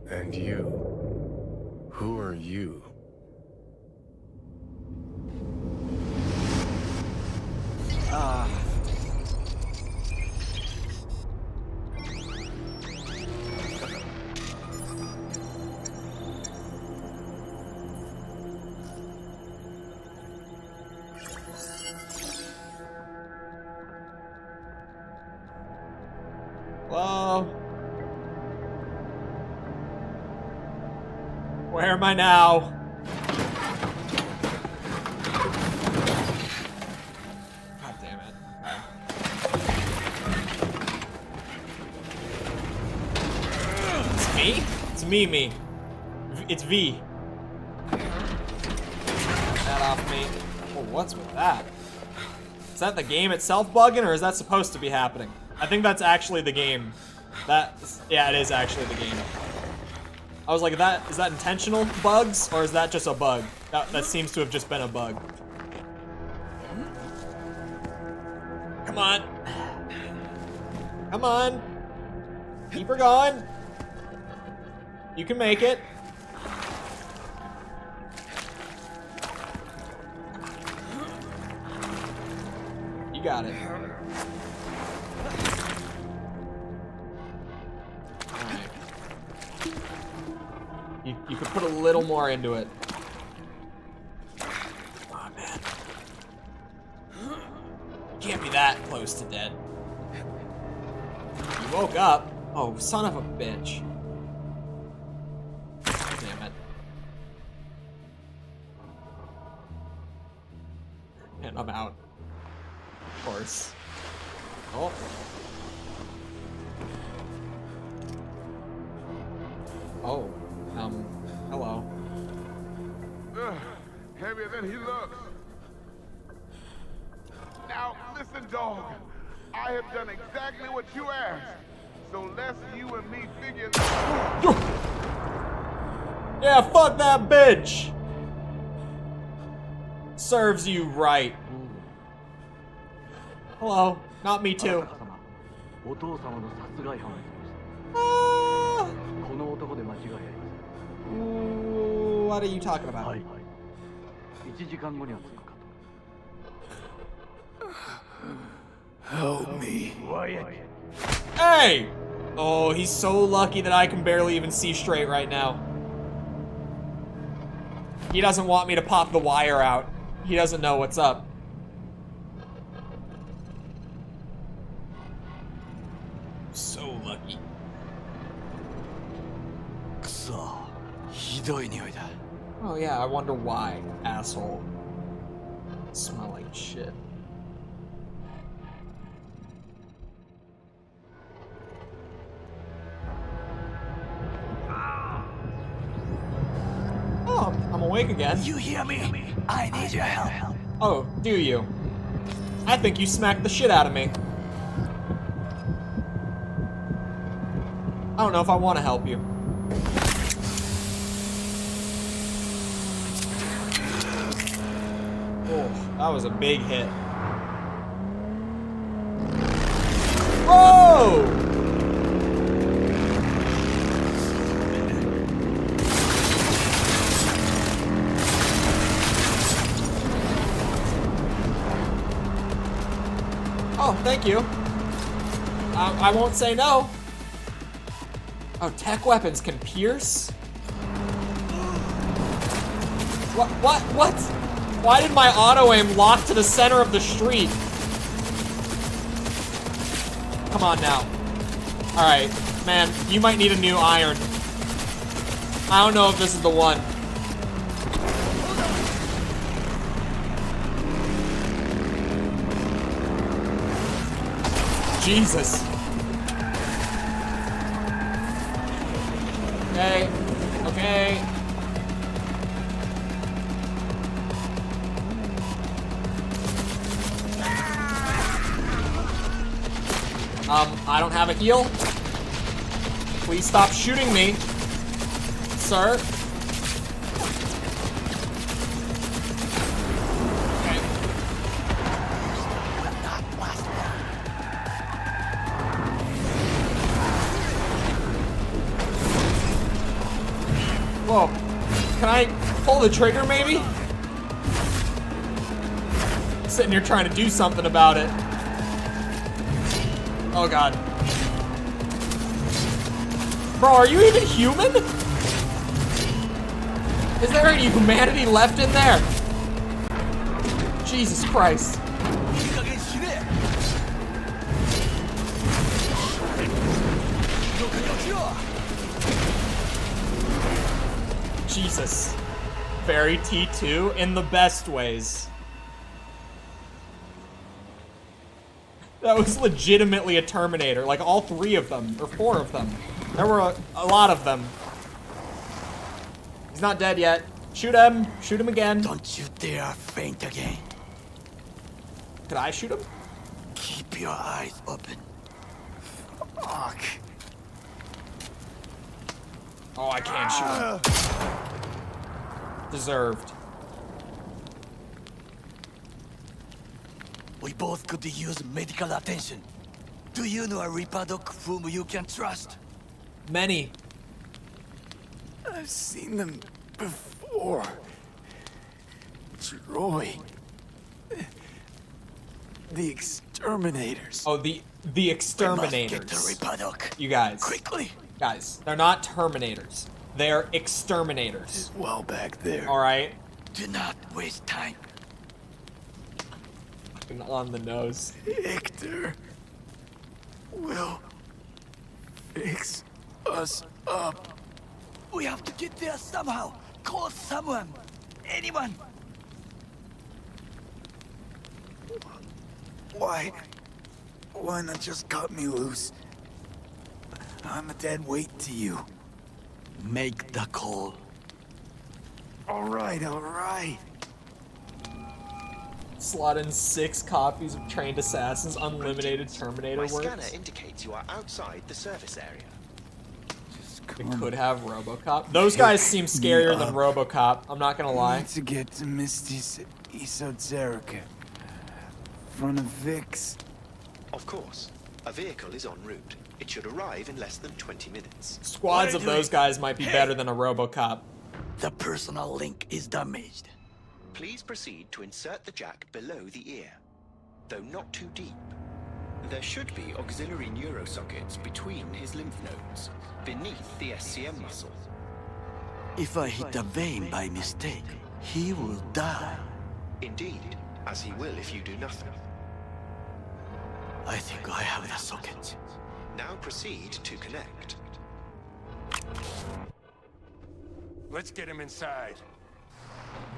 And you? Who are you? Hello? Where am I now? Me? It's me. It's V. That off me. Oh, what's with that? Is that the game itself bugging, or is that supposed to be happening? I think that's actually the game. Yeah, it is actually the game. I was like, is that intentional bugs, or is that just a bug? That seems to have just been a bug. Come on. Come on. Keep her going. You can make it. You got it. Alright. You could put a little more into it. Oh man. Can't be that close to dead. You woke up. Oh, son of a bitch. Damn it. And I'm out. Of course. Oh. Oh. Hello. Heavier than he looks. Now, listen, dog. I have done exactly what you asked. So let's you and me figure this out. Yeah, fuck that bitch. Serves you right. Hello. Not me too. What are you talking about? Help me. Hey! Oh, he's so lucky that I can barely even see straight right now. He doesn't want me to pop the wire out. He doesn't know what's up. So lucky. Oh yeah, I wonder why, asshole. Smell like shit. Oh, I'm awake again. You hear me? I need your help. Oh, do you? I think you smacked the shit out of me. I don't know if I want to help you. Oh, that was a big hit. Whoa! Oh, thank you. I won't say no. Oh, tech weapons can pierce? What? Why did my auto-aim lock to the center of the street? Come on now. Alright, man, you might need a new iron. I don't know if this is the one. Jesus. Okay. I don't have a heal. Please stop shooting me, sir. Okay. Whoa. Can I pull the trigger, maybe? I'm sitting here trying to do something about it. Oh god. Bro, are you even human? Is there any humanity left in there? Jesus Christ. Jesus. Very T2 in the best ways. That was legitimately a Terminator, like all three of them, or four of them. There were a lot of them. He's not dead yet. Shoot him. Shoot him again. Don't you dare faint again. Could I shoot him? Keep your eyes open. Fuck. Oh, I can't shoot him. Deserved. We both could use medical attention. Do you know a Reaper doc whom you can trust? Many. I've seen them before. Chole. The exterminators. Oh, the exterminators. Get to Reaper doc. You guys. Quickly. Guys, they're not terminators. They're exterminators. Well back there. Alright. Do not waste time. On the nose. Victor will fix us up. We have to get there somehow. Call someone. Anyone. Why not just cut me loose? I'm a dead weight to you. Make the call. All right. Slot in 6 copies of Trained Assassins Unlimited Terminator My works. scanner indicates you are outside the service area. It could have RoboCop. Those guys seem scarier than RoboCop. I'm not gonna lie. I need to get to Misty's Esoterica. Front of Vic's. Of course. A vehicle is en route. It should arrive in less than 20 minutes. Squads of those guys might be better than a RoboCop. The personal link is damaged. Please proceed to insert the jack below the ear, though not too deep. There should be auxiliary neurosockets between his lymph nodes, beneath the SCM muscle. If I hit a vein by mistake, he will die. Indeed, as he will if you do nothing. I think I have the socket. Now proceed to connect. Let's get him inside.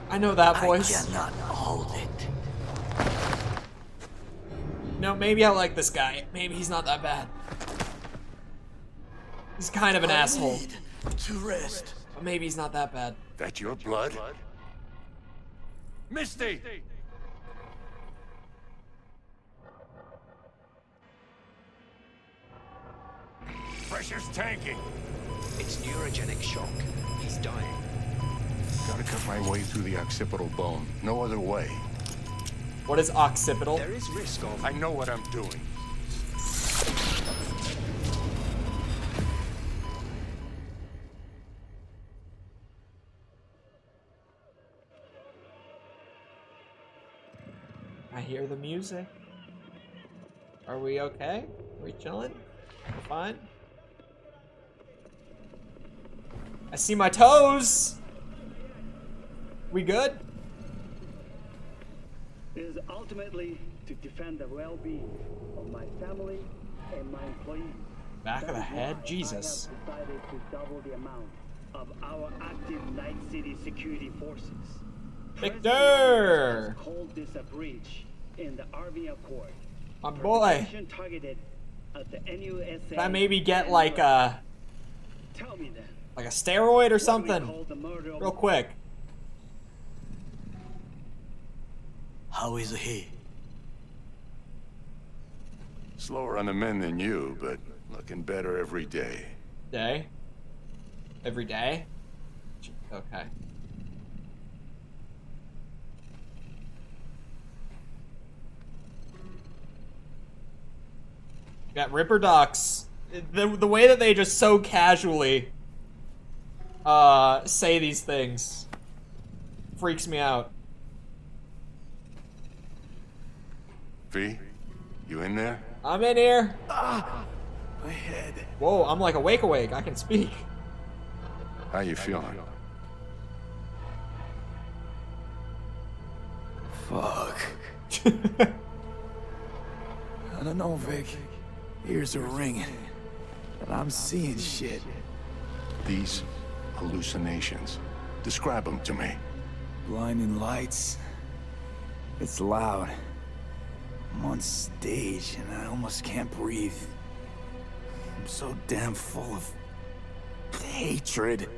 I know that voice. I cannot hold it. No, maybe I like this guy. Maybe he's not that bad. He's kind of an asshole. To rest. But maybe he's not that bad. That your blood? Misty! Pressure's tanking. It's neurogenic shock. He's dying. Gotta cut my way through the occipital bone. No other way. What is occipital? There is risk of... I know what I'm doing. I hear the music. Are we okay? Are we chilling? We're fine? I see my toes! We good? Is ultimately to defend the well-being of my family and my employees. Back of the head? Jesus. I have decided to double the amount of our active Night City security forces. Victor! Called this a breach in the Army Accord. My boy. Targeted at the NUSA. Can I maybe get like a... Tell me then. Like a steroid or something? Real quick. How is he? Slower on the men than you, but looking better every day. Day? Every day? Okay. Got Ripper Ducks. The way that they just so casually say these things freaks me out. V, you in there? I'm in here. Ah, my head. Whoa, I'm like awake. I can speak. How you feeling? Fuck. I don't know, Vic. Ears are ringing. And I'm seeing shit. These hallucinations. Describe them to me. Blinding lights. It's loud. I'm on stage and I almost can't breathe. I'm so damn full of hatred.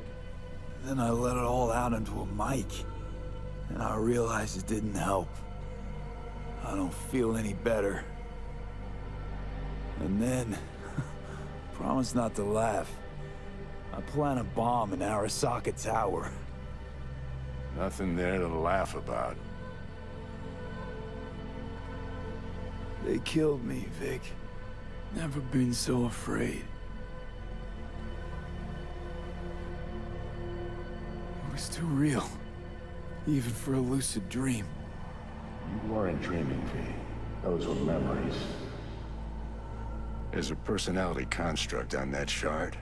Then I let it all out into a mic, and I realized it didn't help. I don't feel any better. And then, promise not to laugh, I plant a bomb in Arasaka Tower. Nothing there to laugh about. They killed me, Vic. Never been so afraid. It was too real, even for a lucid dream. You weren't dreaming, V. Those were memories. There's a personality construct on that shard.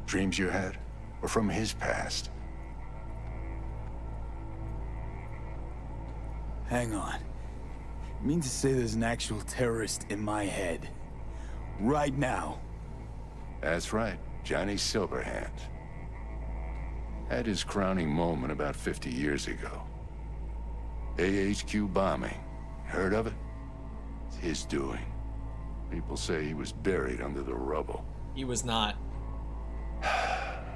Dreams you had, or from his past. Hang on. You mean to say there's an actual terrorist in my head? Right now? That's right, Johnny Silverhand. Had his crowning moment about 50 years ago. AHQ bombing. Heard of it? It's his doing. People say he was buried under the rubble. He was not.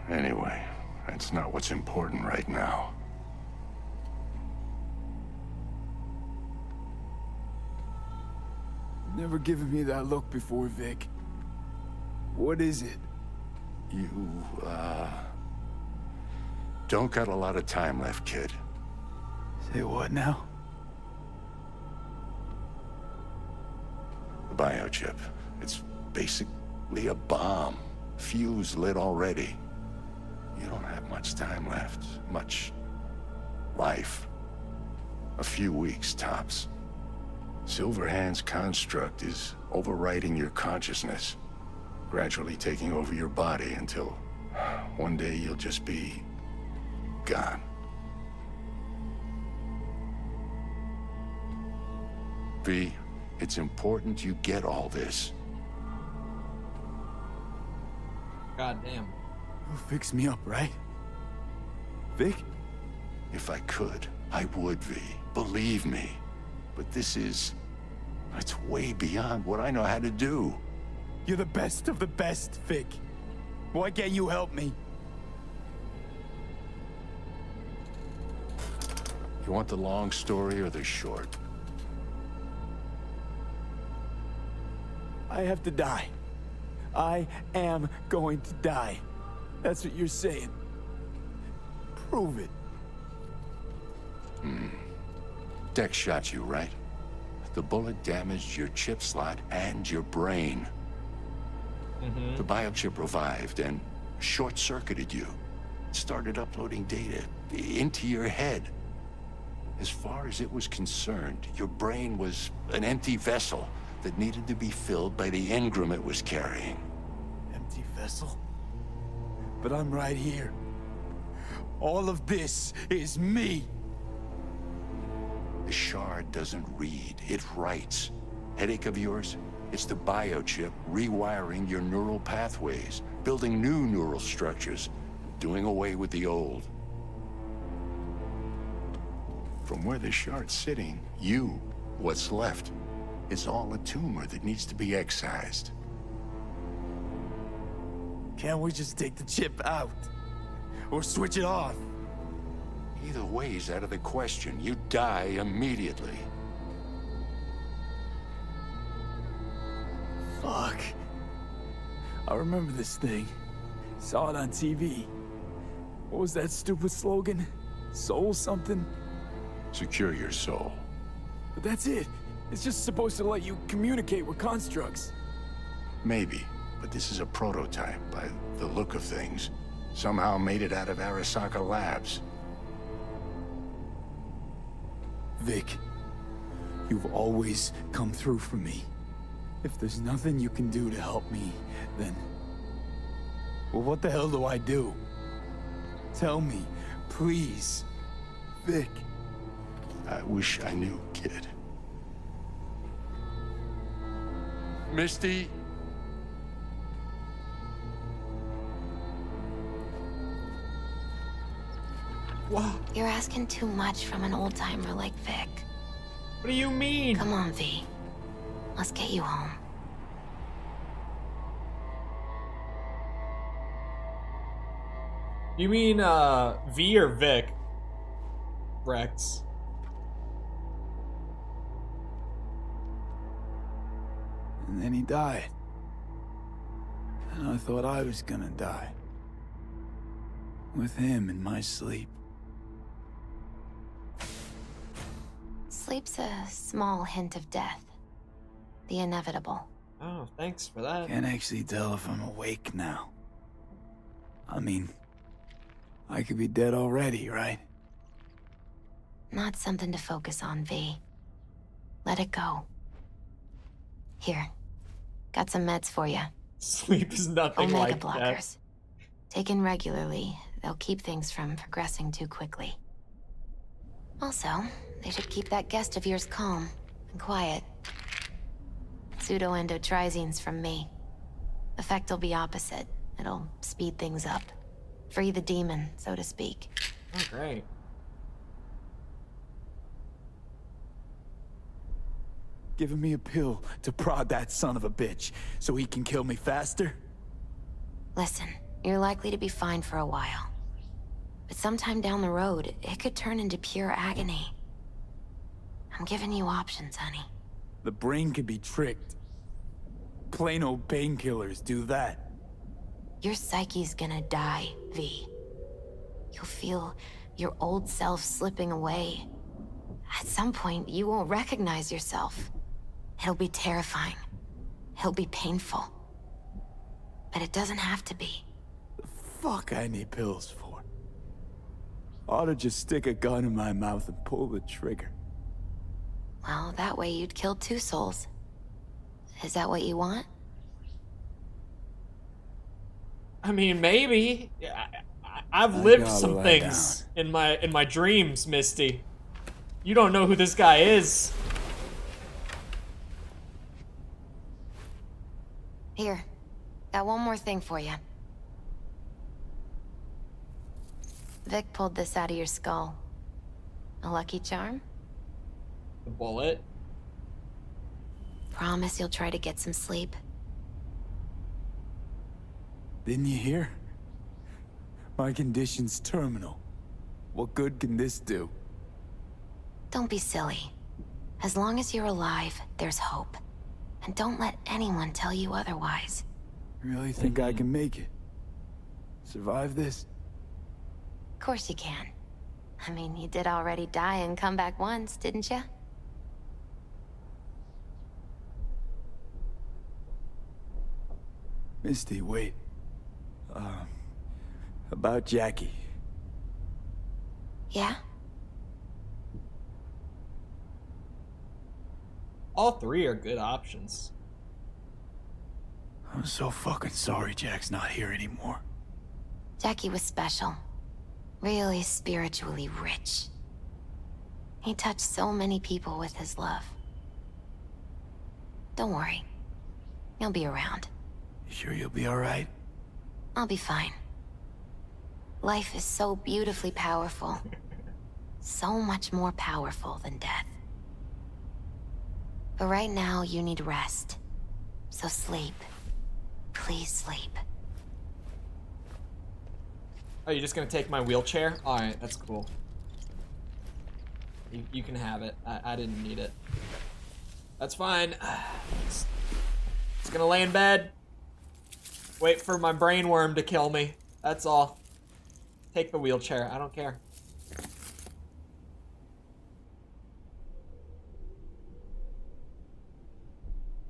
Anyway, that's not what's important right now. Never given me that look before, Vic. What is it? You, don't got a lot of time left, kid. Say what now? The biochip. It's basically a bomb. Fuse lit already. You don't have much time left. Much life. A few weeks, tops. Silverhand's construct is overriding your consciousness, gradually taking over your body until one day you'll just be gone. V, it's important you get all this. God damn. You'll fix me up, right? Vic? If I could, I would, V. Believe me. But this is... it's way beyond what I know how to do. You're the best of the best, Vic. Why can't you help me? You want the long story or the short? I have to die. I am going to die. That's what you're saying. Prove it. Dex shot you, right? The bullet damaged your chip slot and your brain. The biochip revived and short-circuited you. Started uploading data into your head. As far as it was concerned, your brain was an empty vessel that needed to be filled by the engram it was carrying. Empty vessel? But I'm right here. All of this is me. The shard doesn't read, it writes. Headache of yours? It's the biochip rewiring your neural pathways, building new neural structures, doing away with the old. From where the shard's sitting, you, what's left, is all a tumor that needs to be excised. Can't we just take the chip out? Or switch it off? Either way's out of the question. You die immediately. Fuck. I remember this thing. Saw it on TV. What was that stupid slogan? Soul something? Secure your soul. But that's it. It's just supposed to let you communicate with constructs. Maybe, but this is a prototype by the look of things. Somehow made it out of Arasaka Labs. Vic, you've always come through for me. If there's nothing you can do to help me, then... well, what the hell do I do? Tell me, please. Vic. I wish I knew, kid. Misty? Wow. You're asking too much from an old-timer like Vic. What do you mean? Come on, V. Let's get you home. You mean V or Vic? Rex. And then he died. And I thought I was gonna die. With him in my sleep. Sleep's a small hint of death. The inevitable. Oh, thanks for that. Can't actually tell if I'm awake now. I mean, I could be dead already, right? Not something to focus on, V. Let it go. Here. Got some meds for you. Sleep is nothing Omega like blockers. that. Taken regularly, they'll keep things from progressing too quickly. Also, they should keep that guest of yours calm and quiet. Pseudoendotrizine's from me. Effect will be opposite. It'll speed things up. Free the demon, so to speak. Oh, great. Giving me a pill to prod that son of a bitch so he can kill me faster? Listen, you're likely to be fine for a while. But sometime down the road, it could turn into pure agony. I'm giving you options, honey. The brain could be tricked. Plain old painkillers do that. Your psyche's gonna die, V. You'll feel your old self slipping away. At some point, you won't recognize yourself. It'll be terrifying. It'll be painful. But it doesn't have to be. The fuck I need pills for? Ought to just stick a gun in my mouth and pull the trigger. Well, that way you'd kill 2 souls. Is that what you want? I mean, maybe. I've lived some things in my dreams, Misty. You don't know who this guy is. Here, got one more thing for you. Vic pulled this out of your skull. A lucky charm? The bullet? Promise you'll try to get some sleep. Didn't you hear? My condition's terminal. What good can this do? Don't be silly. As long as you're alive, there's hope. And don't let anyone tell you otherwise. Really think I can make it? Survive this? Of course you can. I mean, you did already die and come back once, didn't you? Misty, wait. About Jackie. Yeah? All 3 are good options. I'm so fucking sorry Jack's not here anymore. Jackie was special. Really spiritually rich. He touched so many people with his love. Don't worry. He'll be around. You sure you'll be alright? I'll be fine. Life is so beautifully powerful. So much more powerful than death. But right now, you need rest. So sleep. Please sleep. Oh, you're just gonna take my wheelchair? Alright, that's cool. You can have it. I didn't need it. That's fine. Just gonna lay in bed. Wait for my brain worm to kill me. That's all. Take the wheelchair. I don't care.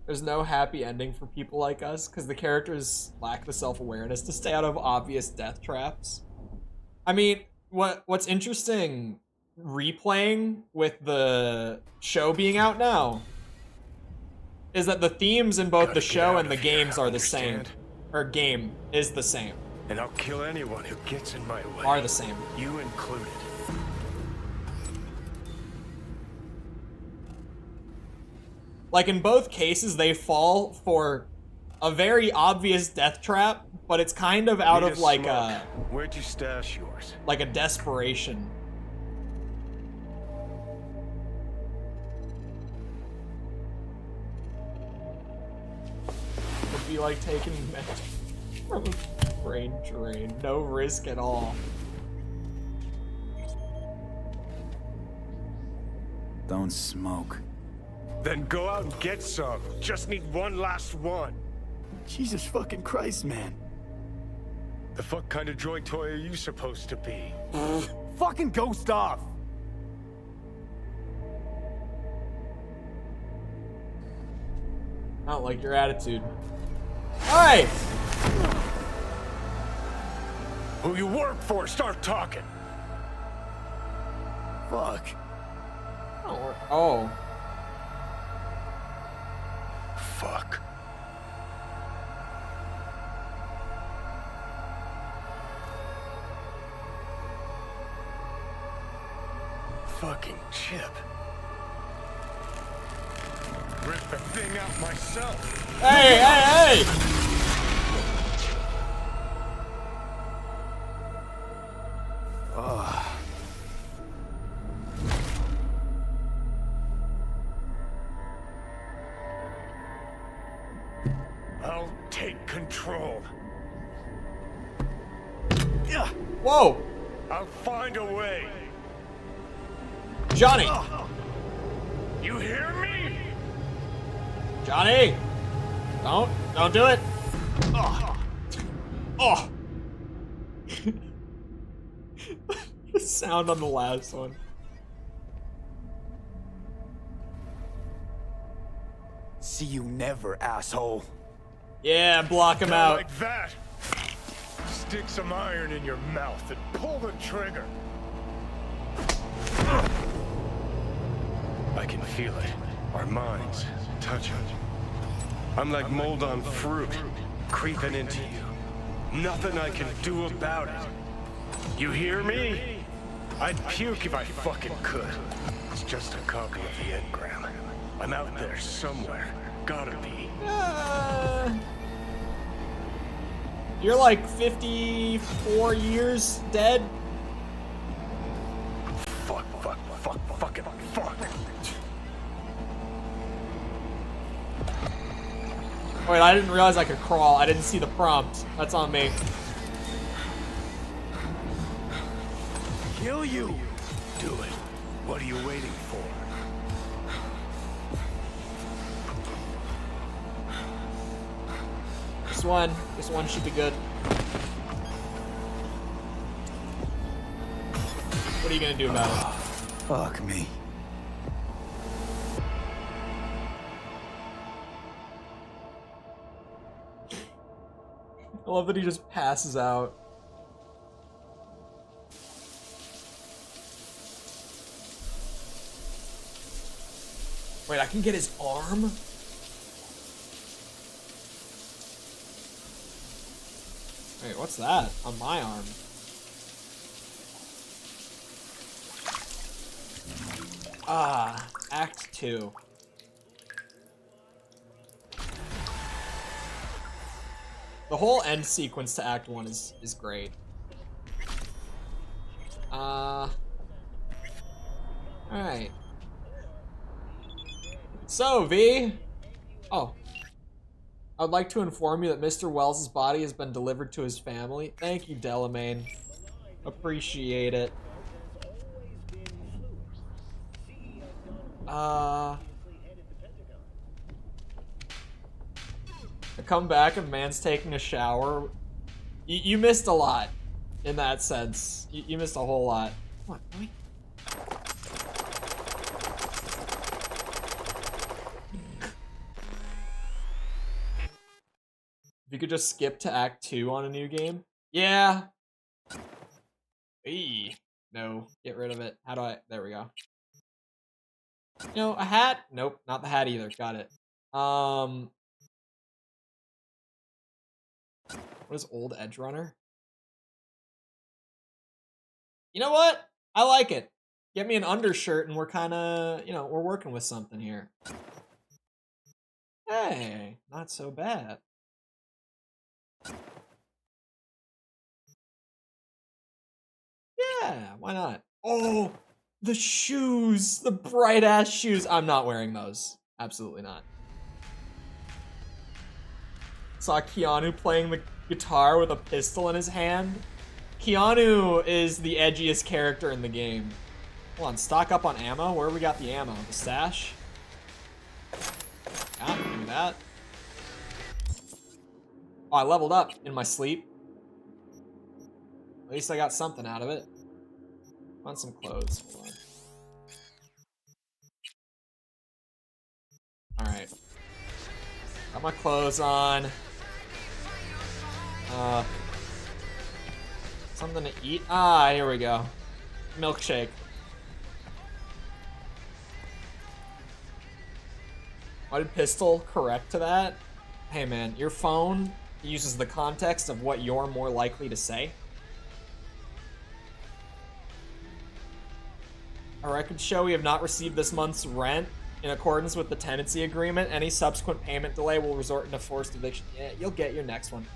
There's no happy ending for people like us because the characters lack the self-awareness to stay out of obvious death traps. I mean, what's interesting replaying with the show being out now is that the themes in both the show and the games are the same. Or game is the same. And I'll kill anyone who gets in my way. Are the same. You included. Like in both cases, they fall for a very obvious death trap, but it's kind of out of like a... Where'd you stash yours? Like a desperation. It'd be like taking meds from Brain drain. No risk at all. Don't smoke. Then go out and get some. Just need one last one. Jesus fucking Christ, man. The fuck kind of droid toy are you supposed to be? Fucking ghost off! I don't like your attitude. Alright! Who you work for, start talking. Fuck. Oh. Fuck. Fucking chip. Rip the thing out myself. Hey, hey, hey! I'll take control. Yeah. Whoa! I'll find a way. Johnny! You hear me? Johnny! Don't do it! Oh! Oh! The sound on the last one. See you never, asshole. Yeah, block him Go out. like that. Stick some iron in your mouth and pull the trigger. I can feel it. Our minds touching. I'm like mold on fruit, creeping into you. Nothing I can do about it. You hear me? I'd puke if I fucking could. It's just a copy of the engram. I'm out there somewhere. Gotta be. You're like 54 years dead? Fuck. Wait, I didn't realize I could crawl. I didn't see the prompt. That's on me. Kill you! Do it. What are you waiting for? This one should be good. What are you gonna do about it? Fuck me. I love that he just passes out. Wait, I can get his arm? Wait, what's that on my arm? Ah, Act 2. The whole end sequence to Act 1 is great. Alright. So, V. Oh. I would like to inform you that Mr. Wells' body has been delivered to his family. Thank you, Delamain. Appreciate it. I come back and man's taking a shower. You missed a lot in that sense. You missed a whole lot. What? Wait. If you could just skip to Act 2 on a new game. Yeah. Eee. No. Get rid of it. How do I... There we go. No, a hat? Nope, not the hat either. Got it. What is Old Edge Runner? You know what? I like it. Get me an undershirt and we're kind of, you know, we're working with something here. Hey, not so bad. Yeah, why not? Oh, the shoes, the bright ass shoes. I'm not wearing those. Absolutely not. Saw Keanu playing guitar with a pistol in his hand. Keanu is the edgiest character in the game. Hold on, stock up on ammo. Where we got the ammo? The stash? Yeah, give me that. Oh, I leveled up in my sleep. At least I got something out of it. I want some clothes. Hold on. Alright. Got my clothes on. Something to eat. Ah, here we go. Milkshake. Why did pistol correct to that? Hey man, your phone uses the context of what you're more likely to say. Our records show we have not received this month's rent. In accordance with the tenancy agreement, any subsequent payment delay will resort into forced eviction. Yeah, you'll get your next one.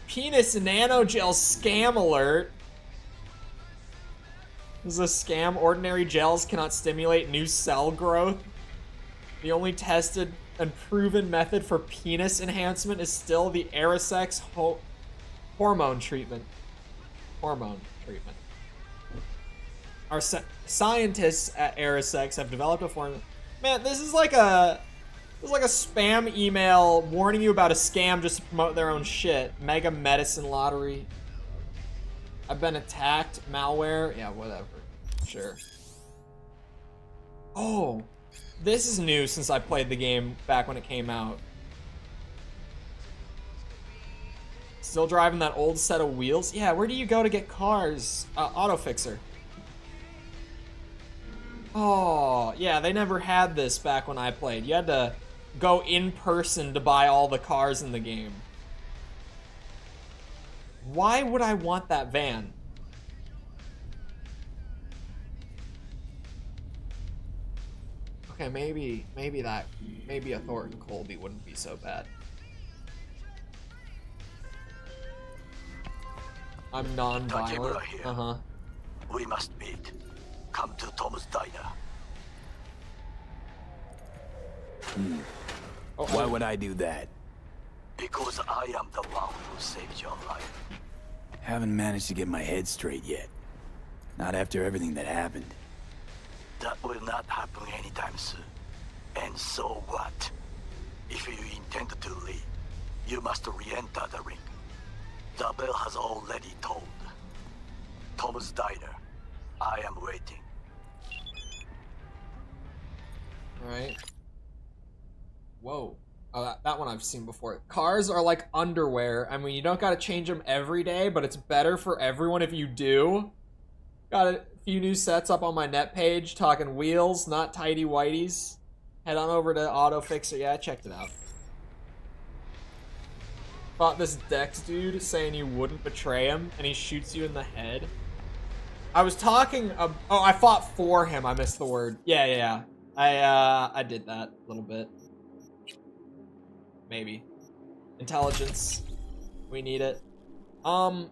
Penis nanogel scam alert. This is a scam. Ordinary gels cannot stimulate new cell growth. The only tested and proven method for penis enhancement is still the Arisex hormone treatment. Hormone treatment. Our scientists at Arisex have developed a formula. Man, this is like a spam email warning you about a scam just to promote their own shit. Mega medicine lottery. I've been attacked. Malware. Yeah, whatever. Sure. Oh, this is new since I played the game back when it came out. Still driving that old set of wheels? Yeah, where do you go to get cars? Auto Fixer. Oh, yeah, they never had this back when I played. You had to go in person to buy all the cars in the game. Why would I want that van? Okay, maybe a Thornton Colby wouldn't be so bad. I'm non-violent. Uh-huh. We must meet. Come to Tom's Diner. Oh, why would I do that? Because I am the one who saved your life. Haven't managed to get my head straight yet. Not after everything that happened. That will not happen anytime soon. And so what? If you intend to leave, you must re-enter the ring. The bell has already tolled. Tom's Diner. I am waiting. Alright. Whoa. Oh, that one I've seen before. Cars are like underwear. I mean, you don't gotta change them every day, but it's better for everyone if you do. Got a few new sets up on my net page, talking wheels, not tidy whities. Head on over to Auto Fixer. Yeah, I checked it out. Fought this Dex dude saying you wouldn't betray him, and he shoots you in the head. I was talking... oh, I fought for him. I missed the word. Yeah. I did that a little bit. Maybe. Intelligence. We need it. I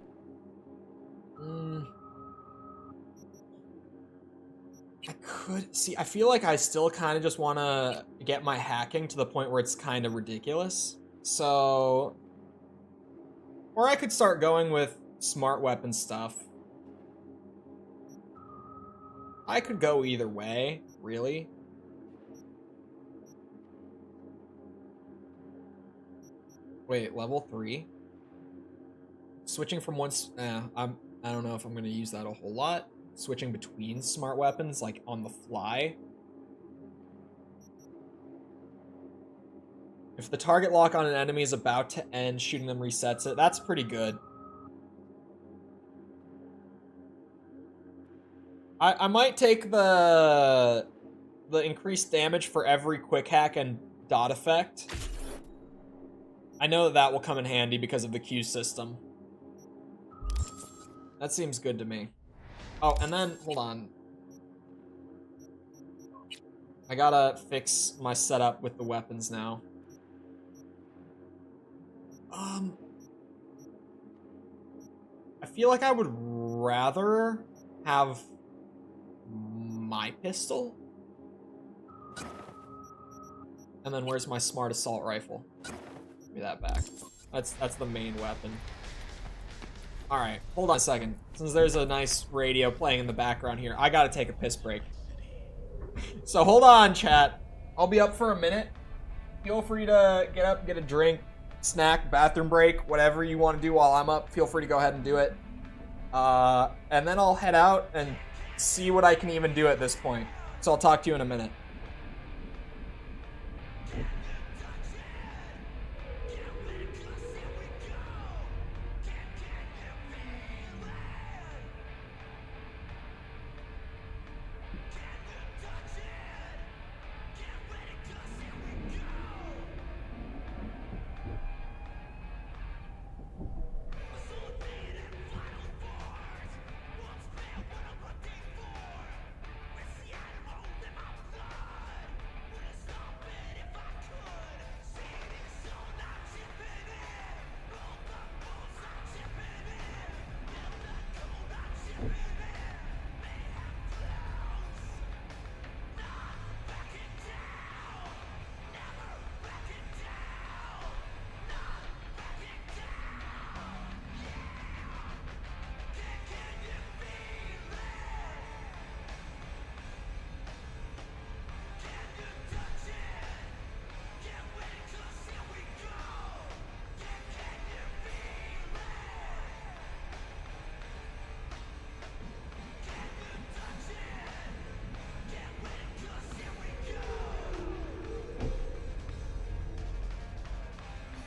could... See, I feel like I still kind of just want to get my hacking to the point where it's kind of ridiculous. So... Or I could start going with smart weapon stuff. I could go either way, really. Wait, level 3? Switching from one... I don't know if I'm going to use that a whole lot. Switching between smart weapons, like, on the fly. If the target lock on an enemy is about to end, shooting them resets it. That's pretty good. I might take the increased damage for every quick hack and dot effect. I know that will come in handy because of the Q system. That seems good to me. Oh, and then, hold on. I gotta fix my setup with the weapons now. I feel like I would rather have my pistol. And then where's my smart assault rifle? Give me that back. That's the main weapon. Alright, hold on a second. Since there's a nice radio playing in the background here, I gotta take a piss break. So hold on, chat. I'll be up for a minute. Feel free to get up, get a drink, snack, bathroom break, whatever you want to do while I'm up. Feel free to go ahead and do it. And then I'll head out and see what I can even do at this point. So I'll talk to you in a minute.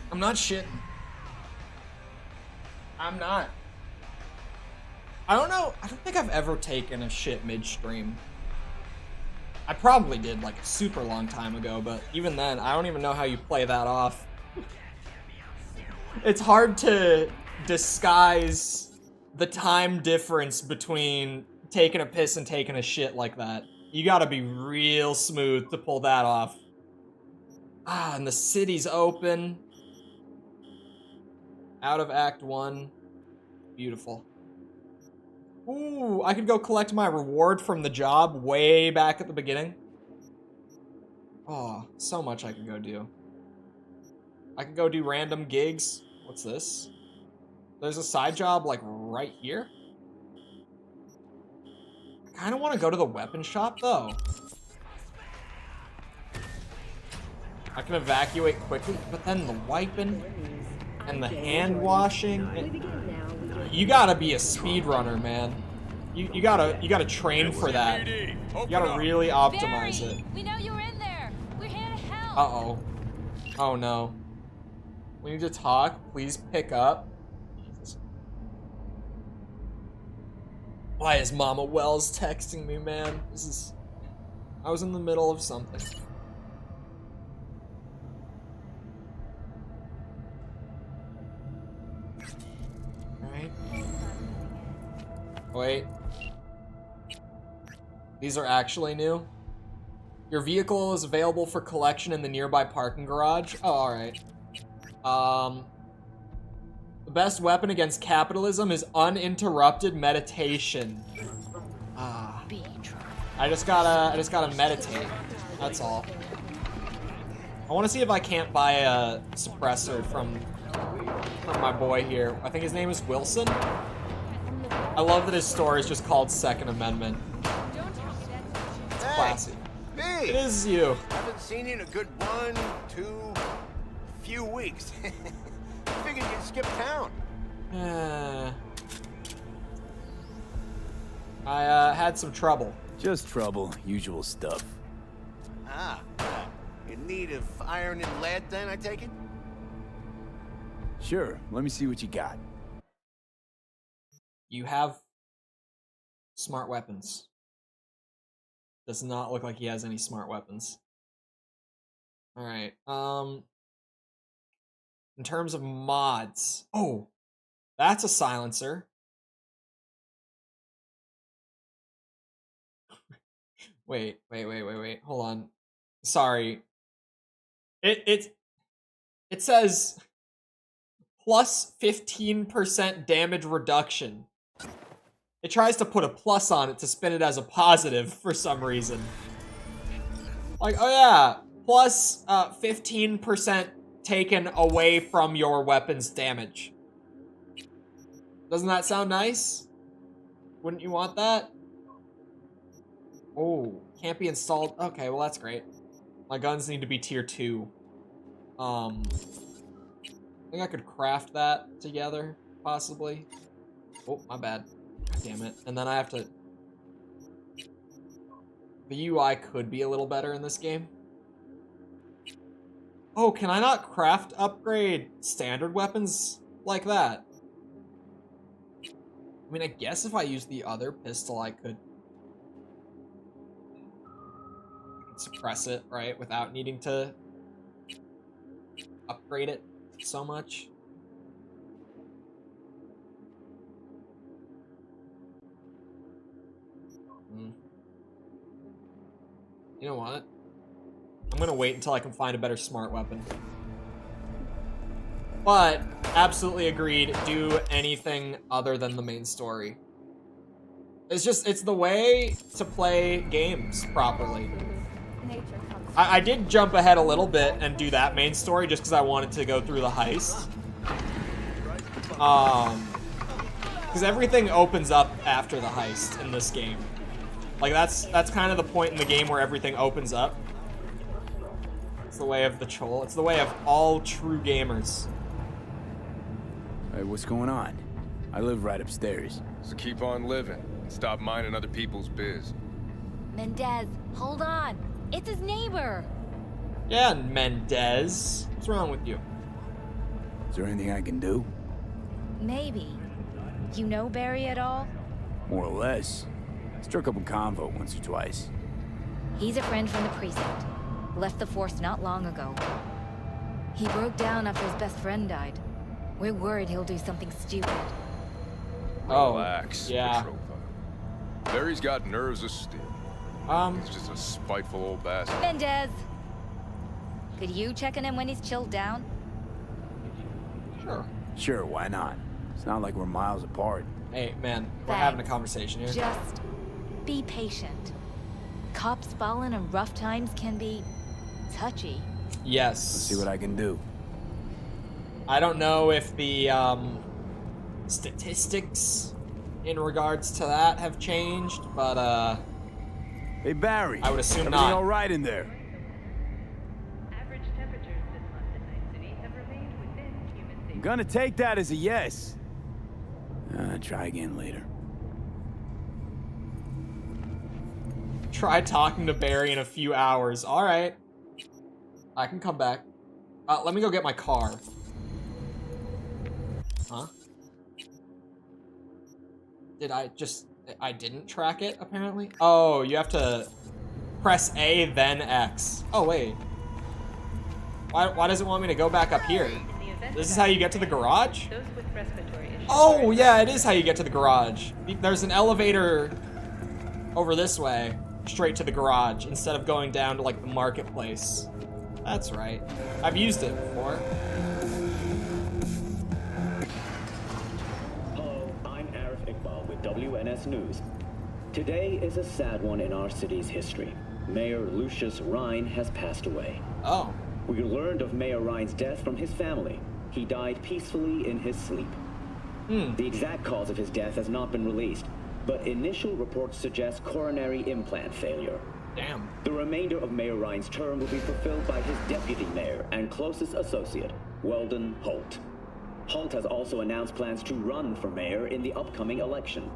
I'm not shitting. I'm not. I don't know. I don't think I've ever taken a shit midstream. I probably did like a super long time ago, but even then, I don't even know how you play that off. It's hard to disguise the time difference between taking a piss and taking a shit like that. You gotta be real smooth to pull that off. Ah, and the city's open. Out of Act 1. Beautiful. Ooh, I could go collect my reward from the job way back at the beginning. Oh, so much I could go do. I could go do random gigs. What's this? There's a side job, like, right here? I kind of want to go to the weapon shop, though. I can evacuate quickly, but then the wiping and the hand washing. You gotta be a speedrunner, man. You gotta train for that. You gotta really optimize it. We know you were in there. We're here to help. Uh-oh. Oh no. We need to talk. Please pick up. Why is Mama Wells texting me, man? I was in the middle of something. Alright. Wait. These are actually new? Your vehicle is available for collection in the nearby parking garage. Oh, alright. The best weapon against capitalism is uninterrupted meditation. Ah. I just gotta meditate. That's all. I want to see if I can't buy a suppressor from my boy here. I think his name is Wilson. I love that his store is just called Second Amendment. It's classy. Hey, it is you. Haven't seen you in a good few weeks. Figured you'd skip town. I had some trouble. Just trouble, usual stuff. In need of iron and lead then, I take it? Sure, let me see what you got. You have smart weapons. Does not look like he has any smart weapons. Alright, in terms of mods. Oh, that's a silencer. Wait. Hold on. Sorry. It says plus 15% damage reduction. It tries to put a plus on it to spin it as a positive for some reason. Like, oh yeah, plus 15% taken away from your weapon's damage. Doesn't that sound nice? Wouldn't you want that? Oh, can't be installed. Okay, well that's great. My guns need to be tier 2. I think I could craft that together, possibly. Oh, my bad. God damn it. And then I have to... The UI could be a little better in this game. Oh, can I not craft upgrade standard weapons like that? I mean, I guess if I use the other pistol, I could suppress it, right? Without needing to upgrade it so much. You know what? I'm gonna wait until I can find a better smart weapon. But, absolutely agreed, do anything other than the main story. It's the way to play games properly. I did jump ahead a little bit and do that main story just because I wanted to go through the heist. Because everything opens up after the heist in this game. Like, that's kind of the point in the game where everything opens up. It's the way of the Chole. It's the way of all true gamers. Hey, what's going on? I live right upstairs. So keep on living and stop minding other people's biz. Mendez, hold on. It's his neighbor. Yeah, Mendez. What's wrong with you? Is there anything I can do? Maybe. You know Barry at all? More or less. Struck up a convo once or twice. He's a friend from the precinct. Left the force not long ago. He broke down after his best friend died. We're worried he'll do something stupid. Relax, yeah. Petrova. Barry's got nerves of steel. He's just a spiteful old bastard. Mendez! Could you check on him when he's chilled down? Sure, why not? It's not like we're miles apart. Hey, man, we're having a conversation here. Just be patient. Cops falling in rough times can be touchy. Yes. Let's see what I can do. I don't know if the statistics in regards to that have changed, but hey Barry, I would assume everything not. all right in there? Average temperatures this month in Night City have remained within human safety. I'm gonna take that as a yes. Try again later. Try talking to Barry in a few hours. All right. I can come back. Let me go get my car. Huh? I didn't track it, apparently? Oh, you have to press A, then X. Oh, wait. Why does it want me to go back up here? This is how you get to the garage? Oh, yeah, it is how you get to the garage. There's an elevator over this way, straight to the garage, instead of going down to, like, the marketplace. That's right. I've used it before. Hello, I'm Arif Iqbal with WNS News. Today is a sad one in our city's history. Mayor Lucius Rhine has passed away. Oh. We learned of Mayor Rhine's death from his family. He died peacefully in his sleep. The exact cause of his death has not been released, but initial reports suggest coronary implant failure. Damn. The remainder of Mayor Rhine's term will be fulfilled by his deputy mayor and closest associate, Weldon Holt. Holt has also announced plans to run for mayor in the upcoming election.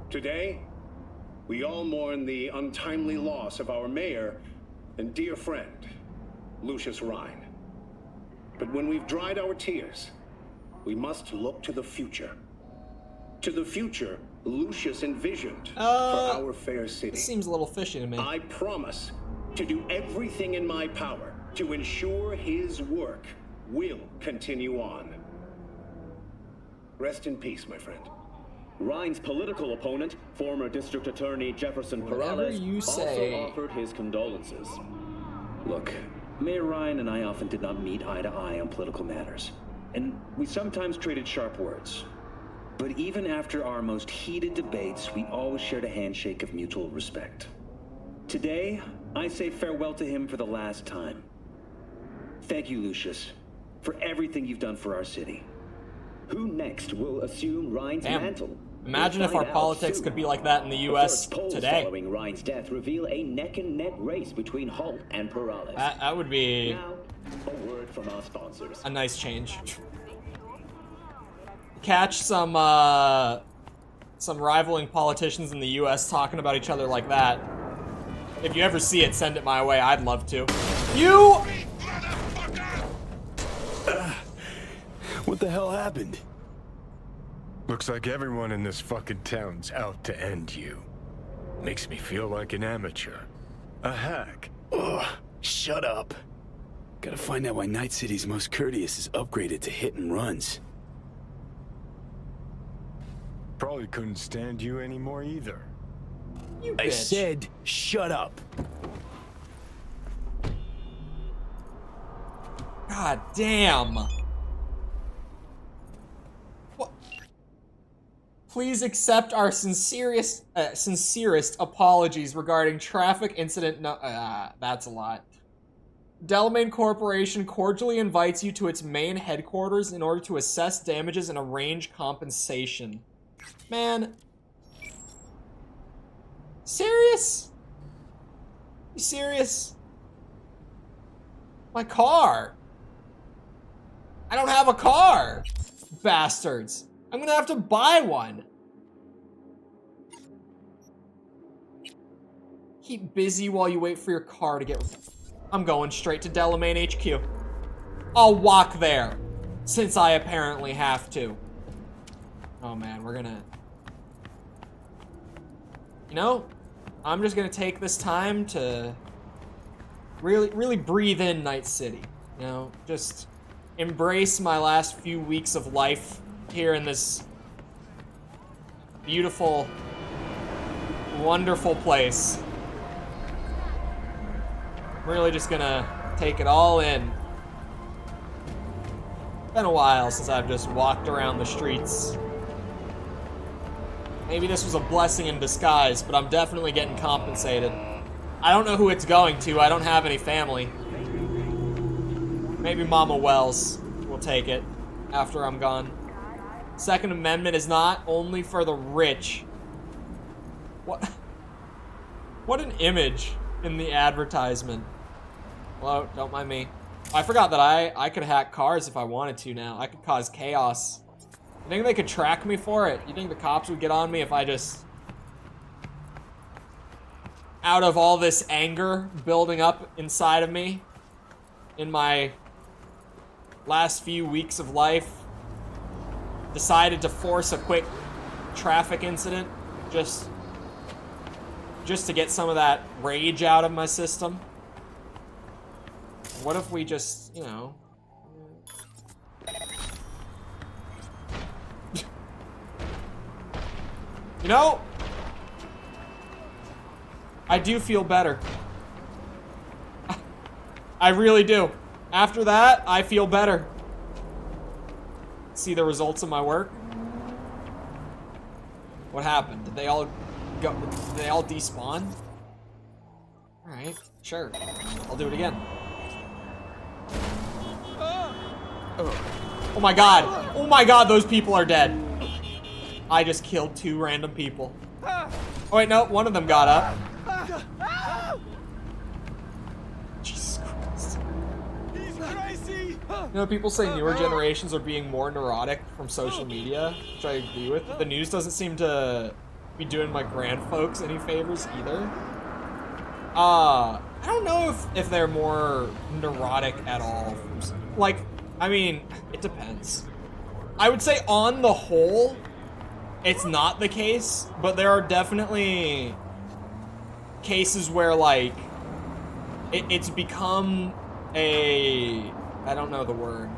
Today, we all mourn the untimely loss of our mayor and dear friend, Lucius Rhine. But when we've dried our tears, we must look to the future. To the future Lucius envisioned for our fair city. Seems a little fishy to me. I promise to do everything in my power to ensure his work will continue on. Rest in peace, my friend. Rhine's political opponent, former District Attorney Jefferson Perales, also offered his condolences. Look, Mayor Rhine and I often did not meet eye to eye on political matters, and we sometimes traded sharp words. But even after our most heated debates, we always shared a handshake of mutual respect. Today, I say farewell to him for the last time. Thank you, Lucius. for everything you've done for our city. Who next will assume Ryan's mantle? Imagine if our politics could be like that in the U.S. today. Following Ryan's death reveal a neck-and-neck race between Holt and Perales. That would be now, a word from our sponsors. A nice change. Catch some rivaling politicians in the U.S. talking about each other like that. If you ever see it, send it my way. I'd love to. You! What the hell happened? Looks like everyone in this fucking town's out to end you. Makes me feel like an amateur. A hack. Ugh, shut up. Gotta find out why Night City's most courteous is upgraded to hit and runs. Probably couldn't stand you anymore either. You I bitch. said, shut up. God damn. What? Please accept our sincerest apologies regarding traffic incident. No, that's a lot. Delamain Corporation cordially invites you to its main headquarters in order to assess damages and arrange compensation. Man. Serious? You serious? My car. I don't have a car. Bastards. I'm gonna have to buy one. Keep busy while you wait for your car to get... I'm going straight to Delamain HQ. I'll walk there, since I apparently have to. Oh man, we're gonna... You know, I'm just gonna take this time to really breathe in Night City. You know, just embrace my last few weeks of life here in this beautiful, wonderful place. I'm really just gonna take it all in. Been a while since I've just walked around the streets. Maybe this was a blessing in disguise, but I'm definitely getting compensated. I don't know who it's going to. I don't have any family. Maybe Mama Wells will take it after I'm gone. Second Amendment is not only for the rich. What an image in the advertisement. Hello, don't mind me. I forgot that I could hack cars if I wanted to now. I could cause chaos. You think they could track me for it? You think the cops would get on me if I just... Out of all this anger building up inside of me in my last few weeks of life, decided to force a quick traffic incident just to get some of that rage out of my system? What if we just, you know... You know, I do feel better. I really do. After that, I feel better. See the results of my work? What happened? Did they all go? Did they all despawn? All right, sure. I'll do it again. Oh my god! Oh my god! Those people are dead. I just killed 2 random people. Oh wait, no, one of them got up. Jesus Christ. He's crazy. You know, people say newer generations are being more neurotic from social media, which I agree with. The news doesn't seem to be doing my grand folks any favors either. I don't know if they're more neurotic at all. Like, I mean, it depends. I would say on the whole, it's not the case, but there are definitely cases where, like, it's become a, I don't know the word,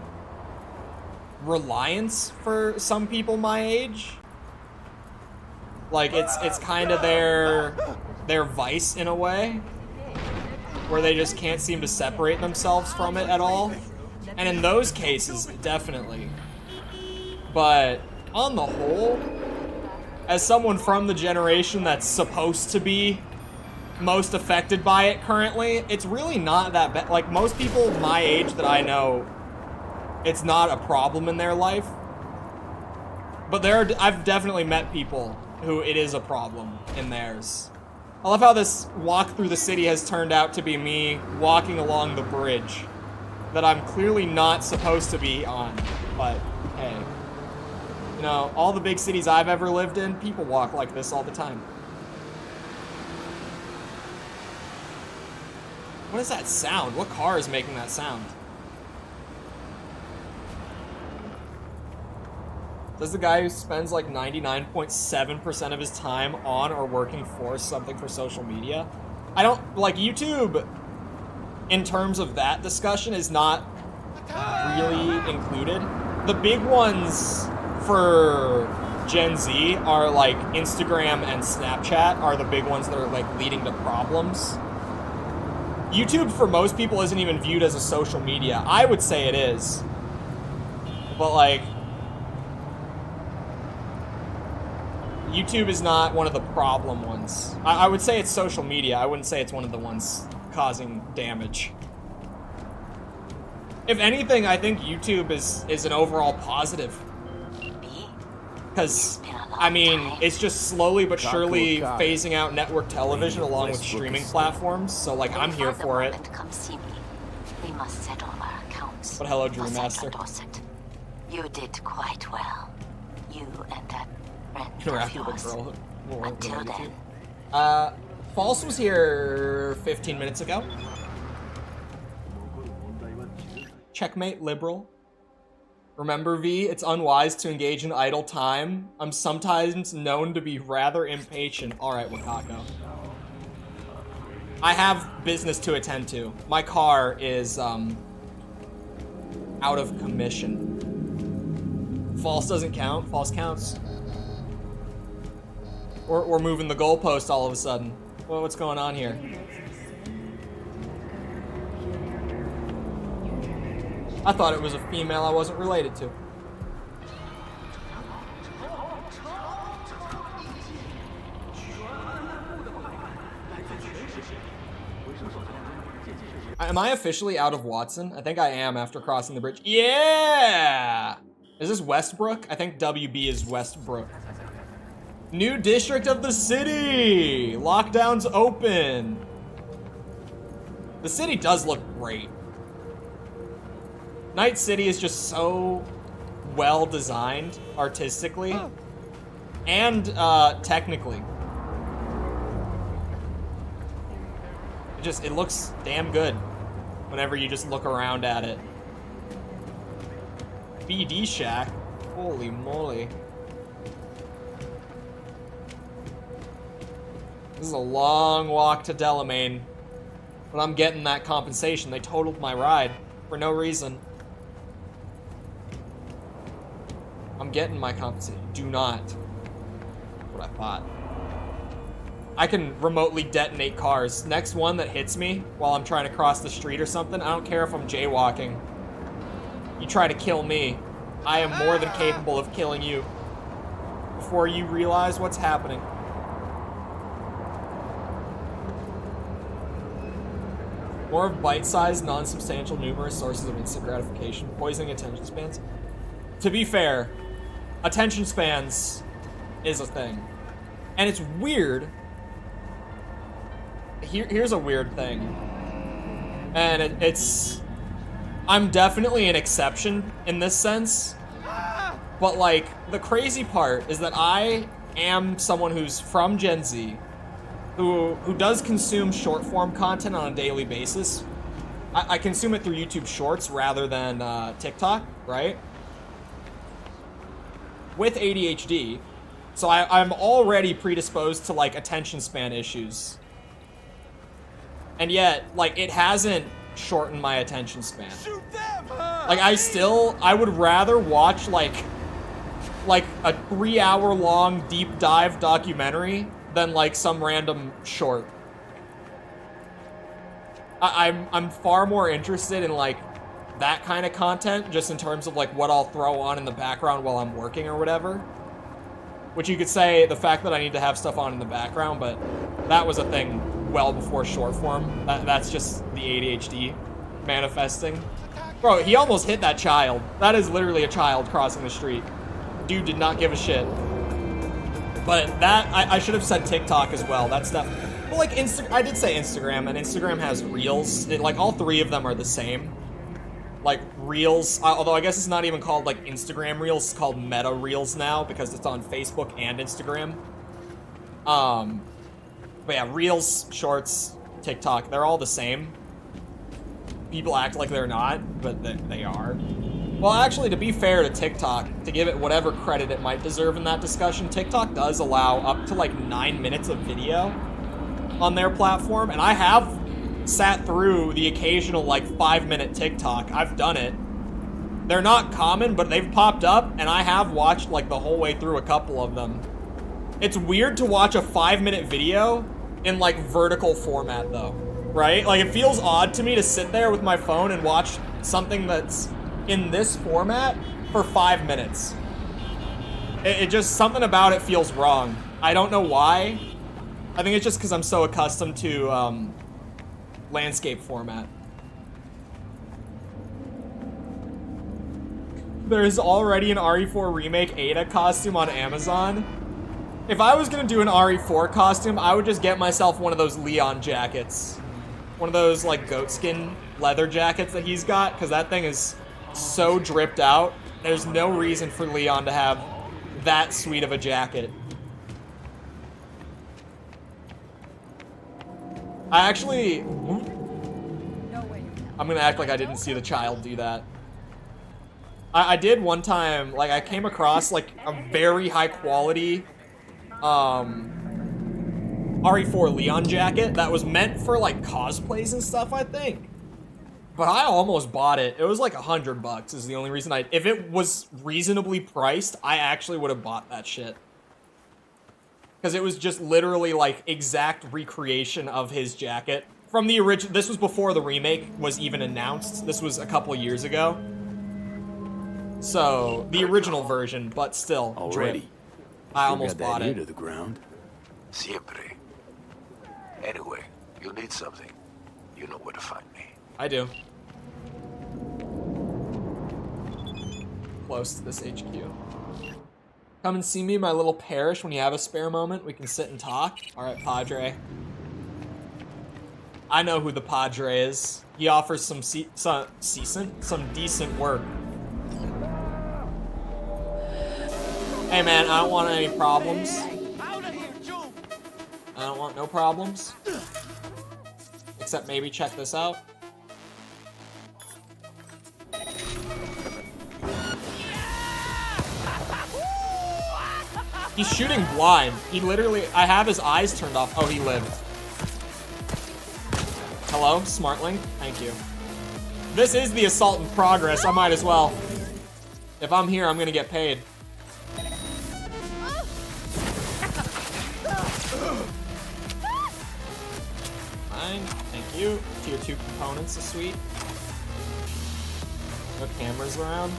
reliance for some people my age. Like, it's kind of their vice in a way, where they just can't seem to separate themselves from it at all. And in those cases, definitely. But on the whole, as someone from the generation that's supposed to be most affected by it currently, it's really not that bad. Like, most people my age that I know it's not a problem in their life. But I've definitely met people who it is a problem in theirs. I love how this walk through the city has turned out to be me walking along the bridge that I'm clearly not supposed to be on, but hey. You know, all the big cities I've ever lived in, people walk like this all the time. What is that sound? What car is making that sound? Does the guy who spends like 99.7% of his time on or working for something for social media? I don't, like, YouTube, in terms of that discussion, is not really included. The big ones for Gen Z are like Instagram and Snapchat are the big ones that are like leading to problems. YouTube for most people isn't even viewed as a social media. I would say it is. But like, YouTube is not one of the problem ones. I would say it's social media. I wouldn't say it's one of the ones causing damage. If anything, I think YouTube is an overall positive. Because, I mean, it's just slowly but surely phasing out network television along with streaming platforms, so, like, I'm here for it. We must settle our accounts. But hello, Dream Master. You did quite well. You and that friend Interacted of with yours. girl. Until then. False was here 15 minutes ago. Checkmate, liberal. Remember, V, it's unwise to engage in idle time. I'm sometimes known to be rather impatient. Alright, Wakako. I have business to attend to. My car is, out of commission. False doesn't count. False counts. We're moving the goalpost all of a sudden. Well, what's going on here? I thought it was a female I wasn't related to. Am I officially out of Watson? I think I am after crossing the bridge. Yeah! Is this Westbrook? I think WB is Westbrook. New district of the city! Lockdown's open. The city does look great. Night City is just so well designed artistically and technically. It looks damn good whenever you just look around at it. BD Shack, holy moly. This is a long walk to Delamain, but I'm getting that compensation. They totaled my ride for no reason. I'm getting my compensation. Do not. That's what I thought. I can remotely detonate cars. Next one that hits me while I'm trying to cross the street or something, I don't care if I'm jaywalking. You try to kill me, I am more than capable of killing you before you realize what's happening. More of bite-sized, non-substantial, numerous sources of instant gratification, poisoning attention spans. To be fair, attention spans is a thing. And it's weird. Here's a weird thing. And it's... I'm definitely an exception in this sense. But, like, the crazy part is that I am someone who's from Gen Z, who does consume short-form content on a daily basis. I consume it through YouTube Shorts rather than TikTok, right? With ADHD, so I'm already predisposed to, like, attention span issues. And yet, like, it hasn't shortened my attention span. Like, I would rather watch, like a 3-hour-long deep dive documentary than, like, some random short. I'm far more interested in, like, that kind of content, just in terms of, like, what I'll throw on in the background while I'm working or whatever. Which you could say the fact that I need to have stuff on in the background, but that was a thing well before short form. That's just the ADHD manifesting. Bro, he almost hit that child. That is literally a child crossing the street. Dude did not give a shit. But that, I should have said TikTok as well. That's stuff. Well, like, I did say Instagram, and Instagram has Reels. Like, all three of them are the same. Like, Reels, although I guess it's not even called, like, Instagram Reels. It's called Meta Reels now, because it's on Facebook and Instagram. But yeah, Reels, Shorts, TikTok, they're all the same. People act like they're not, but they are. Well, actually, to be fair to TikTok, to give it whatever credit it might deserve in that discussion, TikTok does allow up to like 9 minutes of video on their platform, and I have sat through the occasional like 5-minute TikTok. I've done it. They're not common, but they've popped up, and I have watched like the whole way through a couple of them. It's weird to watch a 5-minute video in like vertical format though, right? Like it feels odd to me to sit there with my phone and watch something that's in this format for 5 minutes. It just, something about it feels wrong. I don't know why. I think it's just because I'm so accustomed to landscape format. There's already an RE4 Remake Ada costume on Amazon. If I was gonna do an RE4 costume, I would just get myself one of those Leon jackets. One of those like goatskin leather jackets that he's got, because that thing is so dripped out. There's no reason for Leon to have that sweet of a jacket. I actually... I'm gonna act like I didn't see the child do that. I did one time, like I came across like a very high quality RE4 Leon jacket that was meant for like cosplays and stuff, I think. But I almost bought it. It was like $100 is the only reason if it was reasonably priced, I actually would have bought that shit. Because it was just literally like exact recreation of his jacket. From the original, this was before the remake was even announced. This was a couple of years ago. So, the original version, but still, already. Drip. I almost bought it. To the ground. Siempre. Anyway, you'll need something. You know where to find me. I do. Close to this HQ. Come and see me in my little parish when you have a spare moment. We can sit and talk. All right, Padre. I know who the Padre is. He offers some decent work. Hey man, I don't want any problems. I don't want no problems. Except maybe check this out. He's shooting blind. He literally, I have his eyes turned off. Oh, he lived. Hello, Smartlink? Thank you. This is the assault in progress. I might as well. If I'm here, I'm gonna get paid. Fine, thank you. Tier 2 components are sweet. No cameras around.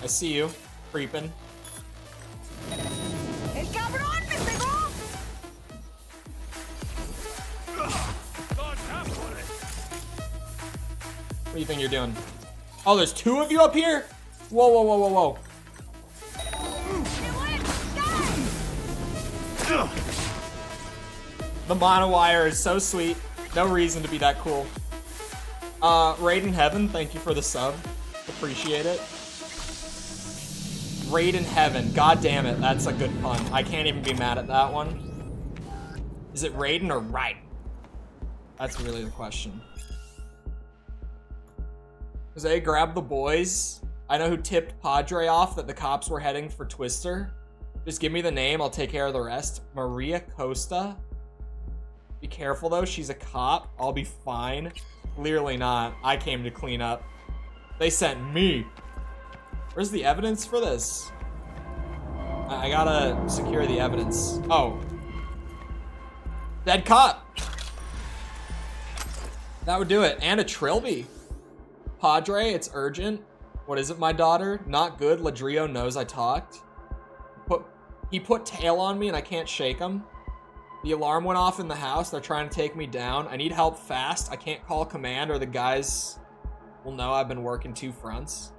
I see you, creeping. What do you think you're doing? Oh, there's 2 of you up here? Whoa, whoa, whoa, whoa, whoa. The monowire is so sweet. No reason to be that cool. Raid in Heaven, thank you for the sub. Appreciate it. Raid in Heaven, god damn it, that's a good pun. I can't even be mad at that one. Is it Raiden or Right? That's really the question. Jose, grab the boys. I know who tipped Padre off that the cops were heading for Twister. Just give me the name, I'll take care of the rest. Maria Costa. Be careful though, she's a cop. I'll be fine. Clearly not. I came to clean up. They sent me. Where's the evidence for this? I gotta secure the evidence. Oh. Dead cop. That would do it. And a trilby. Padre, it's urgent. What is it, my daughter? Not good. Ladrillo knows I talked. He put tail on me and I can't shake him. The alarm went off in the house. They're trying to take me down. I need help fast. I can't call command or the guys will know I've been working two fronts.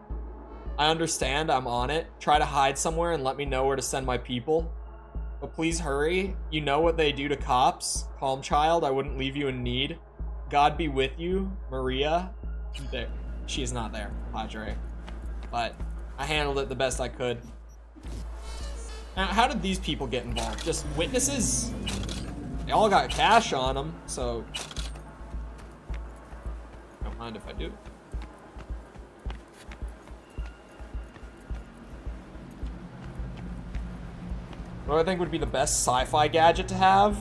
I understand. I'm on it. Try to hide somewhere and let me know where to send my people. But please hurry. You know what they do to cops. Calm, child. I wouldn't leave you in need. God be with you, Maria. There. She is not there, Padre. But I handled it the best I could. Now, how did these people get involved? Just witnesses? They all got cash on them, so... Don't mind if I do. What do I think would be the best sci-fi gadget to have?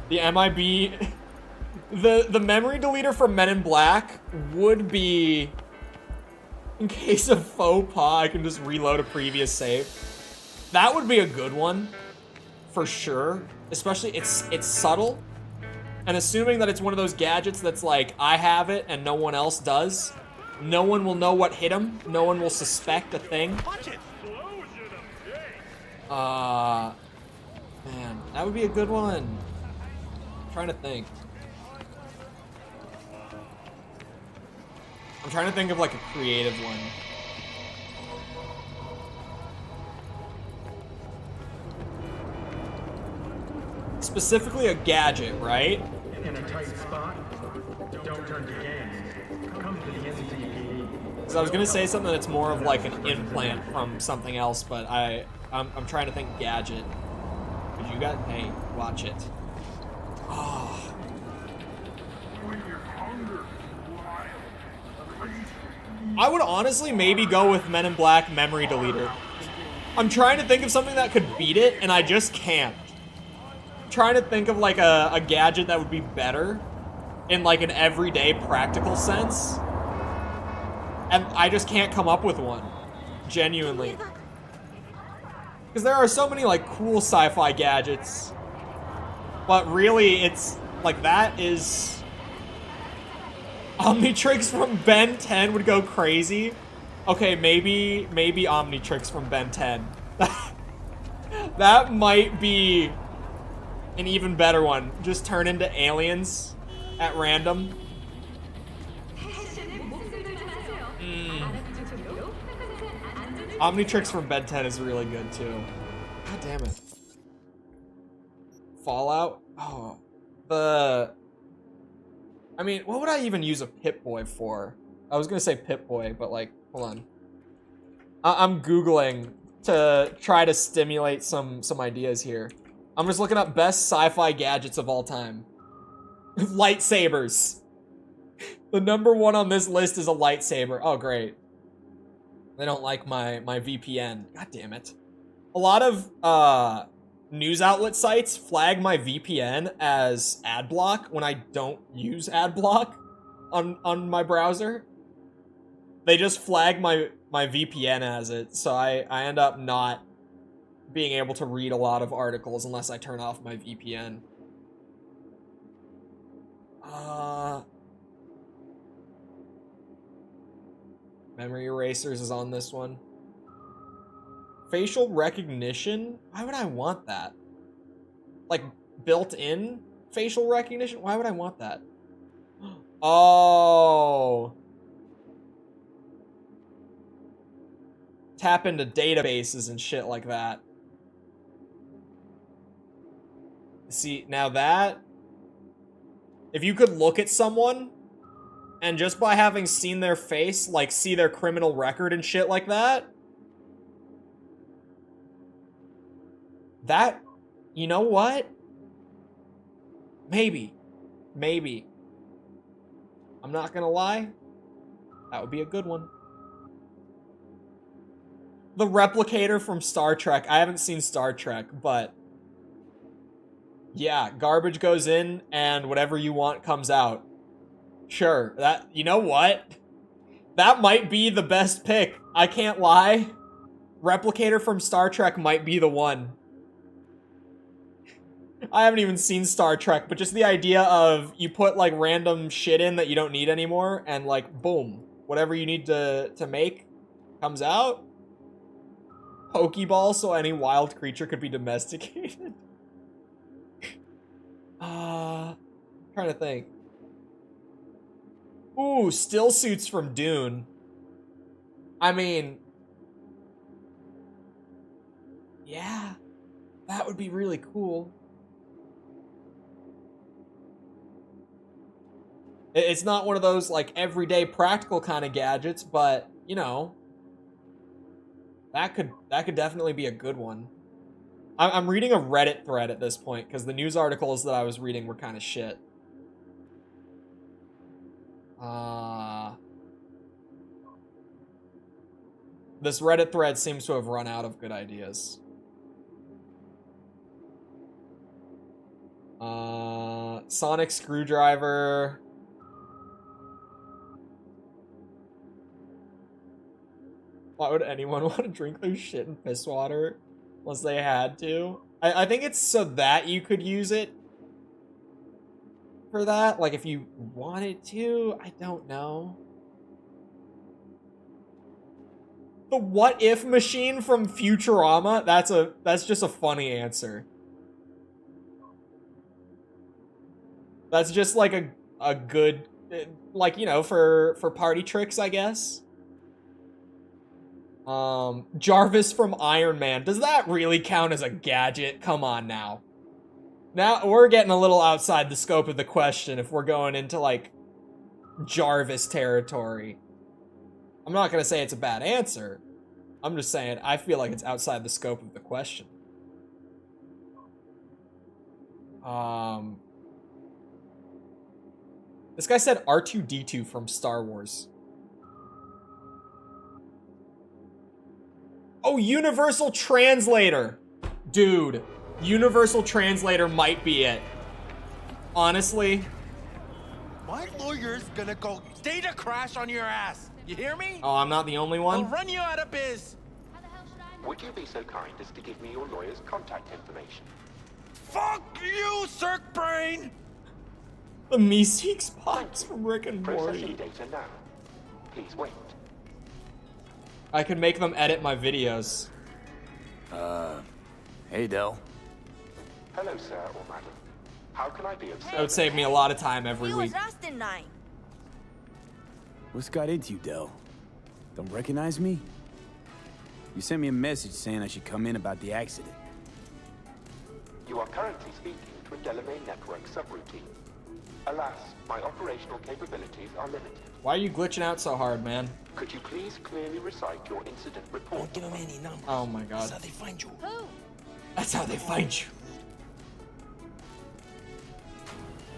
The MIB... The memory deleter from Men in Black would be... In case of faux pas, I can just reload a previous save. That would be a good one, for sure. Especially, it's subtle. And assuming that it's one of those gadgets that's like, I have it and no one else does. No one will know what hit him. No one will suspect a thing. Man, that would be a good one. I'm trying to think. I'm trying to think of like a creative one. Specifically a gadget, right? In a tight spot, don't turn to gangs. Come to the NCPD. Because I was gonna say something that's more of like an implant from something else, but I'm trying to think gadget. But you got, hey, watch it. Oh. I would honestly maybe go with Men in Black memory deleter. I'm trying to think of something that could beat it, and I just can't. I'm trying to think of like a gadget that would be better in like an everyday practical sense. And I just can't come up with one. Genuinely. Because there are so many like cool sci-fi gadgets. But really, it's like that is... Omnitrix from Ben 10 would go crazy. Okay, maybe Omnitrix from Ben 10. That might be an even better one. Just turn into aliens at random. Omnitrix from Ben 10 is really good too. God damn it. Fallout? Oh. I mean, what would I even use a Pip-Boy for? I was gonna say Pip-Boy, but like, hold on. I'm Googling to try to stimulate some ideas here. I'm just looking up best sci-fi gadgets of all time. Lightsabers. The number one on this list is a lightsaber. Oh, great. They don't like my VPN. God damn it. A lot of news outlet sites flag my VPN as ad block when I don't use ad block on my browser. They just flag my VPN as it, so I end up not being able to read a lot of articles unless I turn off my VPN. Memory erasers is on this one. Facial recognition? Why would I want that? Like, built-in facial recognition? Why would I want that? Oh. Tap into databases and shit like that. See, now that... If you could look at someone, and just by having seen their face, like, see their criminal record and shit like that... That, you know what? Maybe. I'm not gonna lie. That would be a good one. The replicator from Star Trek. I haven't seen Star Trek, but... Yeah, garbage goes in, and whatever you want comes out. Sure, that, you know what? That might be the best pick. I can't lie. Replicator from Star Trek might be the one. I haven't even seen Star Trek, but just the idea of you put like random shit in that you don't need anymore, and like, boom, whatever you need to make comes out. Pokeball, so any wild creature could be domesticated. Trying to think. Ooh, still suits from Dune. I mean, yeah, that would be really cool. It's not one of those like everyday practical kind of gadgets, but you know, that could definitely be a good one. I'm reading a Reddit thread at this point because the news articles that I was reading were kind of shit. This Reddit thread seems to have run out of good ideas. Sonic screwdriver. Why would anyone want to drink their shit in piss water unless they had to? I think it's so that you could use it for that. Like if you wanted to, I don't know. The what if machine from Futurama? That's just a funny answer. That's just like a good, like, you know, for party tricks, I guess. Jarvis from Iron Man. Does that really count as a gadget? Come on now. Now we're getting a little outside the scope of the question if we're going into like Jarvis territory. I'm not gonna say it's a bad answer. I'm just saying I feel like it's outside the scope of the question. This guy said R2-D2 from Star Wars. Oh, Universal Translator. Dude, Universal Translator might be it. Honestly. My lawyer's gonna go data crash on your ass. You hear me? Oh, I'm not the only one? I'll run you out of biz. Would you be so kind as to give me your lawyer's contact information? Fuck you, Cirque Brain! The Meeseeks box from Rick and Processing Morty. data now. Please wait. I could make them edit my videos. Hey, Del. Hello, sir or madam. How can I be of service? That would save me a lot of time every week. What's got into you, Del? Don't recognize me? You sent me a message saying I should come in about the accident. You are currently speaking to a Delamain network subroutine. Alas, my operational capabilities are limited. Why are you glitching out so hard, man? Could you please clearly recite your incident report? Don't give them any numbers. Oh my god. That's how they find you. Who? That's how they find you.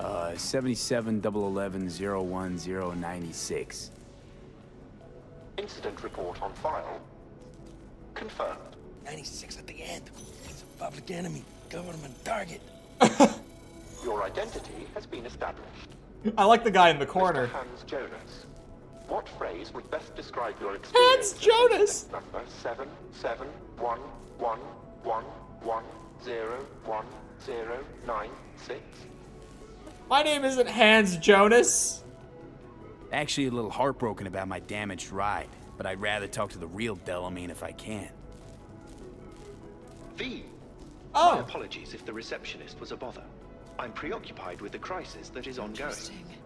77-011-01096. Incident report on file. Confirmed. 96 at the end. He's a public enemy. Government target. Your identity has been established. I like the guy in the corner. Mr. Hans Jonas. What phrase would best describe your experience? Hans Jonas! Number 771111101096. My name isn't Hans Jonas. Actually, a little heartbroken about my damaged ride, but I'd rather talk to the real Delamain if I can. V. Oh. My apologies if the receptionist was a bother. I'm preoccupied with the crisis that is ongoing,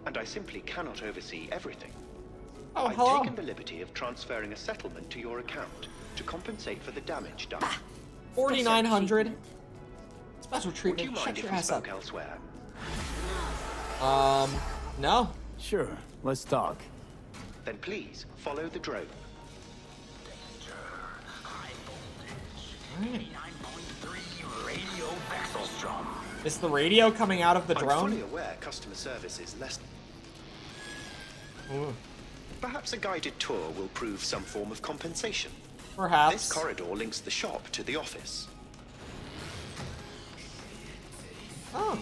and I simply cannot oversee everything. Oh, I've hello. taken the liberty of transferring a settlement to your account to compensate for the damage done. 4,900. Special Would treatment. you mind Shut if your we ass up. spoke elsewhere? No. Sure, let's talk. Then please follow the drone. Is the radio coming out of the I'm drone? fully aware customer service is less. Ooh. Perhaps a guided tour will prove some form of compensation. Perhaps. This corridor links the shop to the office. Oh.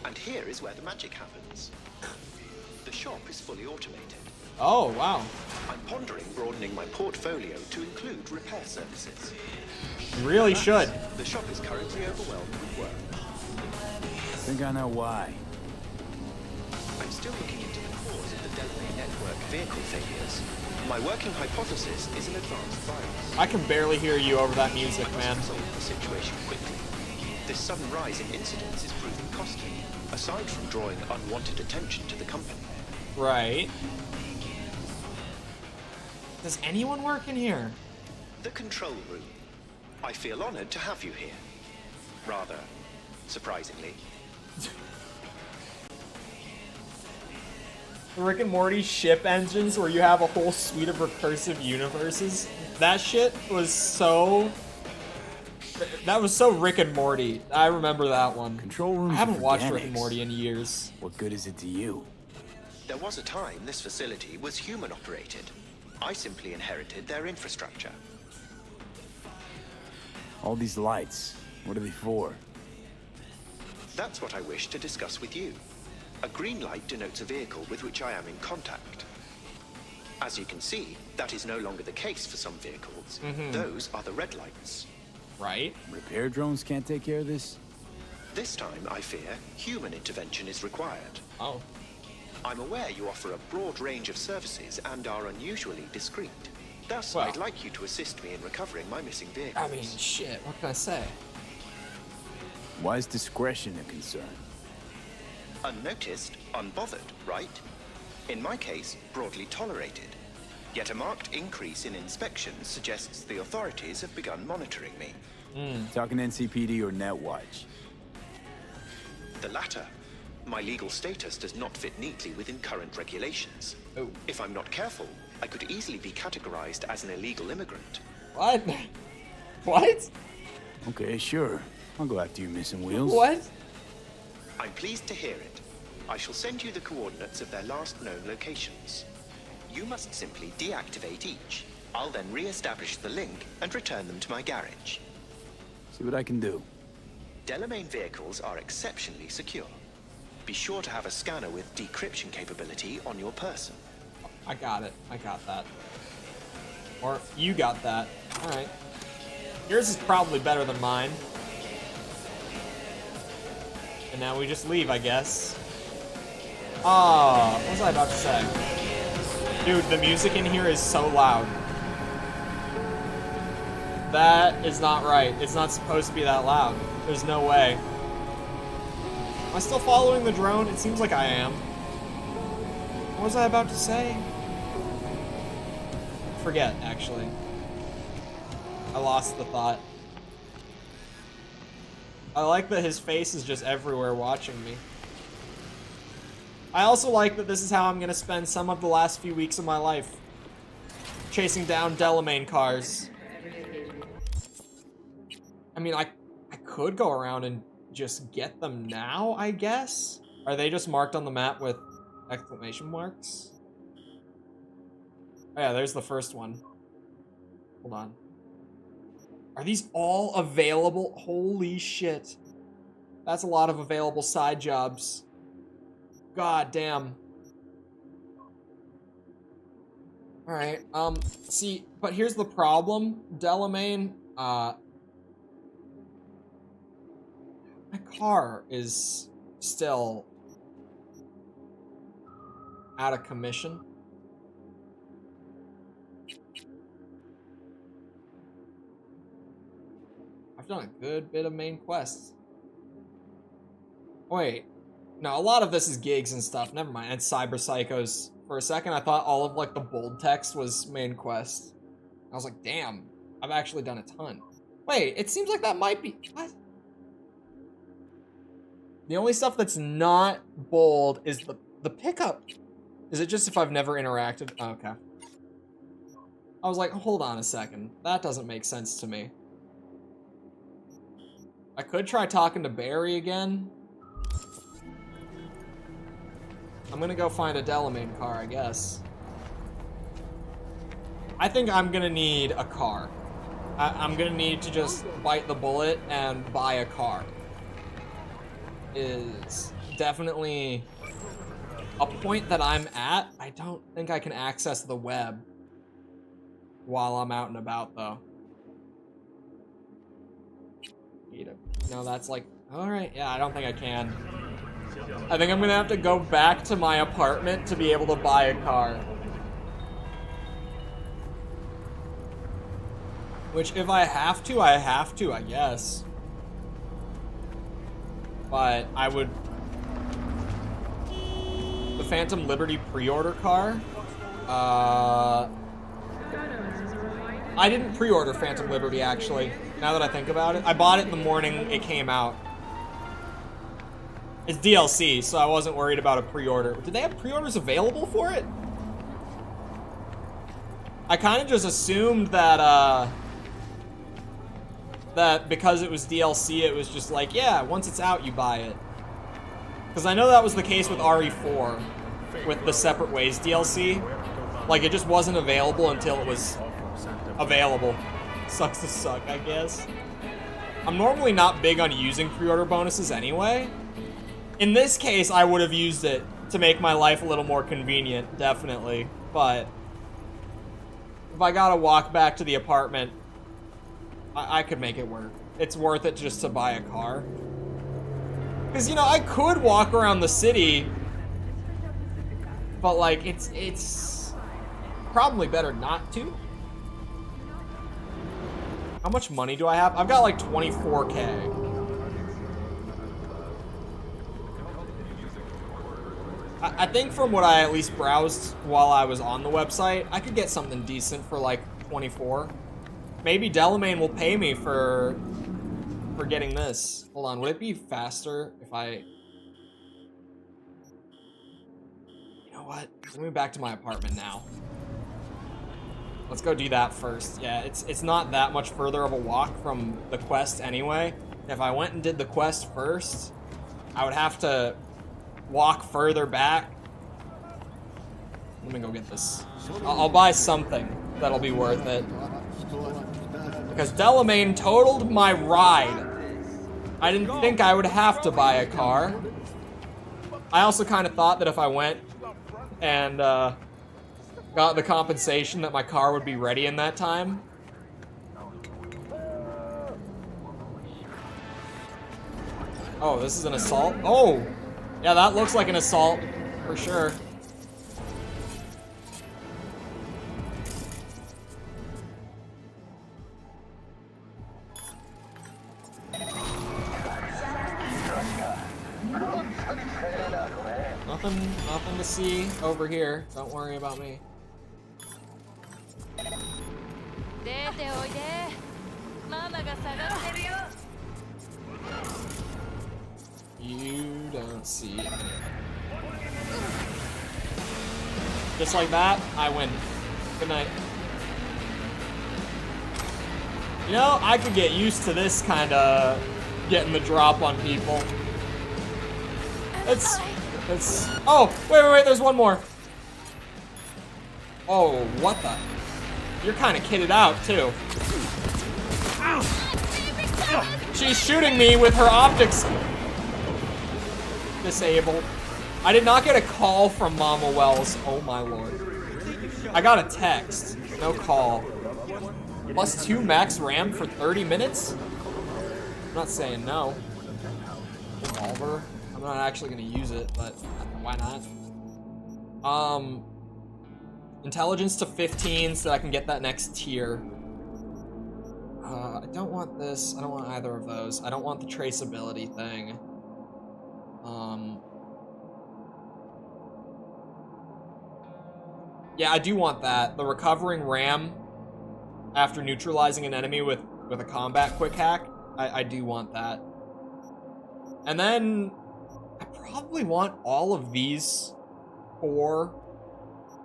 And here is where the magic happens. The shop is fully automated. Oh, wow. I'm pondering broadening my portfolio to include repair services. You really should. The shop is currently overwhelmed with work. I think I know why. I'm still looking into the cause of the Delamain network vehicle failures. My working hypothesis is an advanced virus. I can barely hear you over that music, man. Resolve the situation quickly. This sudden rise in incidents is proving costly, aside from drawing unwanted attention to the company. Right. Does anyone work in here? The control room. I feel honored to have you here. Rather, surprisingly. Rick and Morty ship engines where you have a whole suite of recursive universes. That shit was so... That was so Rick and Morty. I remember that one. Control rooms I haven't watched organics. Rick and Morty in years. What good is it to you? There was a time this facility was human operated. I simply inherited their infrastructure. All these lights, what are they for? That's what I wish to discuss with you. A green light denotes a vehicle with which I am in contact. As you can see, that is no longer the case for some vehicles. Those are the red lights. Right? Repair drones can't take care of this? This time, I fear, human intervention is required. Oh. I'm aware you offer a broad range of services and are unusually discreet. Thus, Well. I'd like you to assist me in recovering my missing vehicles. I mean, shit, what can I say? Why is discretion a concern? Unnoticed, unbothered, right? In my case, broadly tolerated. Yet a marked increase in inspections suggests the authorities have begun monitoring me. Talking NCPD or Netwatch? The latter. My legal status does not fit neatly within current regulations. Oh. If I'm not careful, I could easily be categorized as an illegal immigrant. What? What? Okay, sure. I'll go after you, missing wheels. What? I'm pleased to hear it. I shall send you the coordinates of their last known locations. You must simply deactivate each. I'll then re-establish the link and return them to my garage. See what I can do. Delamain vehicles are exceptionally secure. Be sure to have a scanner with decryption capability on your person. I got it. I got that. Or you got that. Alright. Yours is probably better than mine. And now we just leave, I guess. Ah, what was I about to say? Dude, the music in here is so loud. That is not right. It's not supposed to be that loud. There's no way. Am I still following the drone? It seems like I am. What was I about to say? Forget, actually. I lost the thought. I like that his face is just everywhere watching me. I also like that this is how I'm gonna spend some of the last few weeks of my life. Chasing down Delamain cars. I mean, I could go around and just get them now, I guess? Are they just marked on the map with exclamation marks? Oh yeah, there's the first one. Hold on. Are these all available? Holy shit. That's a lot of available side jobs. God damn. Alright, see, but here's the problem. Delamain, my car is still out of commission. I've done a good bit of main quests. Wait, no, a lot of this is gigs and stuff. Never mind, and Cyber Psychos. For a second, I thought all of like the bold text was main quest. I was like, damn, I've actually done a ton. Wait, it seems like that might be, what? The only stuff that's not bold is the pickup. Is it just if I've never interacted? Oh, okay. I was like, hold on a second. That doesn't make sense to me. I could try talking to Barry again. I'm gonna go find a Delamain car, I guess. I think I'm gonna need a car. I'm gonna need to just bite the bullet and buy a car. Is definitely a point that I'm at. I don't think I can access the web while I'm out and about, though. No, that's like, all right, yeah, I don't think I can. I think I'm gonna have to go back to my apartment to be able to buy a car. Which, if I have to, I guess. but I would... The Phantom Liberty pre-order car? I didn't pre-order Phantom Liberty, actually, now that I think about it. I bought it in the morning it came out. It's DLC, so I wasn't worried about a pre-order. Did they have pre-orders available for it? I kind of just assumed that, that because it was DLC, it was just like, yeah, once it's out, you buy it. Because I know that was the case with RE4, with the Separate Ways DLC. Like, it just wasn't available until it was available. Sucks to suck, I guess. I'm normally not big on using pre-order bonuses anyway. In this case, I would have used it to make my life a little more convenient, definitely. But if I gotta walk back to the apartment, I could make it work. It's worth it just to buy a car. Because, you know, I could walk around the city, but, like, it's probably better not to. How much money do I have? I've got, like, 24K. I think from what I at least browsed while I was on the website, I could get something decent for, like, 24. Maybe Delamain will pay me for getting this. Hold on, would it be faster if I... You know what? Let me back to my apartment now. Let's go do that first. Yeah, it's not that much further of a walk from the quest anyway. If I went and did the quest first, I would have to walk further back. Let me go get this. I'll buy something that'll be worth it. Because Delamain totaled my ride. I didn't think I would have to buy a car. I also kind of thought that if I went and got the compensation that my car would be ready in that time. Oh, this is an assault? Oh! Yeah, that looks like an assault, for sure. Nothing to see over here. Don't worry about me. You don't see it. Just like that, I win. Good night. You know, I could get used to this kind of getting the drop on people. It's... Oh, wait, there's one more. Oh, what the? You're kind of kitted out, too. She's shooting me with her optics disabled. I did not get a call from Mama Wells. Oh my lord. I got a text. No call. +2 max RAM for 30 minutes? I'm not saying no. Revolver. I'm not actually gonna use it, but why not? Intelligence to 15 so I can get that next tier. I don't want this. I don't want either of those. I don't want the traceability thing. Yeah, I do want that. The recovering RAM after neutralizing an enemy with a combat quick hack. I do want that. And then I probably want all of these 4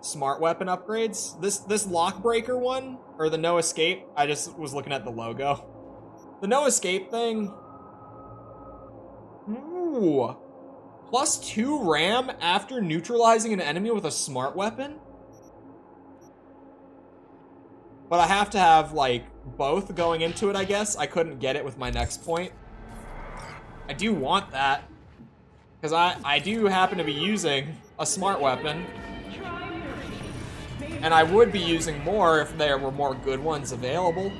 smart weapon upgrades. This lockbreaker one, or the no escape, I just was looking at the logo. The no escape thing. Ooh. +2 RAM after neutralizing an enemy with a smart weapon? But I have to have, like, both going into it, I guess. I couldn't get it with my next point. I do want that. Because I do happen to be using a smart weapon. And I would be using more if there were more good ones available.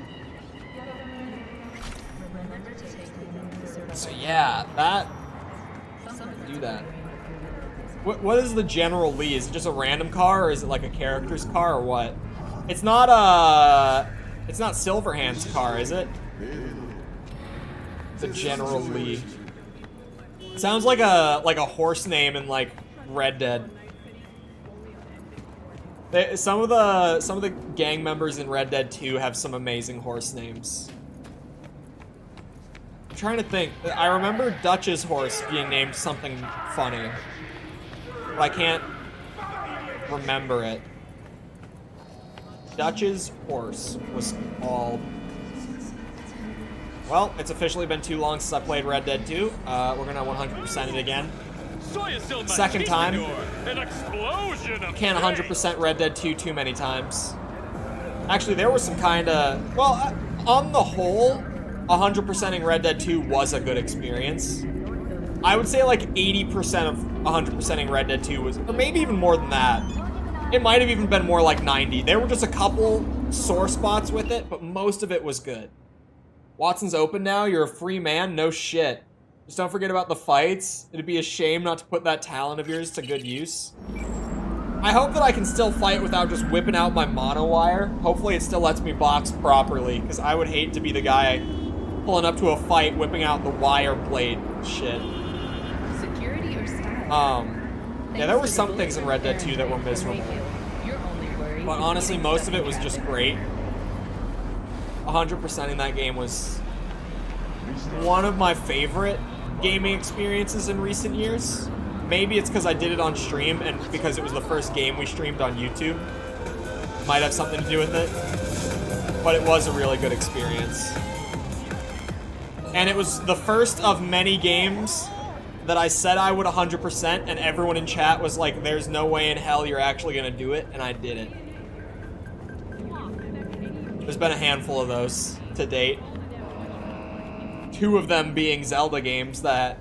So yeah, that... do that. What is the General Lee? Is it just a random car, or is it like a character's car, or what? It's not Silverhand's car, is it? The General Lee. Sounds like a horse name in like Red Dead. Some of the gang members in Red Dead 2 have some amazing horse names. I'm trying to think. I remember Dutch's horse being named something funny, but I can't remember it. Dutch's horse was called... Well, it's officially been too long since I played Red Dead 2. We're gonna 100% it again. Second time. Can't 100% Red Dead 2 too many times. Actually, there was some kind of... Well, on the whole, 100%ing Red Dead 2 was a good experience. I would say like 80% of 100%ing Red Dead 2 was... Or maybe even more than that. It might have even been more like 90. There were just a couple sore spots with it, but most of it was good. Watson's open now? You're a free man? No shit. Just don't forget about the fights. It'd be a shame not to put that talent of yours to good use. I hope that I can still fight without just whipping out my monowire. Hopefully it still lets me box properly, because I would hate to be the guy pulling up to a fight, whipping out the wire blade shit. Security or style? Yeah, there were some things in Red Dead 2 that were miserable. But honestly, most of it was just great. 100%ing that game was one of my favorite gaming experiences in recent years. Maybe it's because I did it on stream and because it was the first game we streamed on YouTube. Might have something to do with it. But it was a really good experience. And it was the first of many games that I said I would 100%, and everyone in chat was like, there's no way in hell you're actually gonna do it, and I did it. There's been a handful of those to date. 2 of them being Zelda games that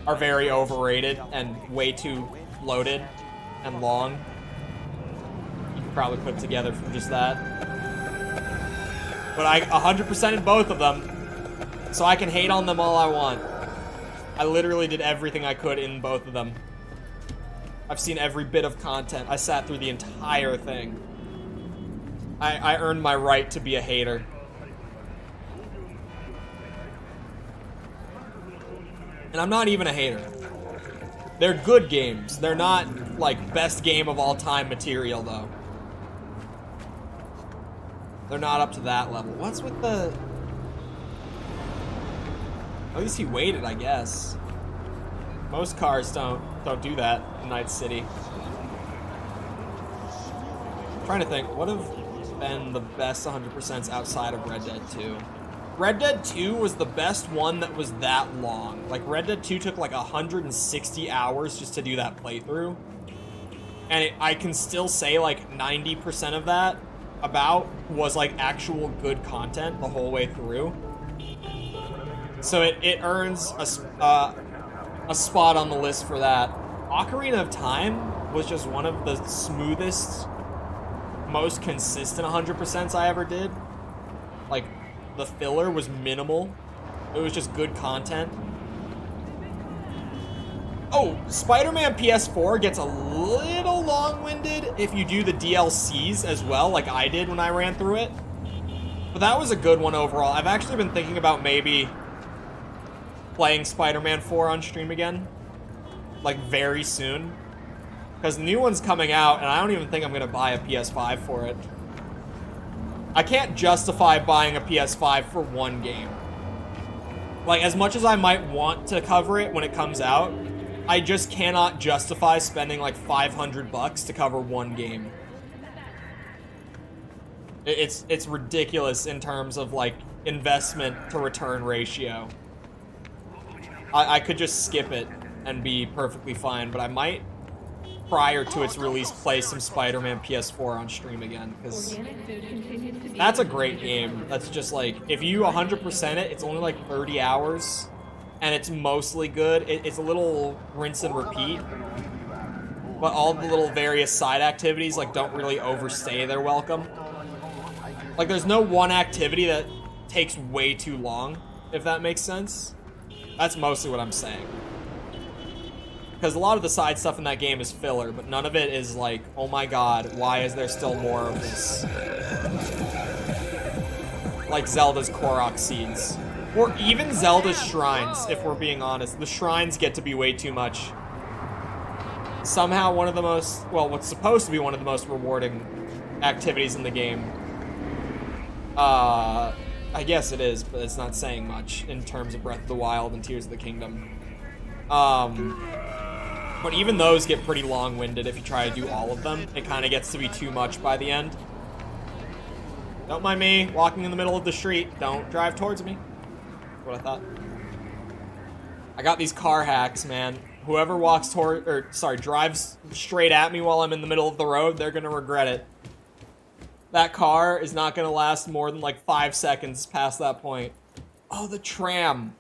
are very overrated and way too loaded and long. You could probably put together from just that. But I 100%ed both of them, so I can hate on them all I want. I literally did everything I could in both of them. I've seen every bit of content. I sat through the entire thing. I earned my right to be a hater. And I'm not even a hater. They're good games. They're not, like, best game of all time material, though. They're not up to that level. What's with the... At least he waited, I guess. Most cars don't do that in Night City. I'm trying to think, what have been the best 100%s outside of Red Dead 2? Red Dead 2 was the best one that was that long. Like, Red Dead 2 took like 160 hours just to do that playthrough. And I can still say like 90% of that was like actual good content the whole way through. So it earns a spot on the list for that. Ocarina of Time was just one of the smoothest, most consistent 100%s I ever did. Like, the filler was minimal. It was just good content. Oh, Spider-Man PS4 gets a little long-winded if you do the DLCs as well, like I did when I ran through it. But that was a good one overall. I've actually been thinking about maybe playing Spider-Man 4 on stream again. Like, very soon. Because the new one's coming out, and I don't even think I'm going to buy a PS5 for it. I can't justify buying a PS5 for one game. Like, as much as I might want to cover it when it comes out, I just cannot justify spending like $500 to cover one game. It's ridiculous in terms of like investment to return ratio. I could just skip it and be perfectly fine, but I might, prior to its release, play some Spider-Man PS4 on stream again, because that's a great game. That's just like, if you 100% it, it's only like 30 hours, and it's mostly good. It's a little rinse and repeat, but all the little various side activities like don't really overstay their welcome. Like, there's no one activity that takes way too long, if that makes sense. That's mostly what I'm saying. Because a lot of the side stuff in that game is filler, but none of it is like, oh my god, why is there still more of this? Like Zelda's Korok seeds. Or even Zelda's shrines, if we're being honest. The shrines get to be way too much. Somehow one of the most, well, what's supposed to be one of the most rewarding activities in the game. I guess it is, but it's not saying much in terms of Breath of the Wild and Tears of the Kingdom. But even those get pretty long-winded if you try to do all of them. It kind of gets to be too much by the end. Don't mind me walking in the middle of the street. Don't drive towards me. That's what I thought. I got these car hacks, man. Whoever drives straight at me while I'm in the middle of the road, they're gonna regret it. That car is not gonna last more than like 5 seconds past that point. Oh, the tram.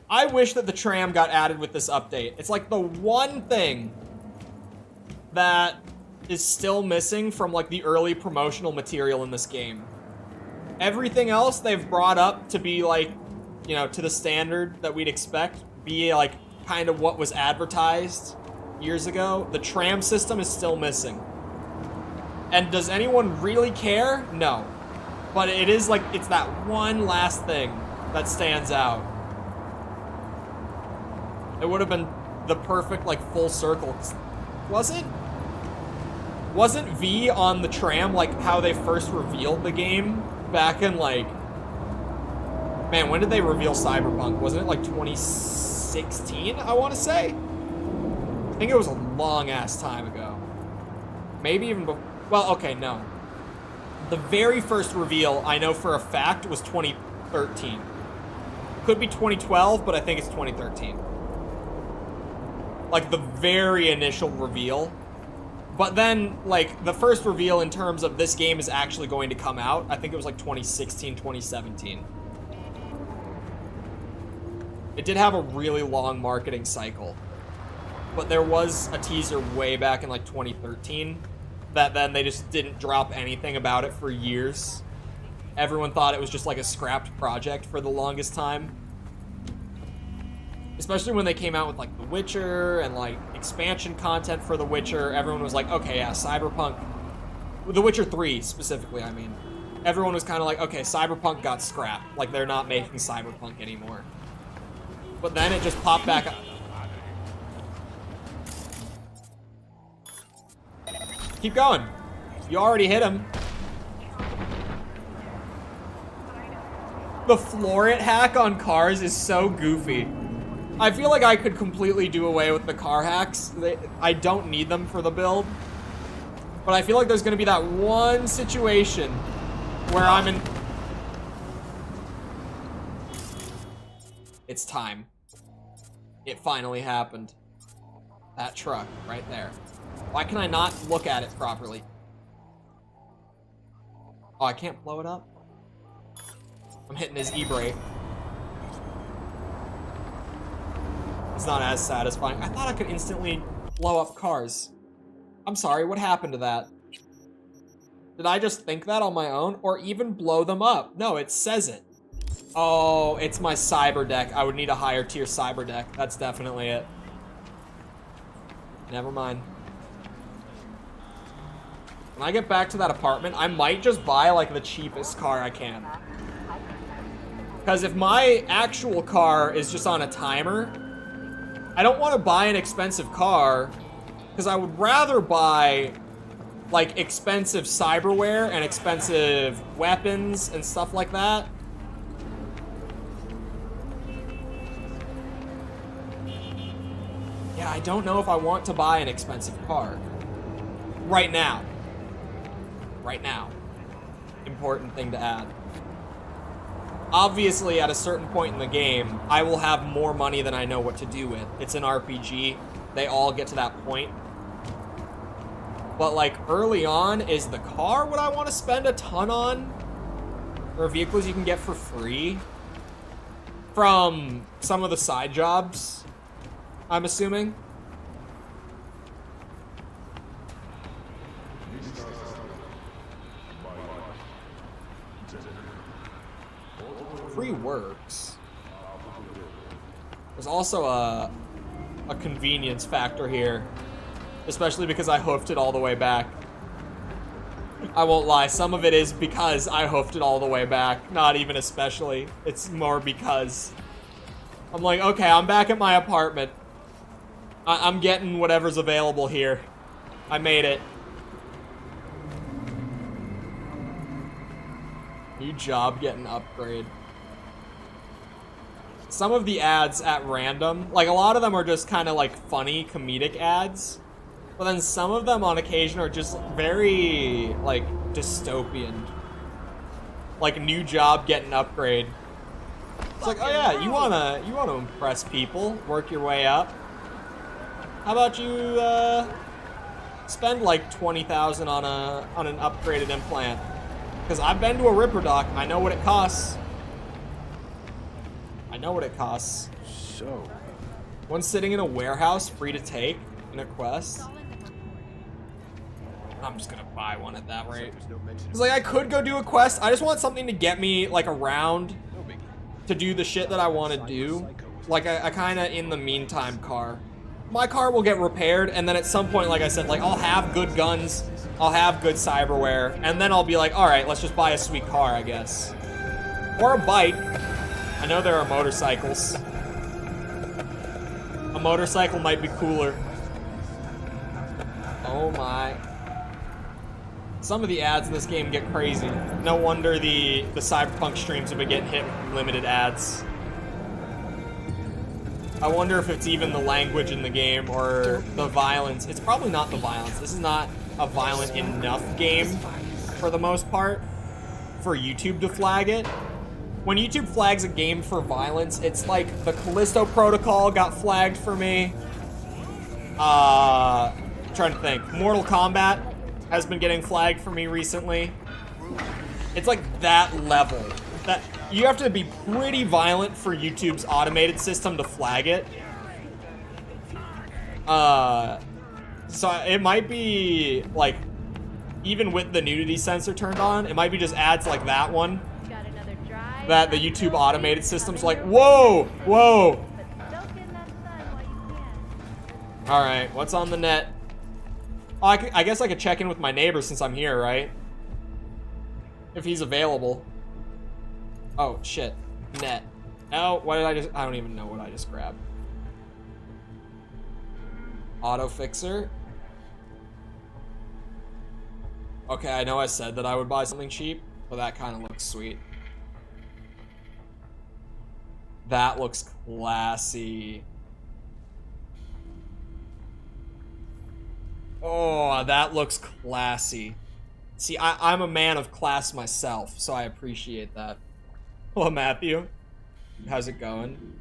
I wish that the tram got added with this update. It's like the one thing that is still missing from like the early promotional material in this game. Everything else they've brought up to be like, you know, to the standard that we'd expect, be like kind of what was advertised years ago. The tram system is still missing. And does anyone really care? No. But it is like, it's that one last thing that stands out. It would have been the perfect, like, full circle. Wasn't V on the tram, like, how they first revealed the game back in, like... Man, when did they reveal Cyberpunk? Wasn't it, like, 2016, I want to say? I think it was a long-ass time ago. Maybe even before... Well, okay, no. The very first reveal, I know for a fact, was 2013. Could be 2012, but I think it's 2013. Like, the very initial reveal. But then, like, the first reveal in terms of this game is actually going to come out, I think it was like 2016, 2017. It did have a really long marketing cycle. But there was a teaser way back in, like, 2013 that then they just didn't drop anything about it for years. Everyone thought it was just, like, a scrapped project for the longest time. Especially when they came out with, like, The Witcher and, like, expansion content for The Witcher. Everyone was like, okay, yeah, Cyberpunk. The Witcher 3, specifically, I mean. Everyone was kind of like, okay, Cyberpunk got scrapped. Like, they're not making Cyberpunk anymore. But then it just popped back up. Keep going. You already hit him. The floor it hack on cars is so goofy. I feel like I could completely do away with the car hacks. I don't need them for the build. But I feel like there's going to be that one situation where I'm in... It's time. It finally happened. That truck right there. Why can I not look at it properly? Oh, I can't blow it up? I'm hitting his e-brake. It's not as satisfying. I thought I could instantly blow up cars. I'm sorry, what happened to that? Did I just think that on my own? Or even blow them up? No, it says it. Oh, it's my cyber deck. I would need a higher tier cyber deck. That's definitely it. Never mind. When I get back to that apartment, I might just buy, like, the cheapest car I can. Because if my actual car is just on a timer, I don't want to buy an expensive car, because I would rather buy, like, expensive cyberware and expensive weapons and stuff like that. Yeah, I don't know if I want to buy an expensive car. Right now. Right now. Important thing to add. Obviously, at a certain point in the game, I will have more money than I know what to do with. It's an RPG. They all get to that point. But, like, early on, is the car what I want to spend a ton on? Or vehicles you can get for free? From some of the side jobs, I'm assuming. Free works. There's also a convenience factor here, especially because I hoofed it all the way back. I won't lie, some of it is because I hoofed it all the way back. Not even especially. It's more because I'm like, okay, I'm back at my apartment. I'm getting whatever's available here. I made it. New job, get an upgrade. Some of the ads at random, like a lot of them are just kind of like funny comedic ads. But then some of them on occasion are just very, like, dystopian. Like, new job, get an upgrade. It's like, oh yeah, you wanna impress people, work your way up. How about you, spend like 20,000 on an upgraded implant? Because I've been to a Ripper Doc, I know what it costs. I know what it costs. So. One sitting in a warehouse, free to take in a quest. I'm just gonna buy one at that rate. It's like I could go do a quest. I just want something to get me like around to do the shit that I want to do. Like a kind of in the meantime car. My car will get repaired, and then at some point, like I said, like I'll have good guns, I'll have good cyberware, and then I'll be like, all right, let's just buy a sweet car, I guess, or a bike. I know there are motorcycles. A motorcycle might be cooler. Oh my. Some of the ads in this game get crazy. No wonder the Cyberpunk streams have been getting hit with limited ads. I wonder if it's even the language in the game or the violence. It's probably not the violence. This is not a violent enough game for the most part for YouTube to flag it. When YouTube flags a game for violence, it's like the Callisto Protocol got flagged for me. I'm trying to think. Mortal Kombat has been getting flagged for me recently. It's like that level. That you have to be pretty violent for YouTube's automated system to flag it. So it might be like, even with the nudity sensor turned on, it might be just ads like that one that the YouTube automated system's like, whoa, whoa. All right, what's on the net? Oh, I guess I could check in with my neighbor since I'm here, right? If he's available. Oh, shit. Net. Oh, what did I just... I don't even know what I just grabbed. Auto fixer. Okay, I know I said that I would buy something cheap, but that kind of looks sweet. That looks classy. Oh, that looks classy. See, I'm a man of class myself, so I appreciate that. Hello, Matthew. How's it going?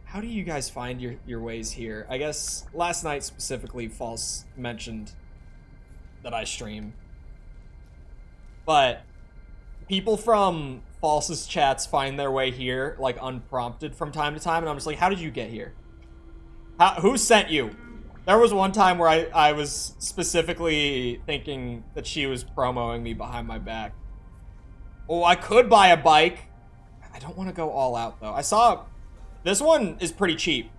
How do you guys find your ways here? I guess last night specifically, False mentioned that I stream. But people from False's chats find their way here, like, unprompted from time to time, and I'm just like, how did you get here? Who sent you? There was one time where I was specifically thinking that she was promoting me behind my back. Oh, I could buy a bike. I don't want to go all out, though. I saw... This one is pretty cheap.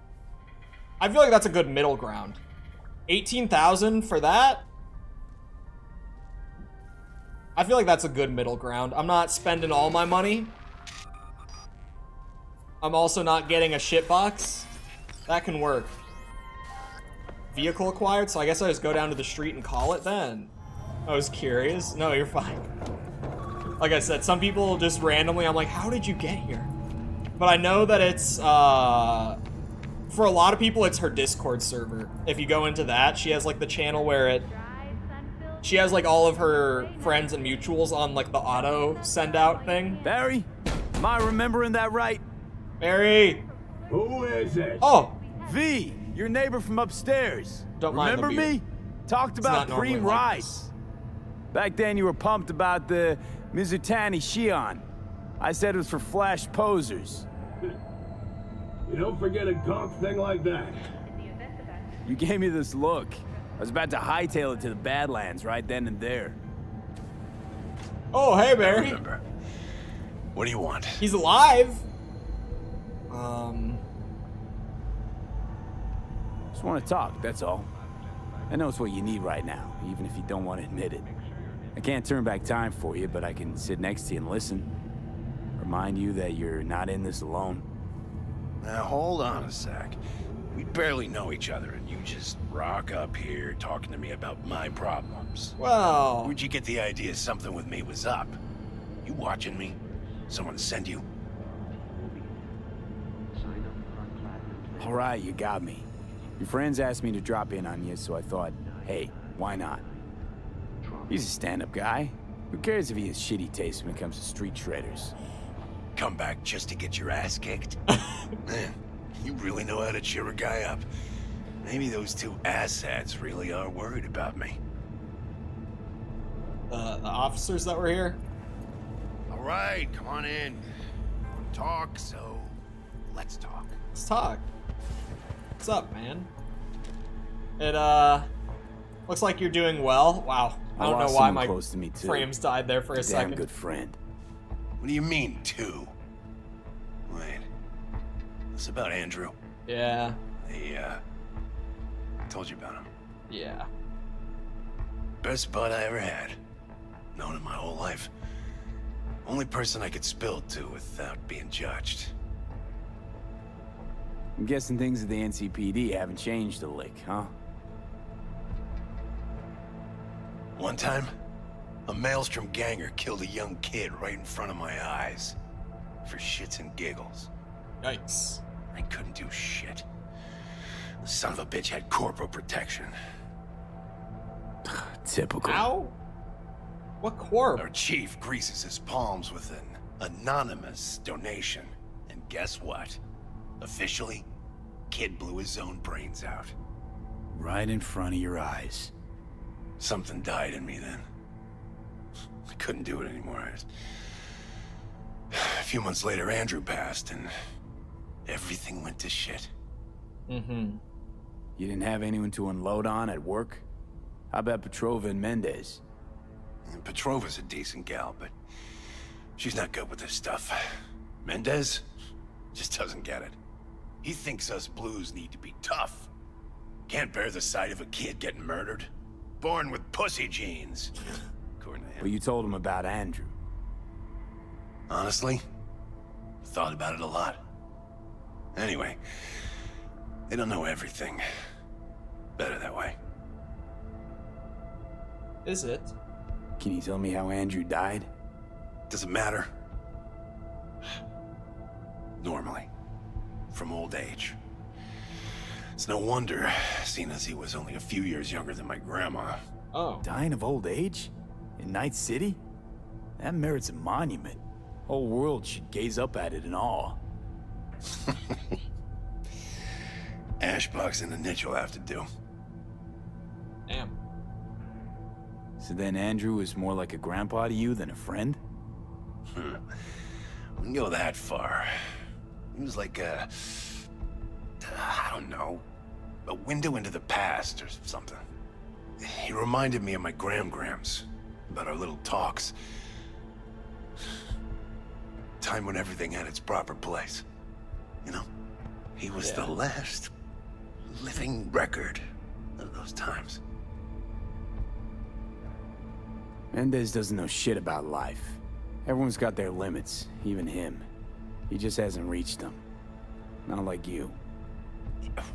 I feel like that's a good middle ground. 18,000 for that? I feel like that's a good middle ground. I'm not spending all my money. I'm also not getting a shitbox. That can work. Vehicle acquired, so I guess I just go down to the street and call it then. I was curious. No, you're fine. Like I said, some people just randomly, I'm like, how did you get here? But I know that it's, for a lot of people, it's her Discord server. If you go into that, she has like the channel where she has like all of her friends and mutuals on like the auto send out thing. Barry, am I remembering that right? Barry! Who is it? Oh! V, your neighbor from upstairs. Don't mind remember the beard. me? Talked about cream like rice. Back then you were pumped about the Mizutani Shion. I said it was for flash posers. You don't forget a gonk thing like that. You gave me this look. I was about to hightail it to the Badlands right then and there. Oh, hey, Barry. What do you want? He's alive. Just want to talk, that's all. I know it's what you need right now, even if you don't want to admit it. I can't turn back time for you, but I can sit next to you and listen. Remind you that you're not in this alone. Now, hold on a sec. We barely know each other, and you just rock up here talking to me about my problems. Well... Where'd you get the idea something with me was up? You watching me? Someone send you? All right, you got me. Your friends asked me to drop in on you, so I thought, hey, why not? He's a stand-up guy. Who cares if he has shitty taste when it comes to street shredders? Come back just to get your ass kicked? Man, you really know how to cheer a guy up. Maybe those two asshats really are worried about me. The officers that were here? All right, come on in. Want to talk, so let's talk. Let's talk. What's up, man? It, looks like you're doing well. Wow. I don't know why my frames died there for a second. Damn good friend. What do you mean, two? Wait. This about Andrew? Yeah. I told you about him. Yeah. Best bud I ever had. Known him my whole life. Only person I could spill to without being judged. I'm guessing things at the NCPD haven't changed a lick, huh? One time, a Maelstrom ganger killed a young kid right in front of my eyes. For shits and giggles. Yikes. I couldn't do shit. The son of a bitch had corporal protection. Typical. Ow? What corp? Our chief greases his palms with an anonymous donation. And guess what? Officially, kid blew his own brains out. Right in front of your eyes. Something died in me then. I couldn't do it anymore. A few months later, Andrew passed, and everything went to shit. Mm-hmm. You didn't have anyone to unload on at work? How about Petrova and Mendez? And Petrova's a decent gal, but she's not good with this stuff. Mendez just doesn't get it. He thinks us blues need to be tough. Can't bear the sight of a kid getting murdered. Born with pussy genes. According to him. But you told him about Andrew. Honestly, thought about it a lot. Anyway, they don't know everything. Better that way. Is it? Can you tell me how Andrew died? Doesn't matter. Normally. From old age. It's no wonder, seeing as he was only a few years younger than my grandma. Oh. Dying of old age? In Night City? That merits a monument. Whole world should gaze up at it in awe. Ashbox and the niche will have to do. Damn. So then Andrew was more like a grandpa to you than a friend? Wouldn't go that far. He was like I don't know, a window into the past or something. He reminded me of my grams about our little talks. Time when everything had its proper place. You know, he was the last living record of those times. Mendez doesn't know shit about life. Everyone's got their limits, even him. He just hasn't reached them. Not like you.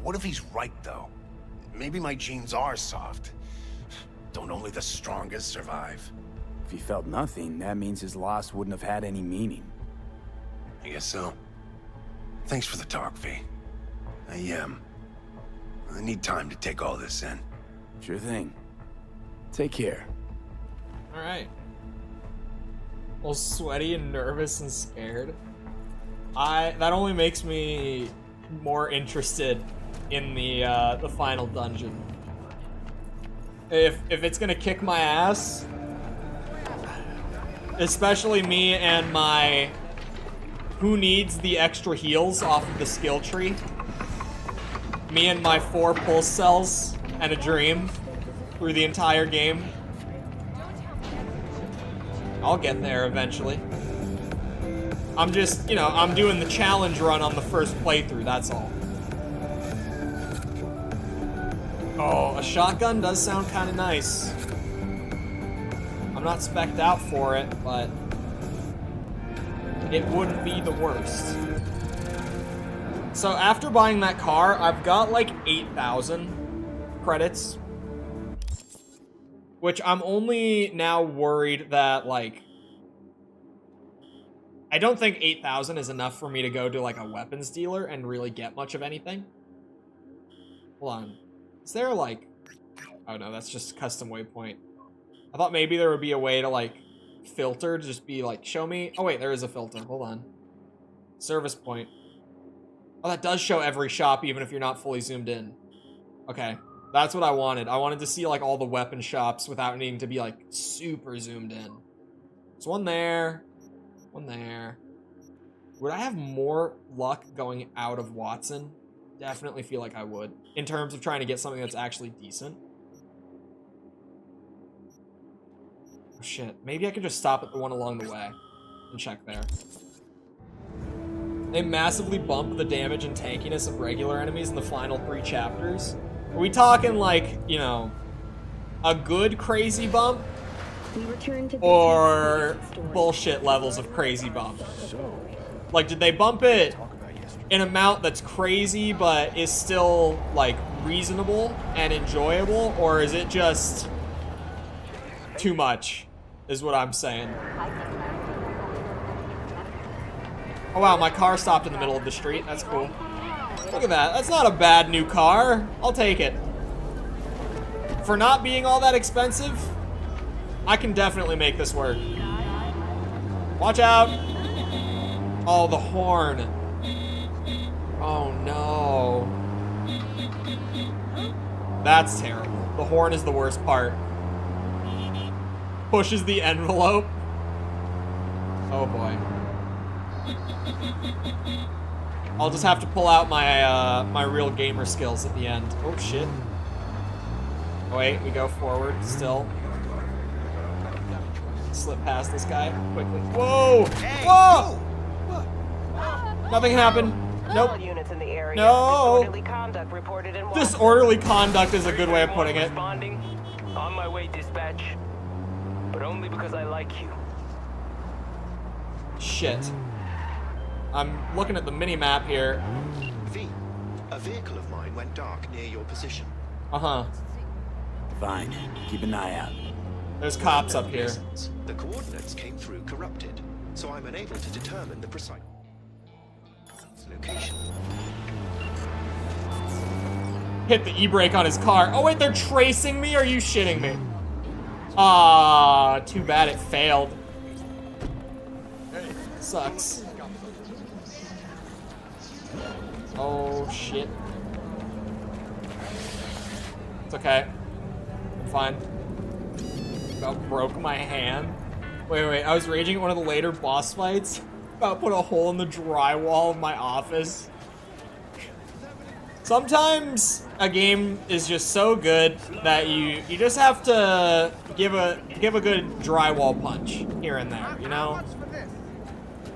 What if he's right, though? Maybe my genes are soft. Don't only the strongest survive? If he felt nothing, that means his loss wouldn't have had any meaning. I guess so. Thanks for the talk, V. I need time to take all this in. Sure thing. Take care. Alright. All sweaty and nervous and scared. That only makes me more interested in the final dungeon. If it's gonna kick my ass, especially me and my who needs the extra heals off of the skill tree, me and my 4 pulse cells and a dream through the entire game. I'll get there eventually. I'm just, I'm doing the challenge run on the first playthrough, that's all. Oh, A shotgun does sound kind of nice. I'm not spec'd out for it, but it wouldn't be the worst. So after buying that car, I've got like 8,000 credits. Which I'm only now worried that, like, I don't think 8,000 is enough for me to go to like a weapons dealer and really get much of anything. Hold on. Is there like... Oh no, that's just custom waypoint. I thought maybe there would be a way to like filter, to just be like, show me... Oh wait, there is a filter. Hold on. Service point. Oh, that does show every shop even if you're not fully zoomed in. Okay. That's what I wanted. I wanted to see like all the weapon shops without needing to be like super zoomed in. There's one there. One there. Would I have more luck going out of Watson? Definitely feel like I would. In terms of trying to get something that's actually decent. Oh shit. Maybe I could just stop at the one along the way and check there. They massively bump the damage and tankiness of regular enemies in the final 3 chapters. Are we talking like, you know, a good crazy bump? Or bullshit levels of crazy bump? Like, did they bump it in an amount that's crazy but is still, like, reasonable and enjoyable? Or is it just too much, is what I'm saying. Oh wow, my car stopped in the middle of the street. That's cool. Look at that. That's not a bad new car. I'll take it. For not being all that expensive, I can definitely make this work. Watch out. Oh, the horn. Oh, no. That's terrible. The horn is the worst part. Pushes the envelope. Oh, boy. I'll just have to pull out my my real gamer skills at the end. Oh shit. Oh, wait, we go forward still. Slip past this guy quickly. Whoa! Whoa! Nothing happened. Nope. No. Disorderly conduct is a good way of putting it. On my way, dispatch. But only because I like you. Shit. I'm looking at the mini-map here. V, a vehicle of mine went dark near your position. Uh-huh. Fine. Keep an eye out. There's cops up here. The coordinates came through corrupted, so I'm unable to determine the precise location. Hit the e-brake on his car. Oh wait, they're tracing me? Are you shitting me? Ah, too bad it failed. Sucks. Oh, shit. It's okay. I'm fine. About broke my hand. Wait, I was raging at one of the later boss fights. About put a hole in the drywall of my office. Sometimes a game is just so good that you just have to give a good drywall punch here and there, you know?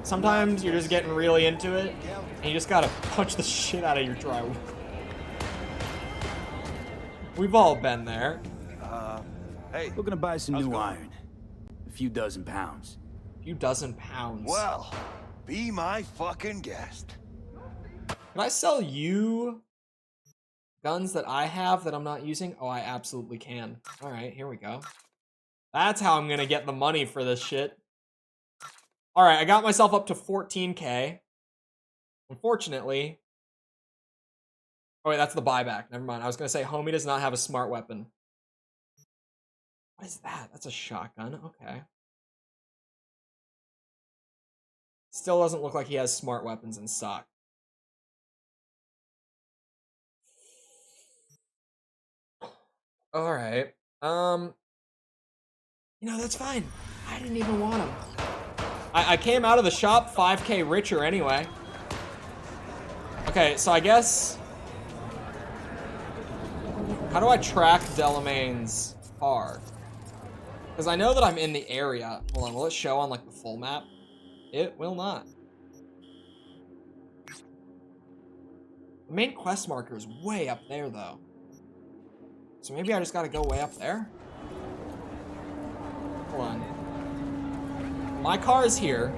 Sometimes you're just getting really into it, and you just gotta punch the shit out of your drywall. We've all been there. Hey. Looking to buy some new iron. A few dozen pounds. A few dozen pounds. Well, be my fucking guest. Can I sell you guns that I have that I'm not using? Oh, I absolutely can. Alright, here we go. That's how I'm gonna get the money for this shit. Alright, I got myself up to 14k. Unfortunately... Oh wait, that's the buyback. Never mind. I was gonna say, homie does not have a smart weapon. What is that? That's a shotgun. Okay. Still doesn't look like he has smart weapons in stock. Alright. You know, that's fine. I didn't even want him. I came out of the shop 5k richer anyway. Okay, so I guess... How do I track Delamain's car? Because I know that I'm in the area. Hold on, will it show on like the full map? It will not. The main quest marker is way up there though. So maybe I just gotta go way up there? Hold on. My car is here.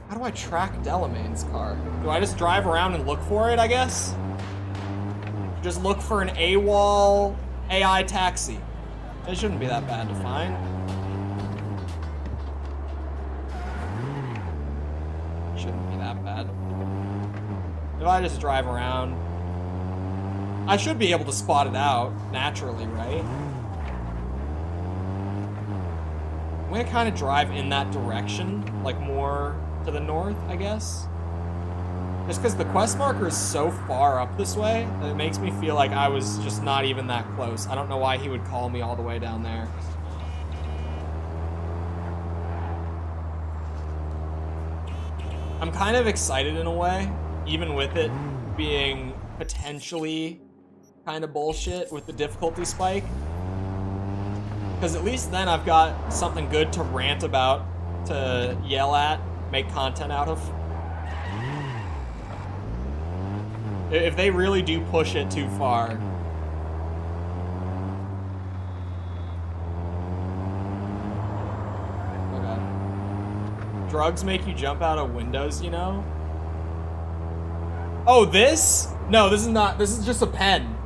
How do I track Delamain's car? Do I just drive around and look for it, I guess? Just look for an AWOL AI taxi. It shouldn't be that bad to find. Shouldn't be that bad. If I just drive around, I should be able to spot it out naturally, right? I'm gonna kind of drive in that direction, like more to the north, I guess. Just because the quest marker is so far up this way that it makes me feel like I was just not even that close. I don't know why he would call me all the way down there. I'm kind of excited in a way, even with it being potentially kind of bullshit with the difficulty spike. Because at least then I've got something good to rant about, to yell at, make content out of. If they really do push it too far. Okay. Drugs make you jump out of windows, you know? Oh, this? No, this is not. This is just a pen.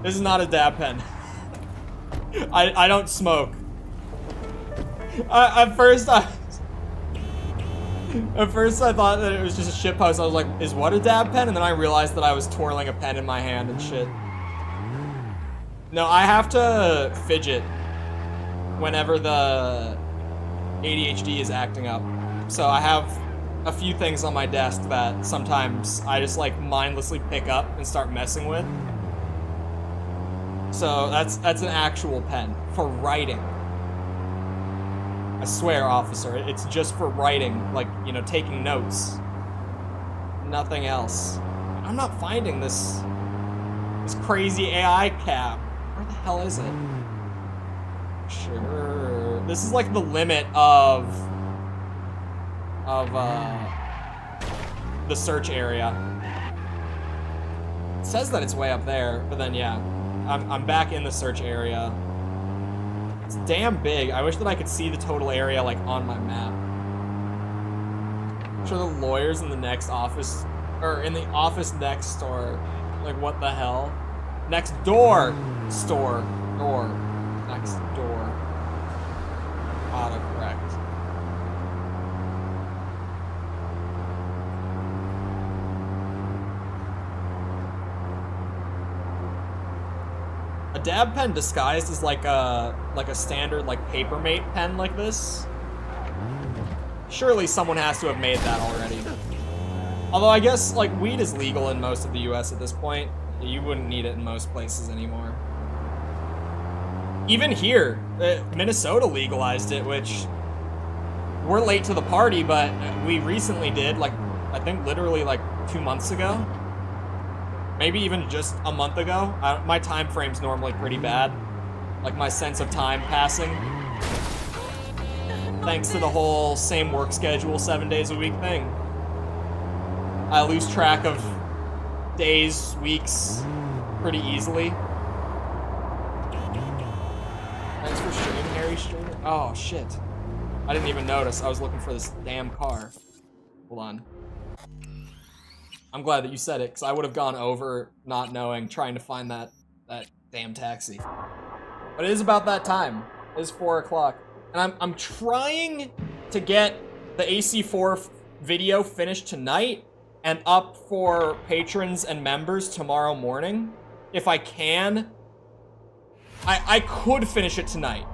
This is not a dab pen. I don't smoke. At first I thought that it was just a shitpost. I was like, is what a dab pen? And then I realized that I was twirling a pen in my hand and shit. No, I have to fidget whenever the ADHD is acting up. So I have a few things on my desk that sometimes I just like mindlessly pick up and start messing with. So that's an actual pen for writing. I swear, officer, it's just for writing, like, you know, taking notes. Nothing else. I'm not finding this crazy AI cab. Where the hell is it? Sure. This is like the limit of the search area. It says that it's way up there, but then yeah, I'm back in the search area. It's damn big. I wish that I could see the total area, like, on my map. I'm sure the lawyers in the next office, or in the office next door, like, what the hell? Next door! Store. Door. Next door. Autocorrect. A dab pen disguised as like a standard like Papermate pen like this. Surely someone has to have made that already. Although I guess like weed is legal in most of the US at this point. You wouldn't need it in most places anymore. Even here, Minnesota legalized it, which we're late to the party, but we recently did, like, I think literally like 2 months ago. Maybe even just a month ago. My time frame's normally pretty bad. Like my sense of time passing. Thanks to the whole same work schedule, 7 days a week thing. I lose track of days, weeks, pretty easily. Thanks for streaming, Harry Streamer. Oh, shit. I didn't even notice. I was looking for this damn car. Hold on. I'm glad that you said it, because I would have gone over not knowing, trying to find that damn taxi. But it is about that time. It is 4 o'clock. And I'm trying to get the AC4 video finished tonight and up for patrons and members tomorrow morning. If I can. I could finish it tonight.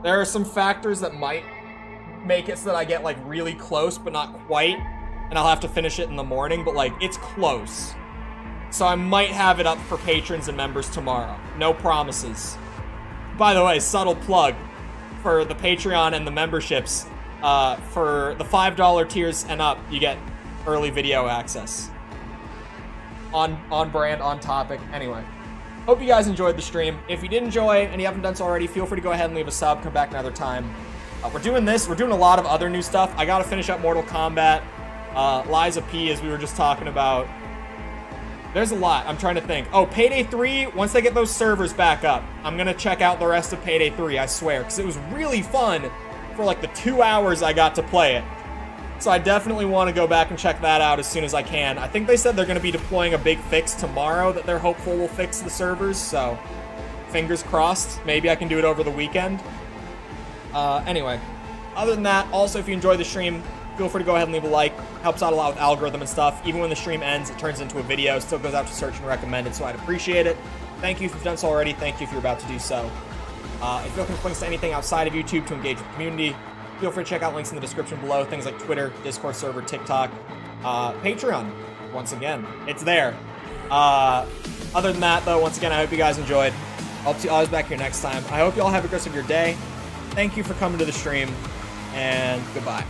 There are some factors that might make it so that I get like really close, but not quite. And I'll have to finish it in the morning, but like, it's close. So I might have it up for patrons and members tomorrow. No promises. By the way, subtle plug for the Patreon and the memberships. For the $5 tiers and up, you get early video access. On brand, on topic. Anyway, hope you guys enjoyed the stream. If you did enjoy and you haven't done so already, feel free to go ahead and leave a sub. Come back another time. We're doing this. We're doing a lot of other new stuff. I gotta finish up Mortal Kombat. Liza P, as we were just talking about. There's a lot. I'm trying to think. Oh, Payday 3, once they get those servers back up, I'm going to check out the rest of Payday 3, I swear, because it was really fun for like the 2 hours I got to play it. So I definitely want to go back and check that out as soon as I can. I think they said they're going to be deploying a big fix tomorrow that they're hopeful will fix the servers, so fingers crossed. Maybe I can do it over the weekend. Anyway, other than that, also if you enjoyed the stream, feel free to go ahead and leave a like. Helps out a lot with algorithm and stuff. Even when the stream ends, it turns into a video. Still goes out to search and recommended, so I'd appreciate it. Thank you if you've done so already. Thank you if you're about to do so. If you're looking for links to anything outside of YouTube to engage with the community, feel free to check out links in the description below. Things like Twitter, Discord server, TikTok, Patreon. Once again, it's there. Other than that, though, once again, I hope you guys enjoyed. I'll see you all back here next time. I hope you all have a good rest of your day. Thank you for coming to the stream, and goodbye.